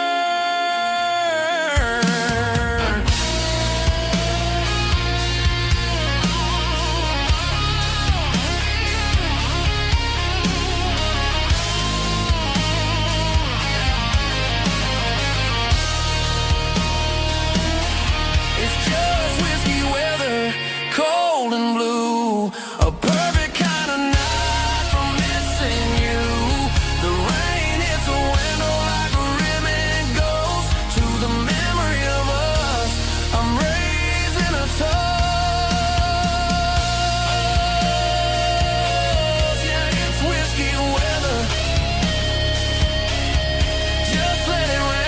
It's just whiskey weather, cold and blue, a perfect kind of night for missing you. The rain hits the window like a ribbon goes to the memory of us. I'm raising a toast. Yeah, it's whiskey weather. Just let it rain.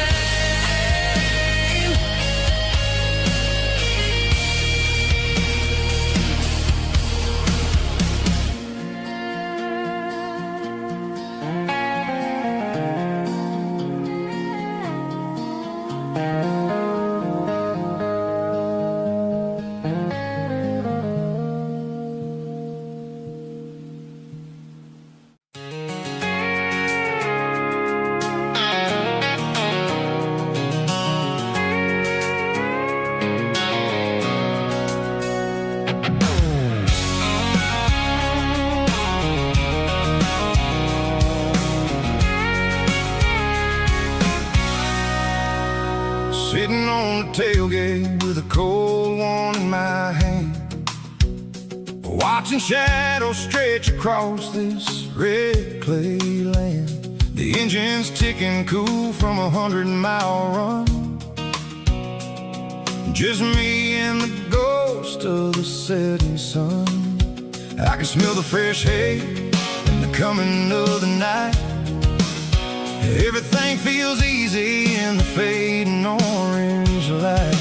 Sitting on the tailgate with a cold one in my hand, watching shadows stretch across this red clay land. The engine's ticking cool from 100-mile run. Just me and the ghost of the setting sun. I can smell the fresh hay and the coming of the night. Everything feels easy in the fading orange light.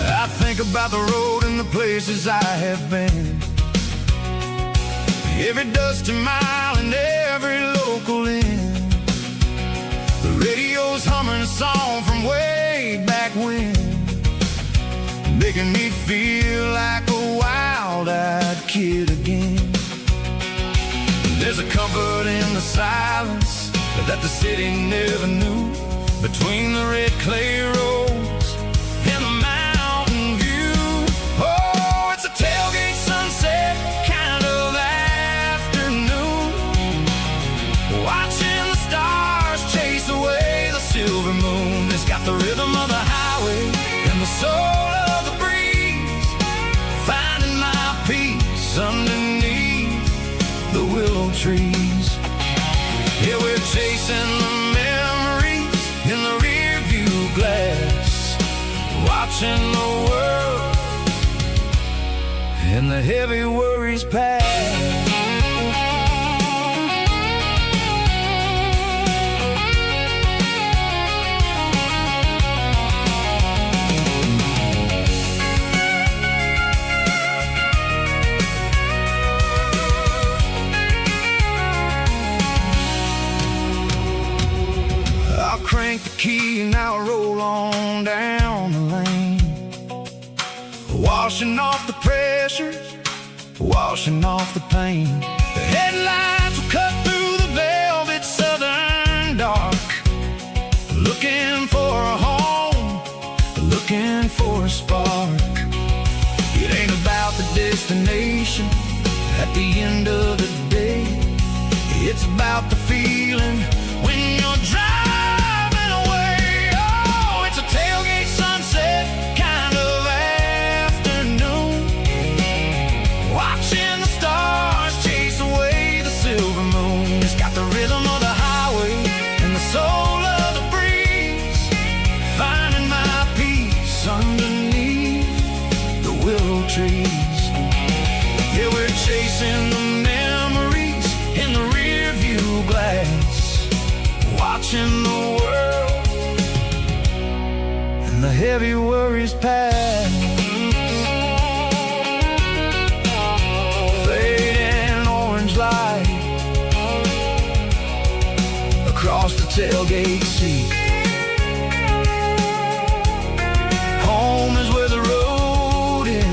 I think about the road and the places I have been, every dusty mile and every local inn. The radio's humming a song from way back when, making me feel like a wild-eyed kid again. There's a comfort in the silence that the city never knew, between the red clay roads and the mountain view. Oh, it's a tailgate sunset kind of afternoon, watching the stars chase away the silver moon. It's got the rhythm of the highway and the soul of the breeze, finding my peace underneath the willow trees. Yeah, we're chasing the memories in the rear view glass, watching the world and the heavy worries pass. Crank the key and I'll roll on down the lane, washing off the pressure, washing off the pain. The headlights will cut through the velvet southern dark, looking for a home, looking for a spark. It ain't about the destination at the end of the day, it's about the feeling when you're driving. Tailgate sunset kind of afternoon. the heavy worries pass, fading orange light across the tailgate seat. Home is where the road ends.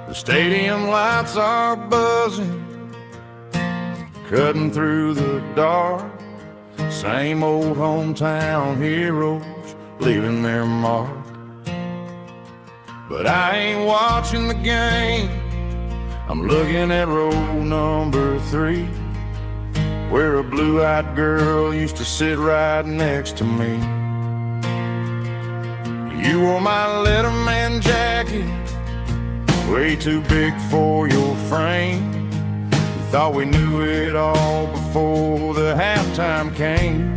The stadium lights are buzzing, cutting through the dark. Same old hometown heroes leaving their mark. But I ain't watching the game, I'm looking at row number 3, where a blue-eyed girl used to sit right next to me. You wore my Letterman jacket, way too big for your frame. We thought we knew it all before the halftime came.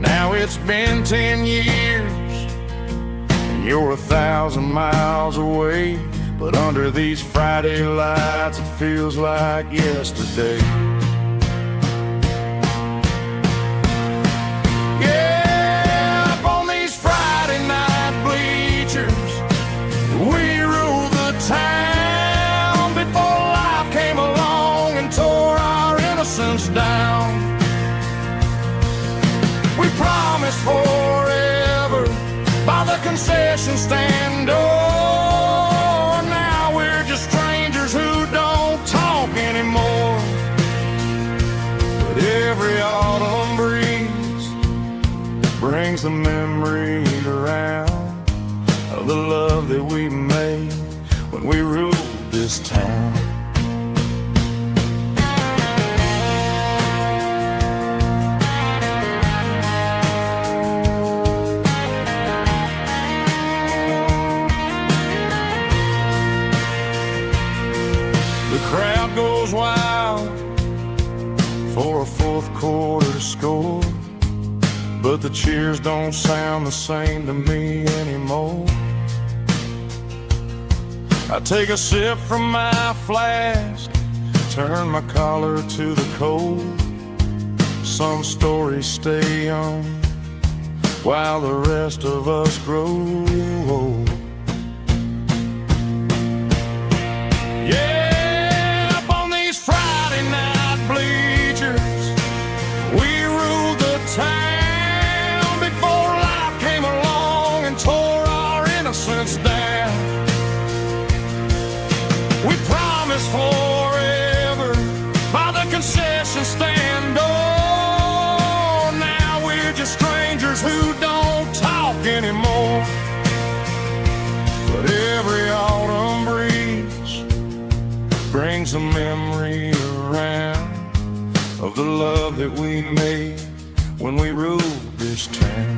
Now it's been 10 years, and you're 1,000 miles away. But under these Friday lights, it feels like yesterday. Yeah, up on these Friday night bleachers, we ruled the town before life came along and tore our innocence down. We promised forever by the concession stand door. Now we're just strangers who don't talk anymore. But every autumn breeze brings the memories around of the love that we made when we ruled this town. The crowd goes wild for a fourth quarter score, but the cheers don't sound the same to me anymore. I take a sip from my flask, turn my collar to the cold. Some stories stay young while the rest of us grow old. Yeah, up on these Friday night bleachers, we ruled the town before life came along and tore our innocence down. We promised forever by the concession stand door. Now we're just strangers who don't talk anymore. But every autumn breeze brings a memory around of the love that we made when we ruled this town.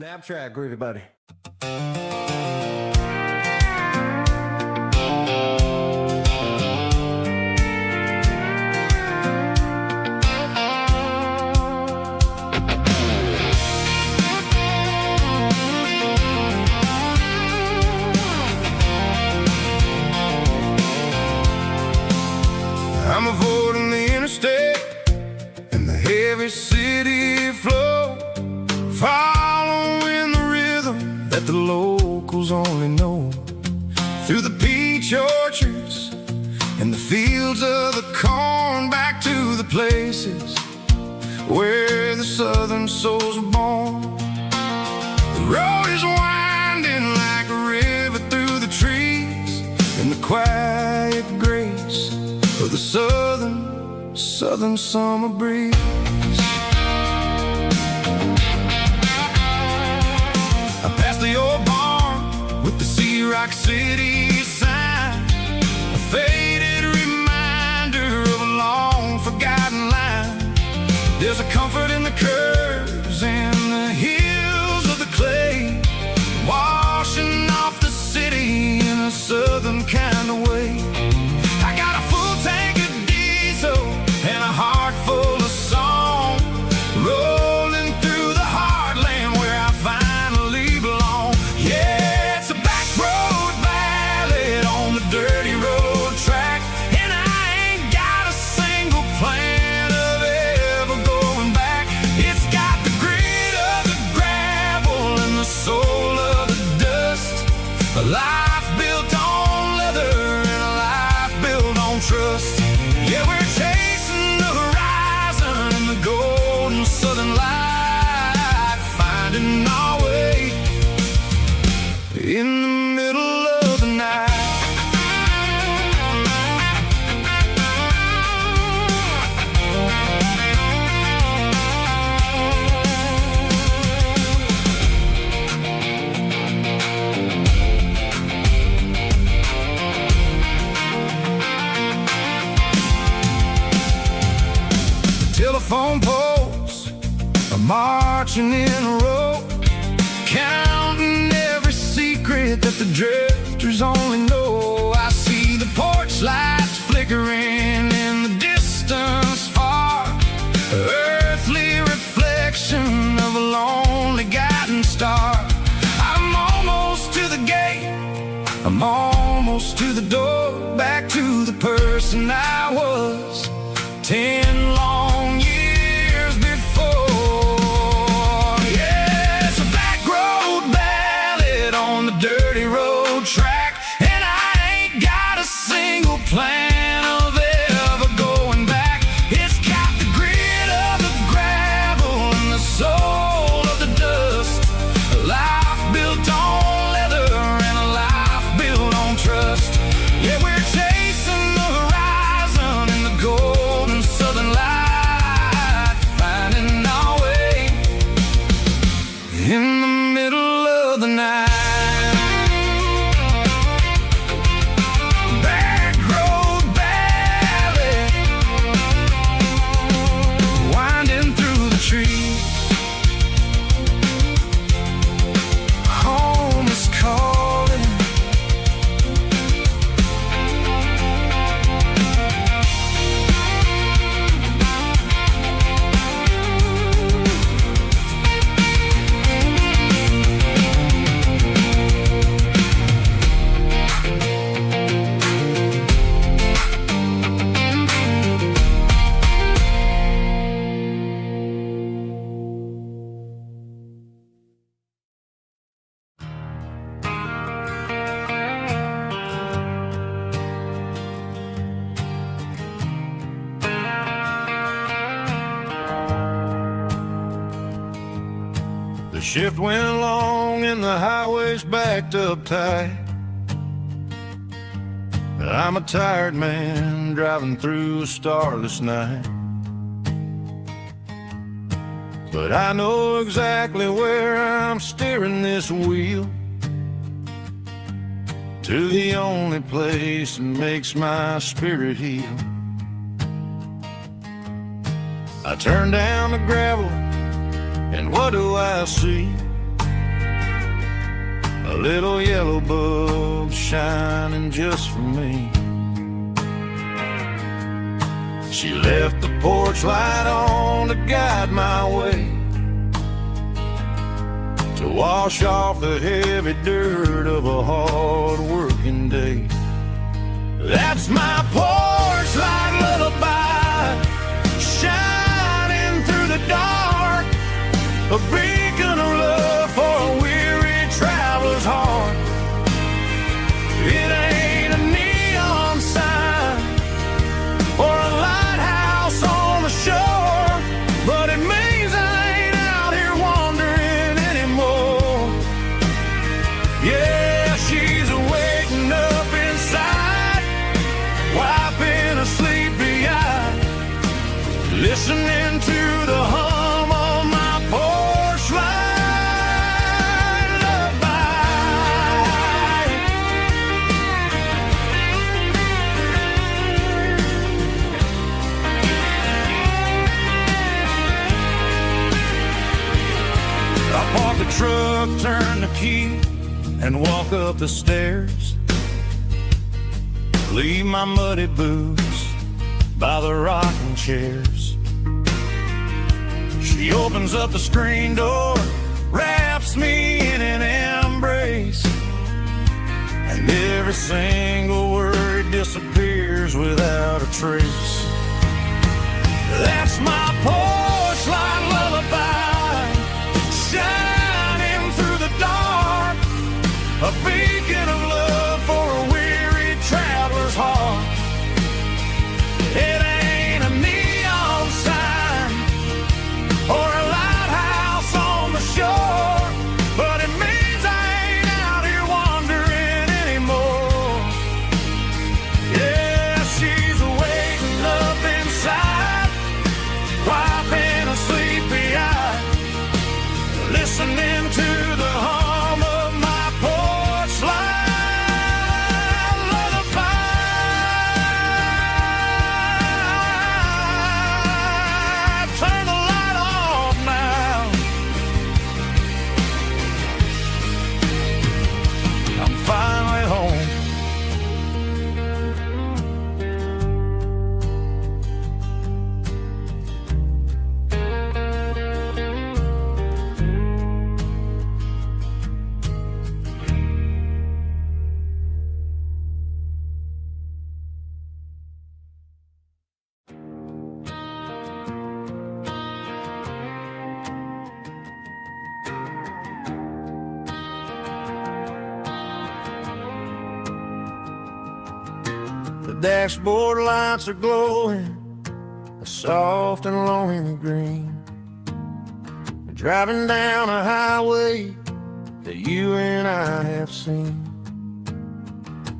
Snap track, groovy buddy. I'm avoiding the interstate and the heavy city flow, following the rhythm that the locals only know. Through the peach orchards and the fields of the corn, back to the places where the southern souls were born. The road is winding like a river through the trees, in the quiet grace of the southern summer breeze. I passed the old barn with the Sea Rock City sign, a faded reminder of a long forgotten line. There's a comfort in the curves and the hills of the clay, washing off the city in a southern kind of way. I got a full tank of diesel and a heart full of song, rolling through the heartland where I finally belong. Yeah, it's a back road ballad on the dirty road track, and I ain't got a single plan of ever going back. It's got the grit of the gravel and the soul of the dust, a life built on leather and a life built on trust. Yeah, we're chasing the horizon in the golden southern light, finding our way in the middle of the night. Telephone poles are marching in a row, counting every secret that the drifters only know. I see the porch lights flickering in the distance far, earthly reflection of a lonely guiding star. I'm almost to the gate, I'm almost to the door, back to the person I was 10 long years before. Yeah, it's a back road ballad on the dirty road track, and I ain't got a single plan of ever going back. It's got the grit of the gravel and the soul of the dust, a life built on leather and a life built on trust. Yeah, we're chasing the horizon in the golden southern light, finding our way in the middle of the night. Back road ballad, winding through the trees. Home is calling. The shift went along and the highway's backed up tight. I'm a tired man driving through a starless night, but I know exactly where I'm steering this wheel, to the only place that makes my spirit heal. I turn down the gravel, and what do I see? a little yellow bulb shining just for me. She left the porch light on to guide my way, to wash off the heavy dirt of a hard-working day. That's my porch light lullaby, shining through the dark, a beacon of love for a weary traveler's heart. It ain't a neon sign or a lighthouse on the shore, but it means I ain't out here wandering anymore. Yeah, she's waking up inside, wiping a sleepy eye, listening to the hum of my porch light lullaby. I park the truck, turn the key, and walk up the stairs. Leave my muddy boots by the rocking chairs. She opens up the screen door, wraps me in an embrace, and every single word disappears without a trace. That's my porch light lullaby, shining through the dark, a beacon of love for a weary traveler's heart. It ain't a neon sign or a lighthouse on the shore, but it means I ain't out here wandering anymore. Yeah, she's waking up inside, wiping a sleepy eye, listening to the hum of my porch light lullaby. Turn the light off now. I'm finally home. The dashboard lights are glowing, a soft and lonely green. We're driving down a highway that you and I have seen.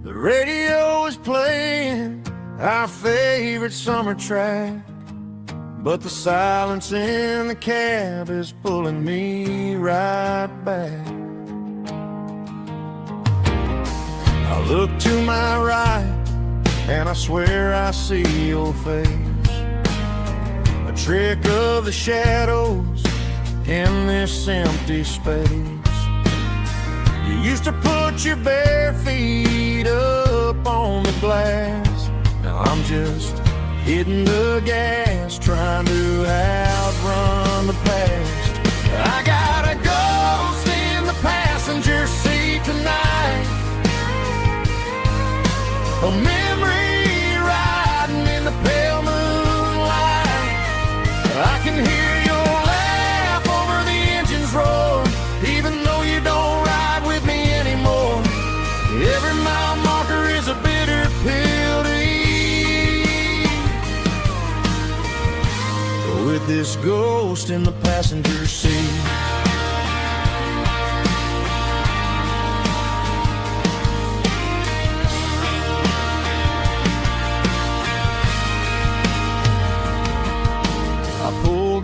The radio is playing our favorite summer track, but the silence in the cab is pulling me right back. I look to my right, and I swear I see your face, a trick of the shadows in this empty space. You used to put your bare feet up on the glass. Now I'm just hitting the gas, trying to outrun the past. I got a ghost in the passenger seat tonight, a memory riding in the pale moonlight. I can hear your laugh over the engine's roar, even though you don't ride with me anymore. Every mile marker is a bitter pill to eat, with this ghost in the passenger seat.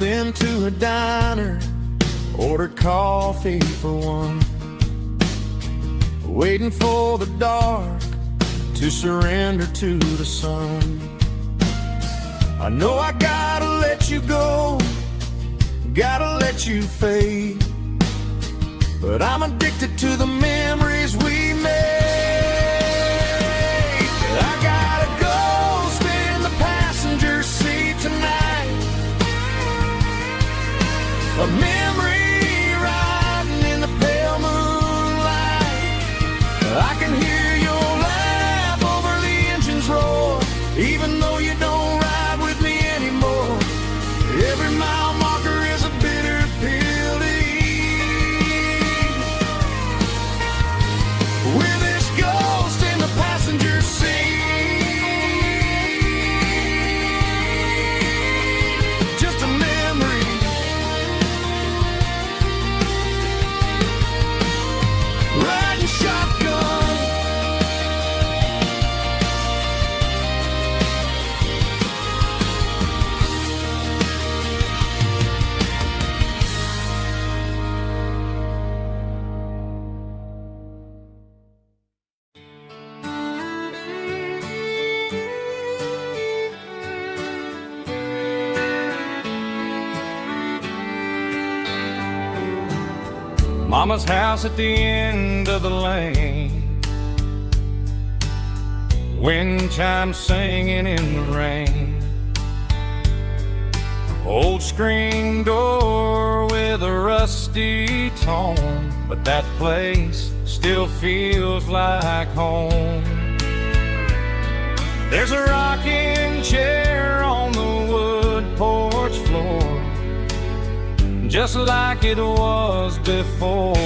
Into a diner, ordered coffee for one, waiting for the dark to surrender to the sun. I know I gotta let you go, gotta let you fade, but I'm addicted to the memories we made. I got a ghost in the passenger seat tonight, a memory riding in the pale moonlight. I can hear your laugh over the engine's roar, even though you don't ride with me anymore. Every mile marker is a bitter pill to eat. With this ghost in the passenger seat, just a memory. Riding shotgun, Mama's house at the end of the lane, wind chimes singing in the rain, old screen door with a rusty tone, but that place still feels like home. There's a rocking chair on the wood porch floor, just like it was before.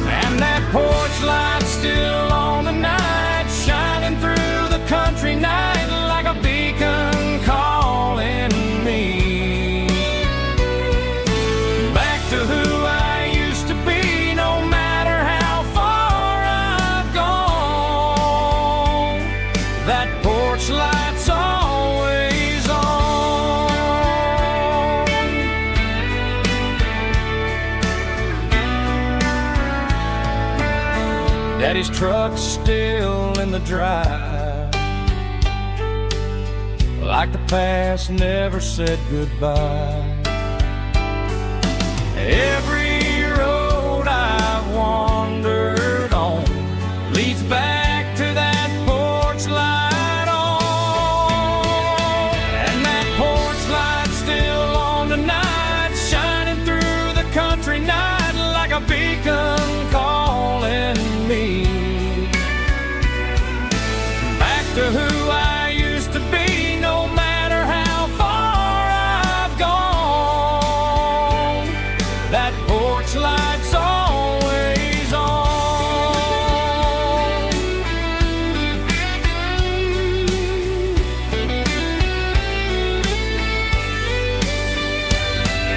And that porch light's still on tonight, shining through the country night like a beacon calling me back to who I used to be. No matter how far I've gone, that porch light's always on. Daddy's truck's still in the drive, like the past never said goodbye. Every road I've wandered on leads back to that porch light on. And that porch light's still on tonight, shining through the country night like a beacon calling me back to who I used to be. No matter how far I've gone, that porch light's always on.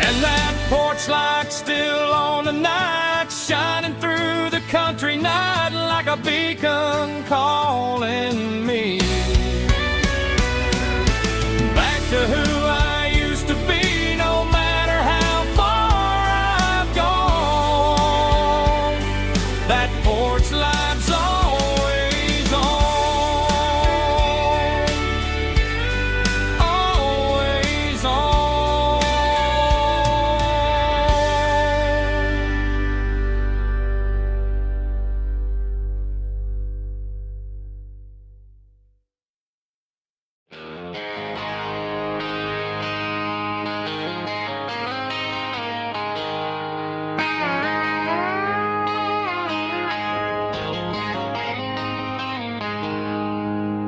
And that porch light's still on tonight, shining through the country night like a beacon calling me back to who I used to be. No matter how far I've gone, that porch light's always on, always on.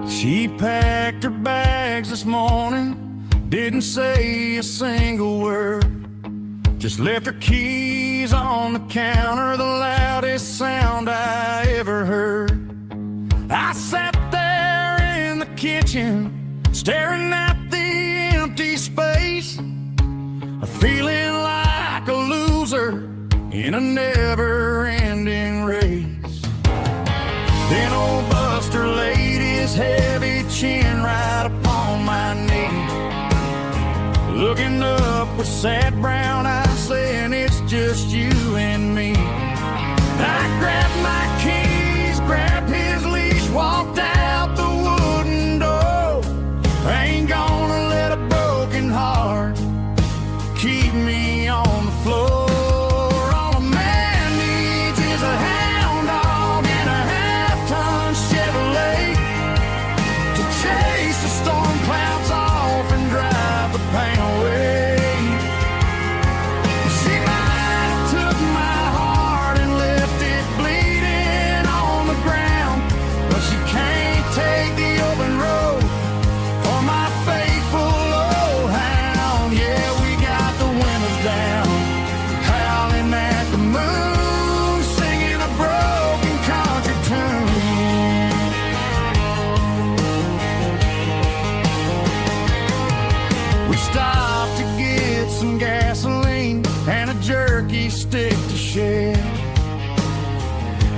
She packed her bags this morning, didn't say a single word, just left her keys on the counter, the loudest sound I ever heard. I sat there in the kitchen, staring at the empty space, feeling like a loser in a never-ending race. Then old Buster laid his heavy chin right upon my knee, looking up with sad brown eyes, saying it's just you and me. I grabbed my keys, grabbed his leash, walked out the wooden door. I ain't gonna let a broken heart keep me on the floor. All a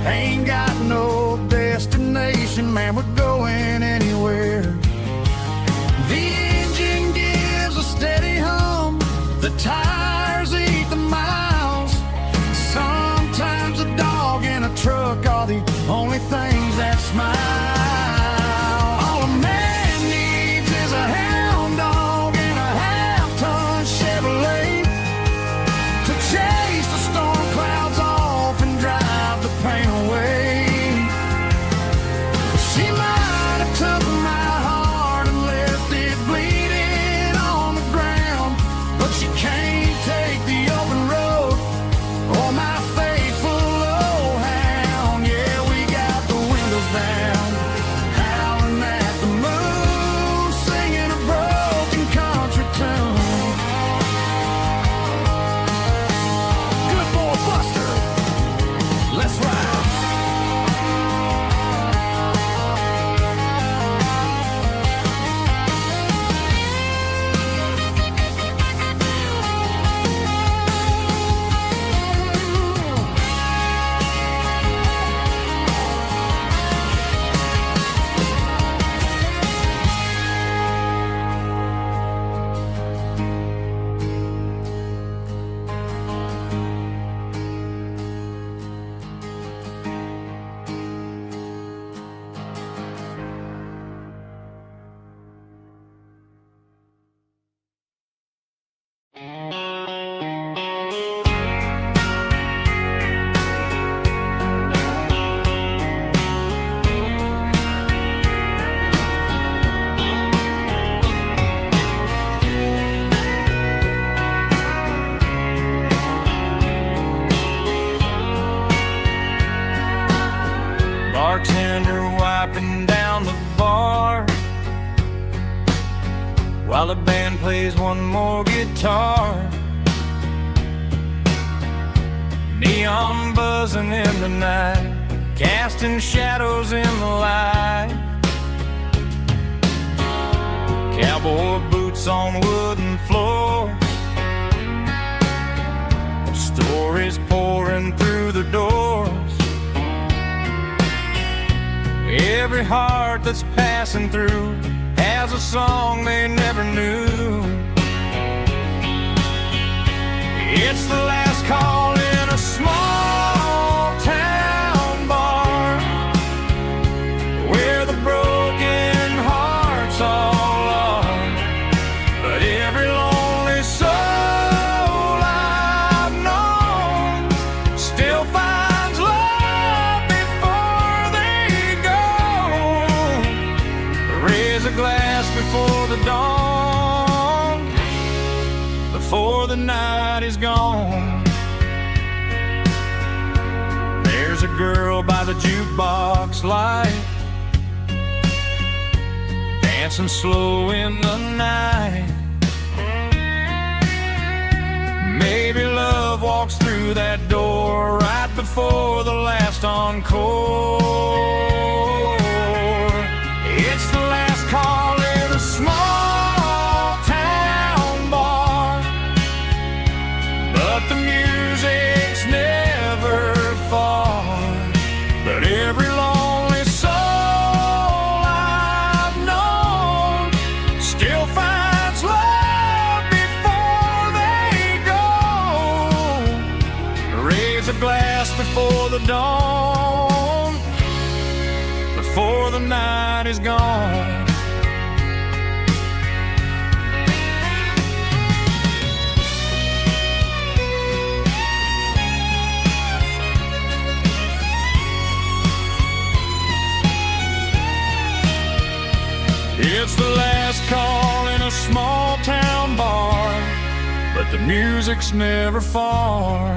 Ain't got no destination, man, we're going anywhere. The engine gives a steady hum, the tires eat the miles. Sometimes a dog and a truck are the only things that smile. All a man needs is a hound dog and a half-ton Chevrolet to chase the storm clouds off and drive the pain away. She might have took my heart and left it bleeding on the ground, but she can't take the open road or my faithful old hound. Yeah, we got the windows down, howling at the moon, singing a broken country tune. Good boy Buster, let's ride. Bartender wiping down the bar while the band plays one more guitar. Neon buzzing in the night, casting shadows in the light. Cowboy boots on wooden floors, stories pouring through the doors. Every heart that's passing through has a song they never knew. It's the last call in a small town bar where the broken hearts all are. But every lonely soul I've known still finds love before they go. Raise a glass before the dawn, before the night is gone. There's a girl by the jukebox light, dancing slow in the night. Maybe love walks through that door right before the last encore. It's the last call in a small town bar, but the music's never far. But every lonely soul I've known still finds love before they go. Raise a glass before the dawn, before the night is gone. It's the last call in a small town bar, but the music's never far.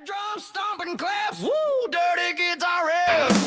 Drum stomping claps, woo, dirty guitar riffs.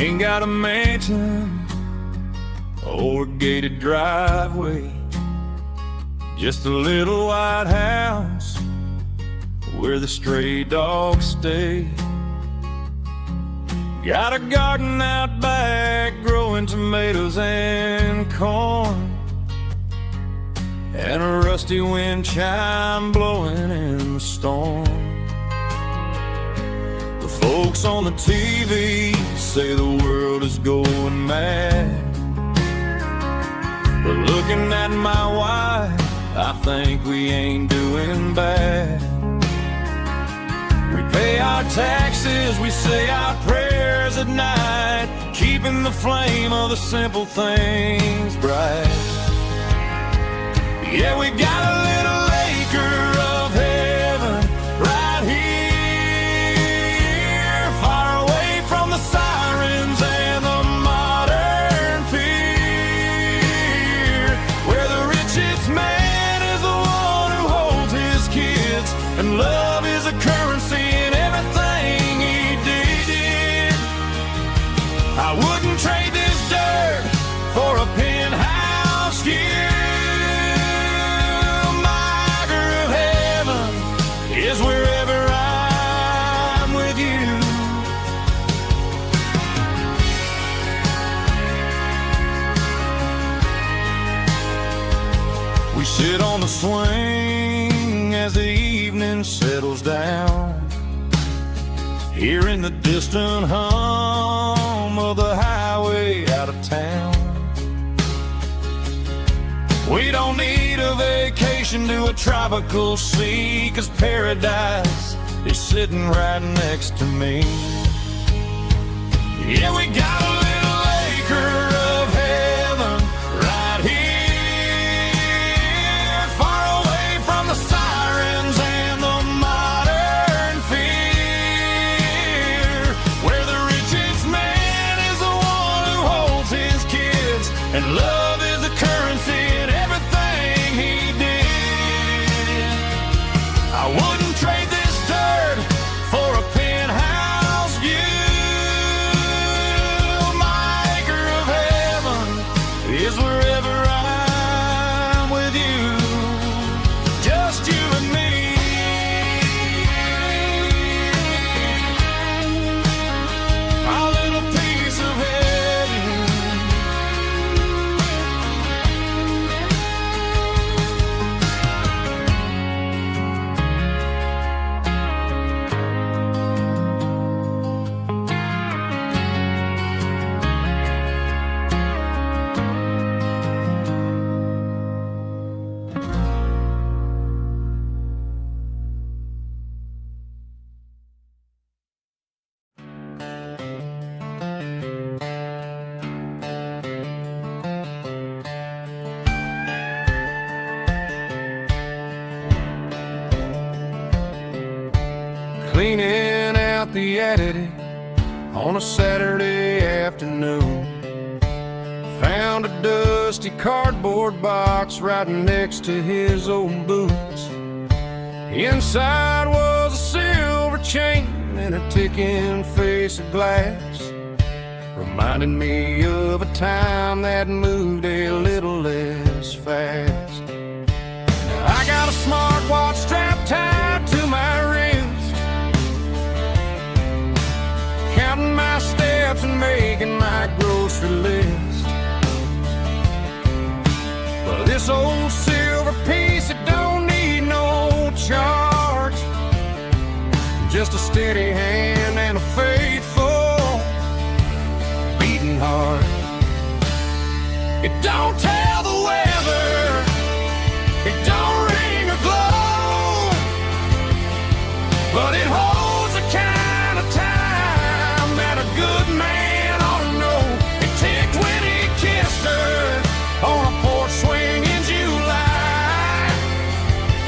Ain't got a mansion or a gated driveway, just a little white house where the stray dogs stay. Got a garden out back growing tomatoes and corn, and a rusty wind chime blowing in the storm. The folks on the TV say the world is going mad, but looking at my wife, I think we ain't doing bad. We pay our taxes, we say our prayers at night, keeping the flame of the simple things bright. Yeah, we got a little acre of heaven right here, far away from the sirens and the modern fear, where the richest man is the one who holds his kids, and love is a currency in everything he did. I wouldn't trade this dirt for a penthouse here. Is wherever I'm with you. We sit on the swing as the evening settles down, hearing the distant hum of the highway out of town. We don't need a vacation to a tropical sea, 'cause paradise is sitting right next to me. Yeah, we got a little acre of heaven right here, far away from the sirens and the modern fear, where the richest man is the one who holds his kids, and love is the currency in everything he did. I wouldn't trade this dirt for a penthouse view. My acre of heaven is wherever I'm with you, just you and me. Our little piece of heaven. Cleaning out the attic on a Saturday afternoon, found a dusty cardboard box right next to his old boots. Inside was a silver chain and a ticking face of glass, reminding me of a time that moved a little less fast. Now I got a smartwatch strapped tied to my wrist, counting my steps and making my grocery list. But this old silver piece, it don't need no charge, just a steady hand and a faithful beating heart. It don't tell the weather, it don't ring or glow, but it holds the kind of time that a good man ought to know. It ticked when he kissed her on a porch swing in July.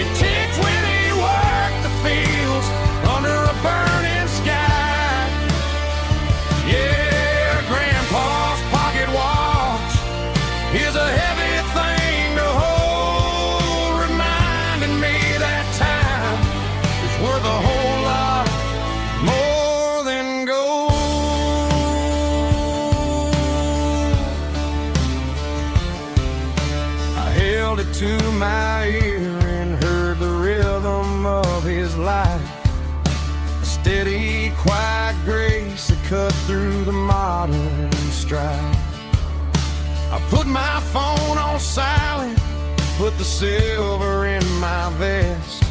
It ticked when he worked the fields under a burning sky. Yeah, Grandpa's pocket watch is a heavy held it to my ear and heard the rhythm of his life. A steady, quiet grace that cut through the modern strife. I put my phone on silent, put the silver in my vest.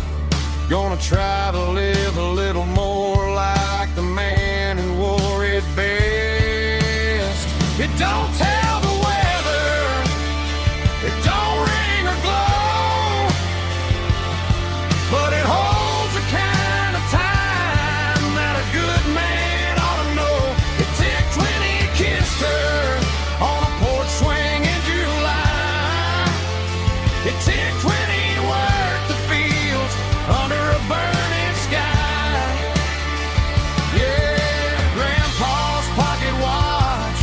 Gonna try to live a little more like the man who wore it best. It don't tell the weather, it don't ring or glow, but it holds the kind of time that a good man ought to know. It ticked when he kissed her on a porch swing in July. It ticked when he worked the fields under a burning sky. Yeah, Grandpa's pocket watch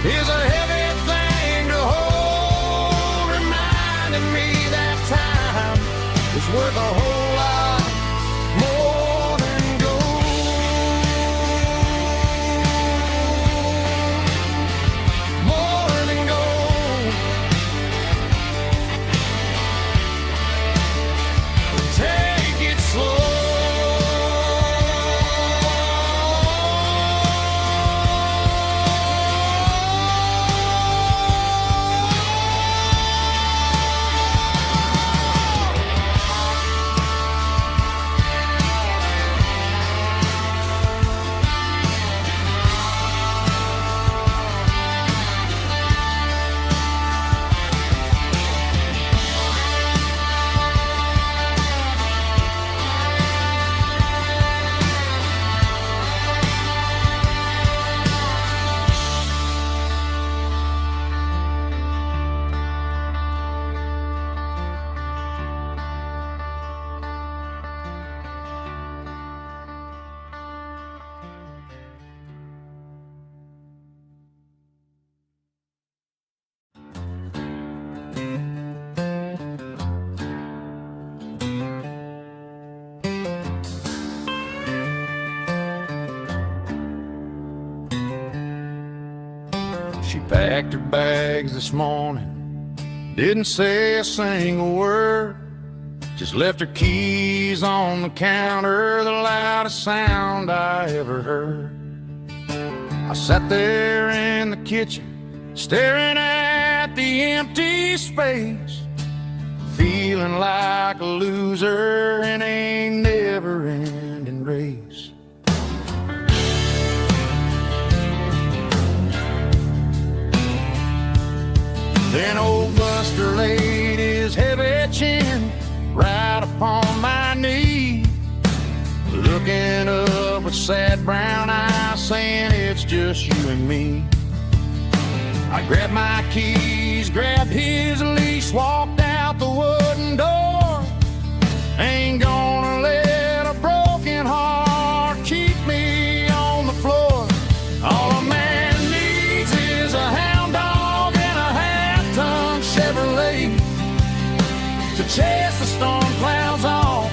is a heavy thing to hold, reminding me that time is worth a whole lot more than gold. More than gold. Take it slow. She packed her bags this morning, didn't say a single word, just left her keys on the counter, the loudest sound I ever heard. I sat there in the kitchen, staring at the empty space, feeling like a loser in a never-ending race. Then old Buster laid his heavy chin right upon my knee, looking up with sad brown eyes, saying it's just you and me. I grabbed my keys, grabbed his leash, walked out the wooden door. Ain't gonna let a broken heart keep me on the floor. All a man needs is a hound dog and a half-ton Chevrolet to chase the storm clouds off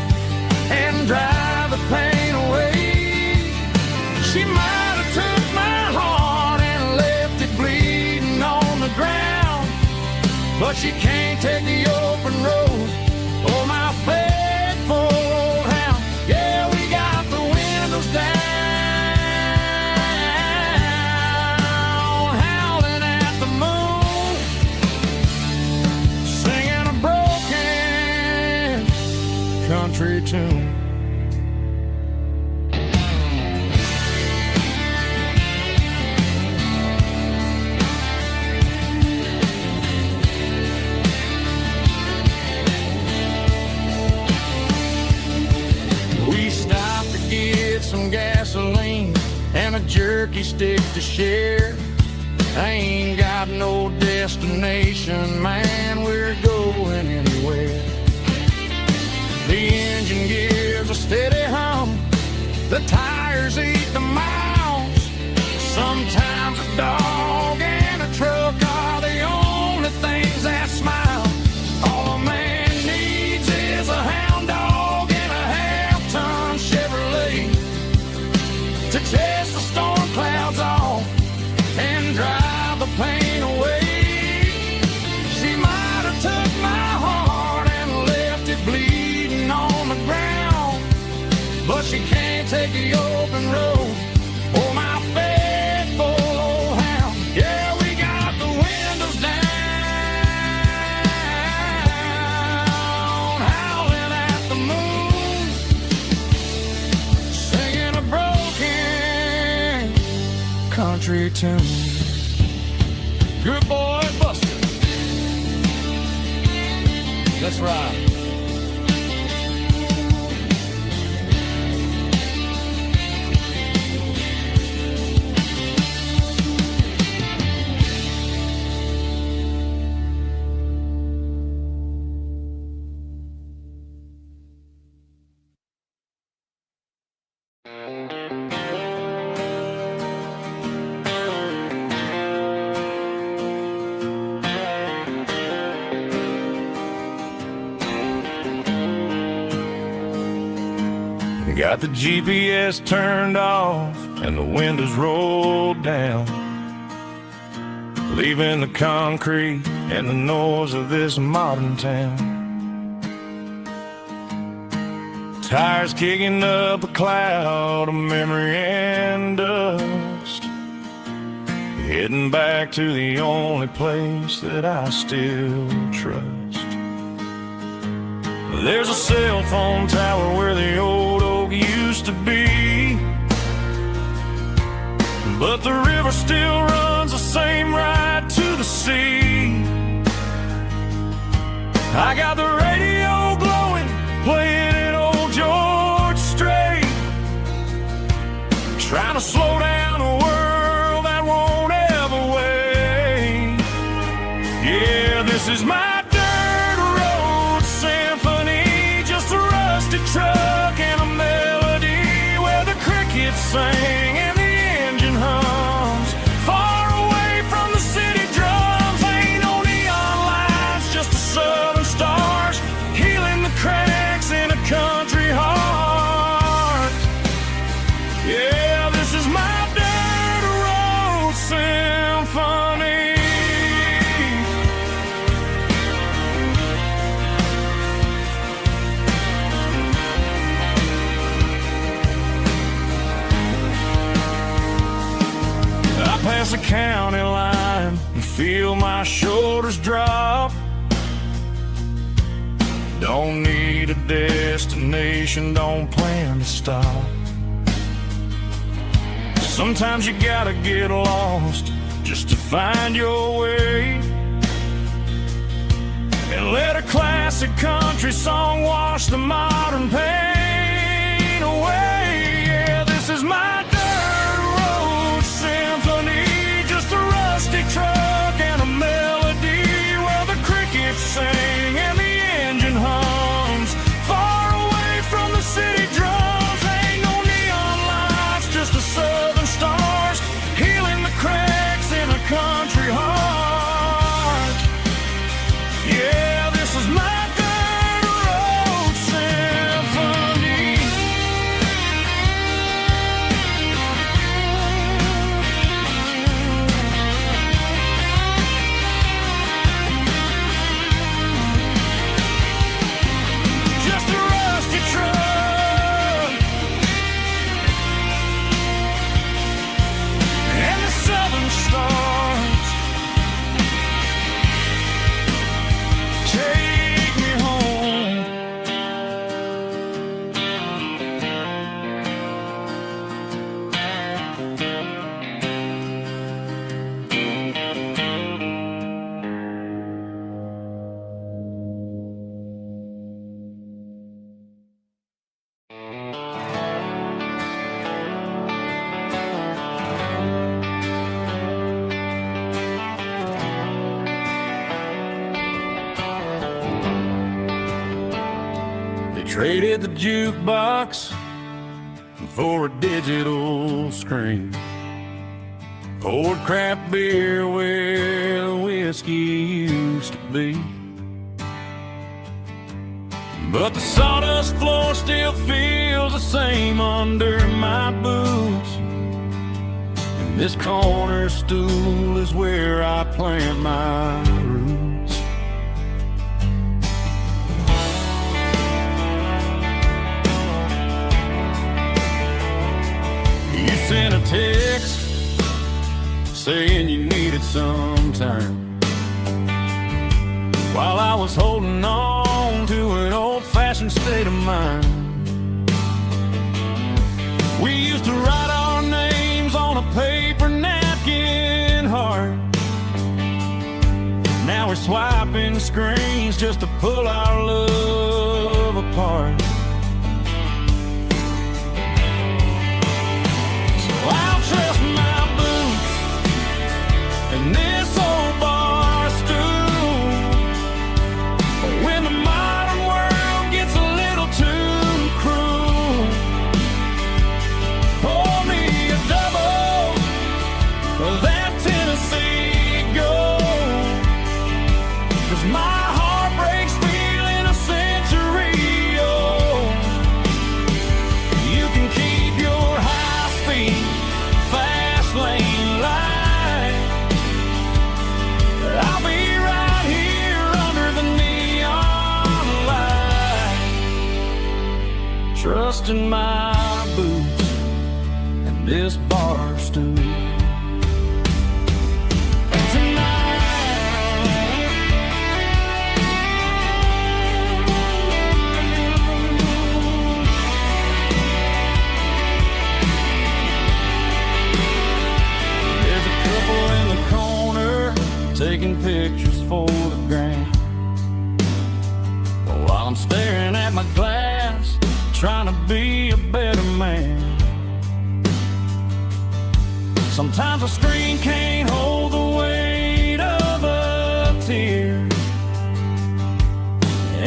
and drive the pain away. She might have took my heart and left it bleeding on the ground, but she can't take the open road or my faithful old hound. Yeah, we got the windows down, howling at the moon, singing a broken country tune. We stopped to get some gasoline and a jerky stick to share. I ain't got no destination, man, we're going anywhere. The engine gives a steady hum, the tires eat the miles. Sometimes a dog and a truck are the only things that smile. All a man needs is a hound dog and a half-ton Chevrolet to chase the storm clouds off and drive the pain away. She might have took my country tune. Good boy, Buster. Let's ride. Got the GPS turned off and the windows rolled down, leaving the concrete and the noise of this modern town. Tires kicking up a cloud of memory and dust, heading back to the only place that I still trust. There's a cell phone tower where the old oak used to be, but the river still runs the same right to the sea. I got the radio glowing, playing it old George Strait, trying to slow down a world that won't ever wait. Yeah, this is my truck and a melody where the crickets sing and the engine hums, far away from the city drums. Ain't no neon lights, just the southern stars healing the cracks in a country heart. Yeah, this is my dirt road symphony. Past the county line and feel my shoulders drop. Don't need a destination, don't plan to stop. Sometimes you gotta get lost just to find your way, and let a classic country song wash the modern pain away. Yeah, this is my symphony, just a rusty truck and a melody where the crickets sing and the engine hums, far away from the city drums. Ain't no neon lights, just the southern stars healing the cracks in a country heart. Yeah, this is my dirt road symphony. Traded the jukebox for a digital screen, poured craft beer where the whiskey used to be, but the sawdust floor still feels the same under my boots, and this corner stool is where I plant my roots. You sent a text saying you needed some time, while I was holding on to an old-fashioned state of mind. We used to write our names on a paper napkin swiping screens just to pull our love apart. So I'll trust my boots and this old bar stool. But when the modern world gets a little too cruel, pour me a double of that Tennessee Gold. 'Cause my heart breaks feeling a century old. You can keep your high-speed, fast lane light. I'll be right here under the neon light, trusting my boots and this bar stool. Taking pictures for the gram, while I'm staring at my glass, trying to be a better man. Sometimes a screen can't hold the weight of a tear,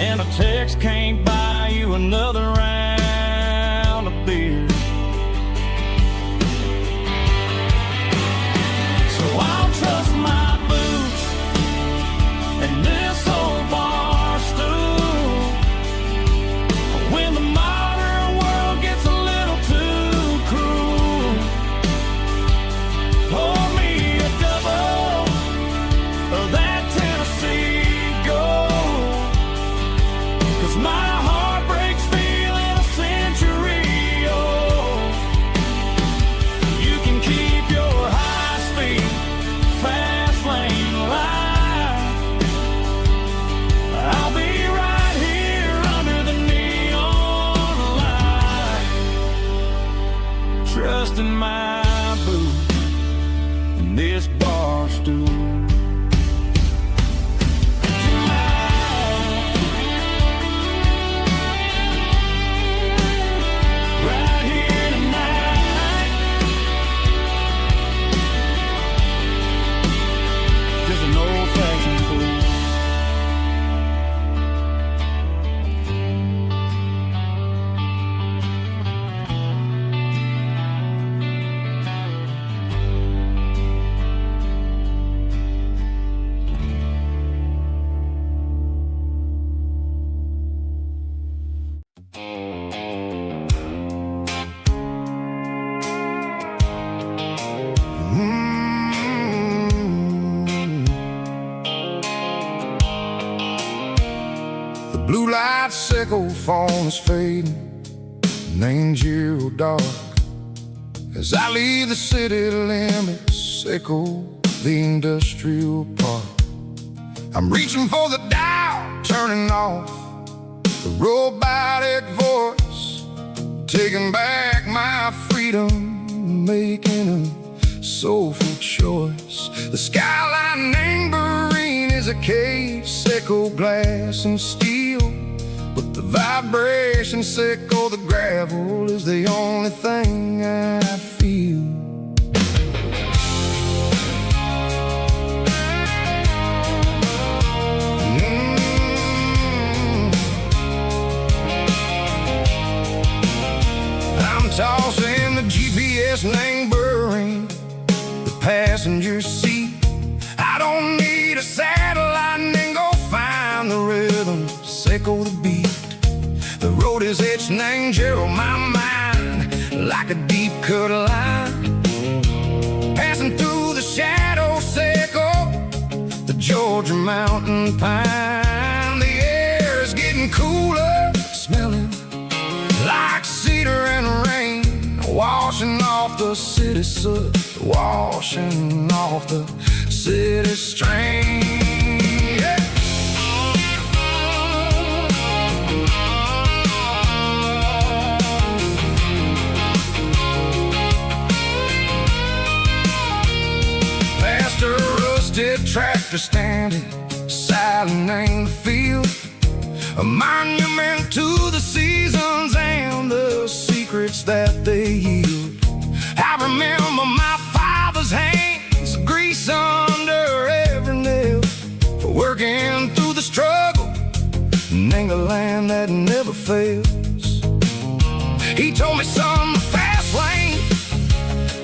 and a text can't buy you another round of beer. So I'll trust my and this old bar stool. When the modern world gets a little too cruel, pour me a double of that Tennessee Gold. 'Cause my heart breaks feeling a century old. You can keep your high-speed, fast lane light. I'll be right here under the neon light, trusting my boots and this bar stool. Right here tonight, just an old-fashioned fool. The blue light sickle phone is fading, and angel dark. As I leave the city limits, sickle the industrial park. I'm reaching for the dial, turning off the robotic voice, taking back my freedom, making a soulful choice. The skyline neighboring is a cave, sickle glass and steel, but the vibration sickle, the gravel, is the only thing I feel. I'm tossing the GPS neighboring the passenger seat. I don't need a satellite and go find the rhythm, sickle the beat. The road is etched and angel on my mind like a deep cut line, passing through the shadow sickle, the Georgia mountain pine. The air is getting cooler, smelling like cedar and rain, washing off the city soot, washing off the city strain. Yeah. tractor standing valley named the field, a monument to the seasons and the secrets that they yield. I remember my father's hands, grease under every nail, for working through the struggle, named a land that never fails. He told me, son, the fast lane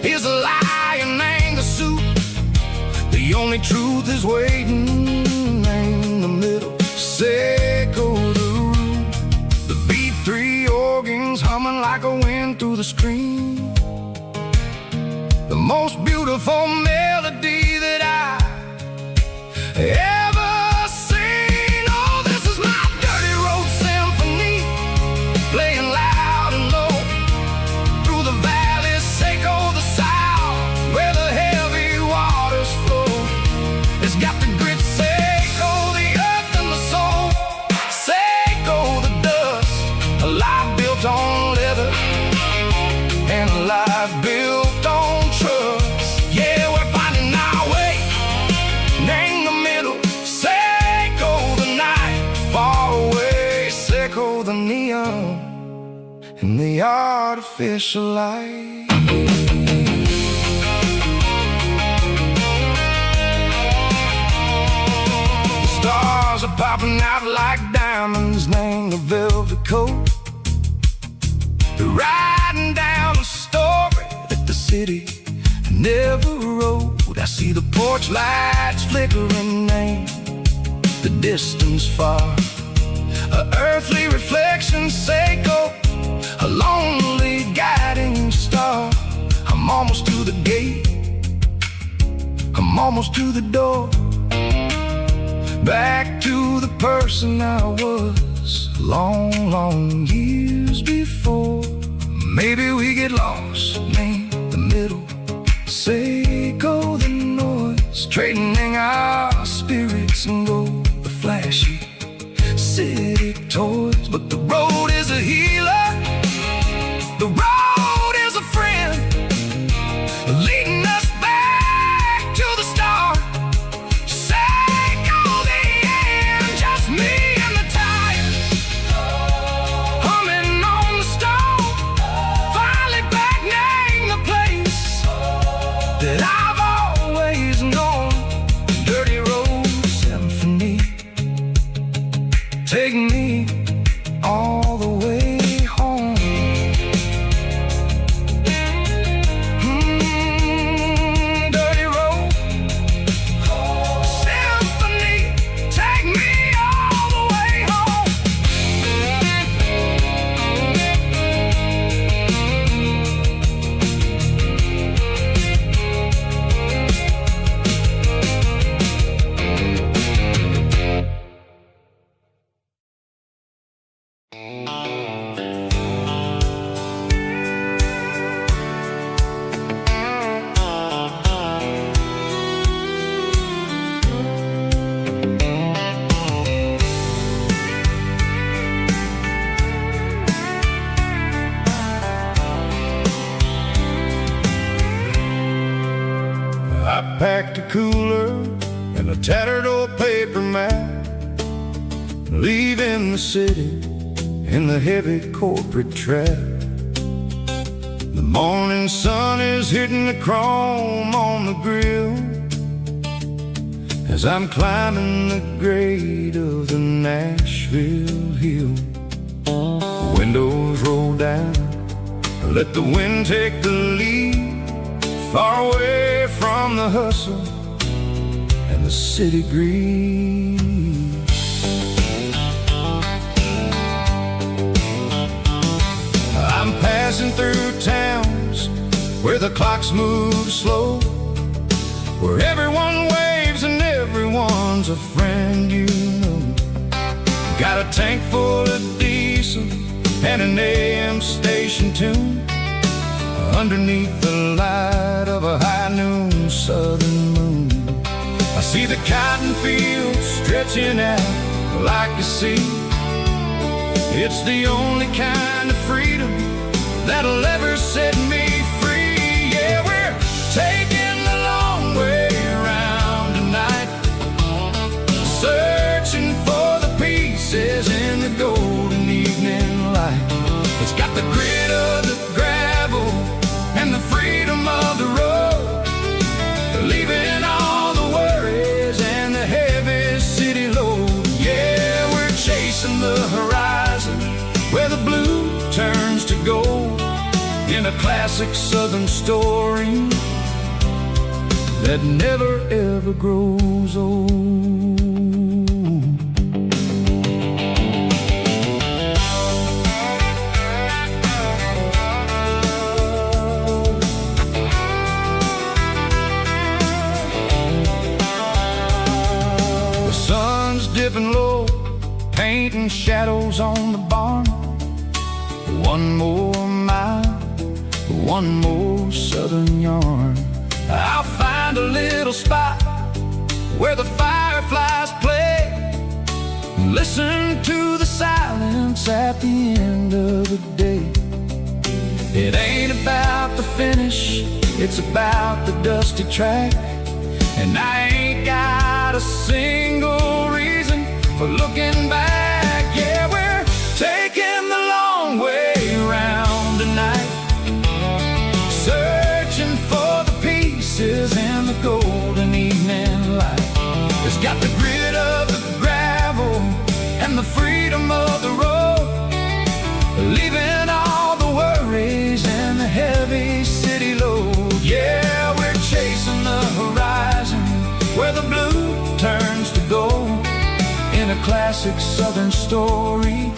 is a lie and ain't a suit. The only truth is waiting in the middle. Seco the root, the B3 organs humming like a wind through the screen. The most beautiful melody that I ever seen. Oh, this is my dirty road symphony, playing loud and low through the valleys, Seco the south, where the heavy waters flow. It's got the grit, Seco the earth and the soul, Seco the dust, a life built on leather and a life built on trust. Yeah, we're finding our way, name the middle, Seco the night, far away, Seco the neon and the artificial light. The stars are popping out like diamonds, named the velvet coat. They're riding down a story that the city never wrote. I see the porch lights flickering, name the distance far, a earthly reflection, Seco, a lonely guiding star. I'm almost to the gate, I'm almost to the door, back to the person I was long, long years before. Maybe we get lost, name the middle, Seco the noise, trading our spirits and gold, the flashy city toys. But the road is a healer, the road is a friend, leading us back to the start. Seco the end, just me and the tires, humming on the stone, finally back, name the place that I've always known. Dirty road symphony, take me all the way home. Dirty road symphony, take me all the way home. I packed a cooler and a tattered old paper map, leaving the city in the heavy corporate trap. The morning sun is hitting the chrome on the grill as I'm climbing the grade of the Nashville hill. Windows roll down, let the wind take the lead, far away from the hustle and the city greed. I'm passing through towns where the clocks move slow, where everyone waves and everyone's a friend you know. Got a tank full of diesel and an AM station tune, underneath the light of a high noon southern moon. I see the cotton fields stretching out like a sea. It's the only kind of freedom that'll ever set me free. Yeah, we're taking the long way around tonight, searching golden evening light. It's got the grit of the gravel and the freedom of the road, leaving all the worries and the heavy city load. Yeah, we're chasing the horizon where the blue turns to gold, in a classic southern story that never ever grows old. The sun's dipping low, painting shadows on the barn. One more mile, one more southern yarn. I'll find a little spot where the fireflies play, listen to the silence at the end of the day. It ain't about the finish, it's about the dusty track. And I ain't got a single reason for looking back. Yeah, we're taking the long way around tonight, searching for the pieces in the golden evening light. It's got the grit of the gravel and the freedom of the road, leaving all the worries and the heavy city load. Yeah, we're chasing the horizon where the blue turns to gold, in a classic southern story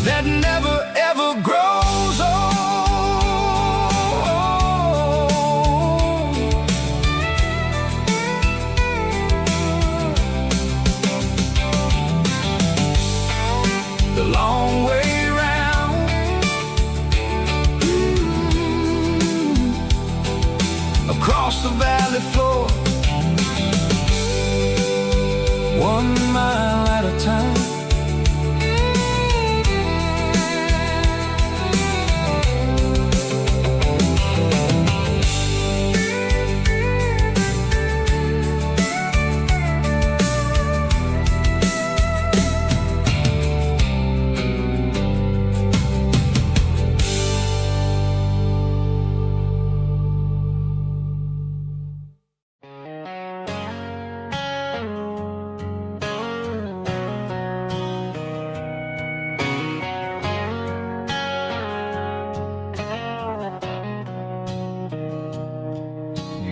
that never ever grows old. The long way round, across the valley floor, 1 mile at a time.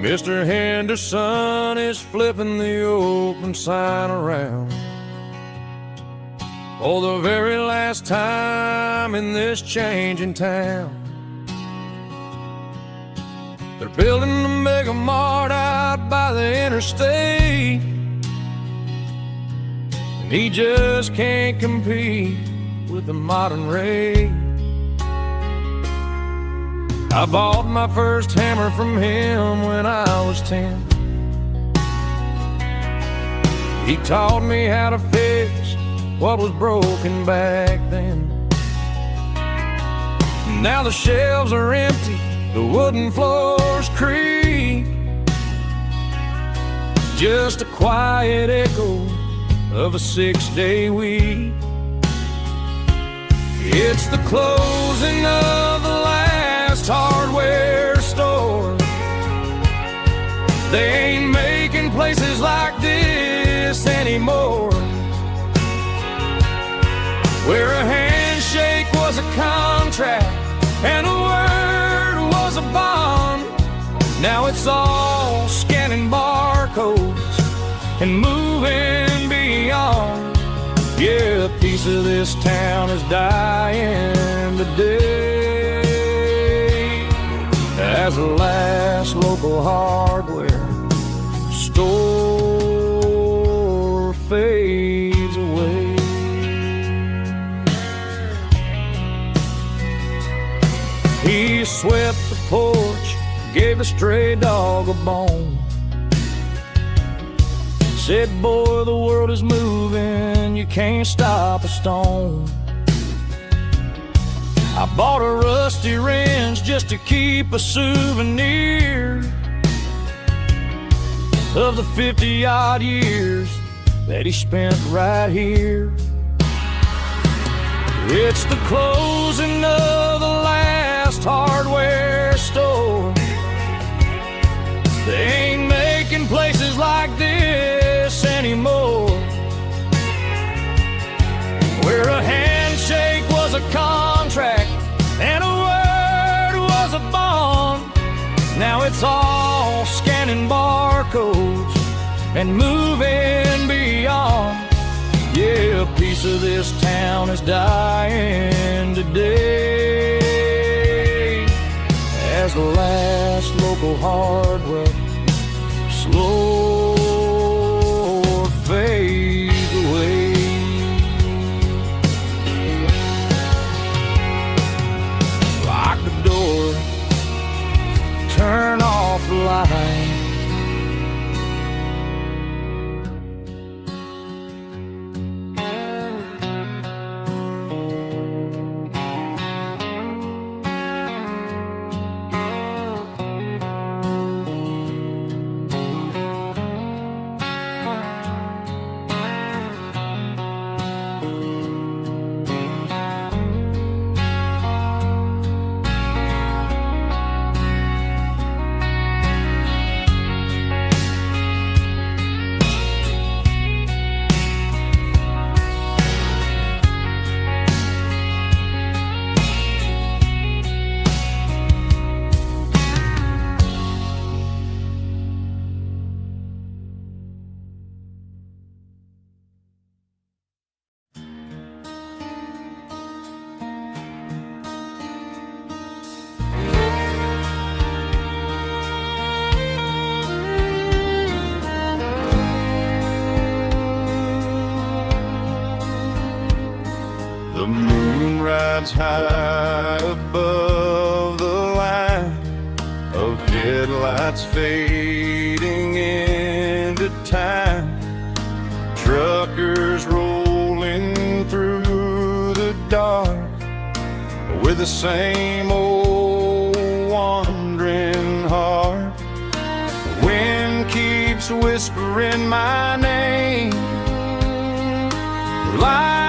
Mr. Henderson is flipping the open sign around for the very last time in this changing town. They're building a mega mart out by the interstate, and he just can't compete with the modern rate. I bought my first hammer from him when I was 10. He taught me how to fix what was broken back then. Now the shelves are empty, the wooden floors creak, just a quiet echo of a 6-day week. It's the closing of the last hardware store. They ain't making places like this anymore, where a handshake was a contract and a word was a bond. Now it's all scanning barcodes and moving beyond. Yeah, a piece of this town is dying today as the last local hardware store fades away. He swept the porch, gave the stray dog a bone, said, boy, the world is moving, you can't stop a stone. I bought a rusty wrench just to keep a souvenir of the 50-odd years that he spent right here It's the closing of the last hardware store. They ain't making places like this anymore, where a handshake was a contract and a word was a bond. Now it's all scanning barcodes and moving beyond. Yeah, a piece of this town is dying today as the last local hardware slow fades away. Lock the door, turn off the light. The moon rides high above the line of headlights fading into time. Truckers rolling through the dark with the same old wandering heart. The wind keeps whispering my name. Life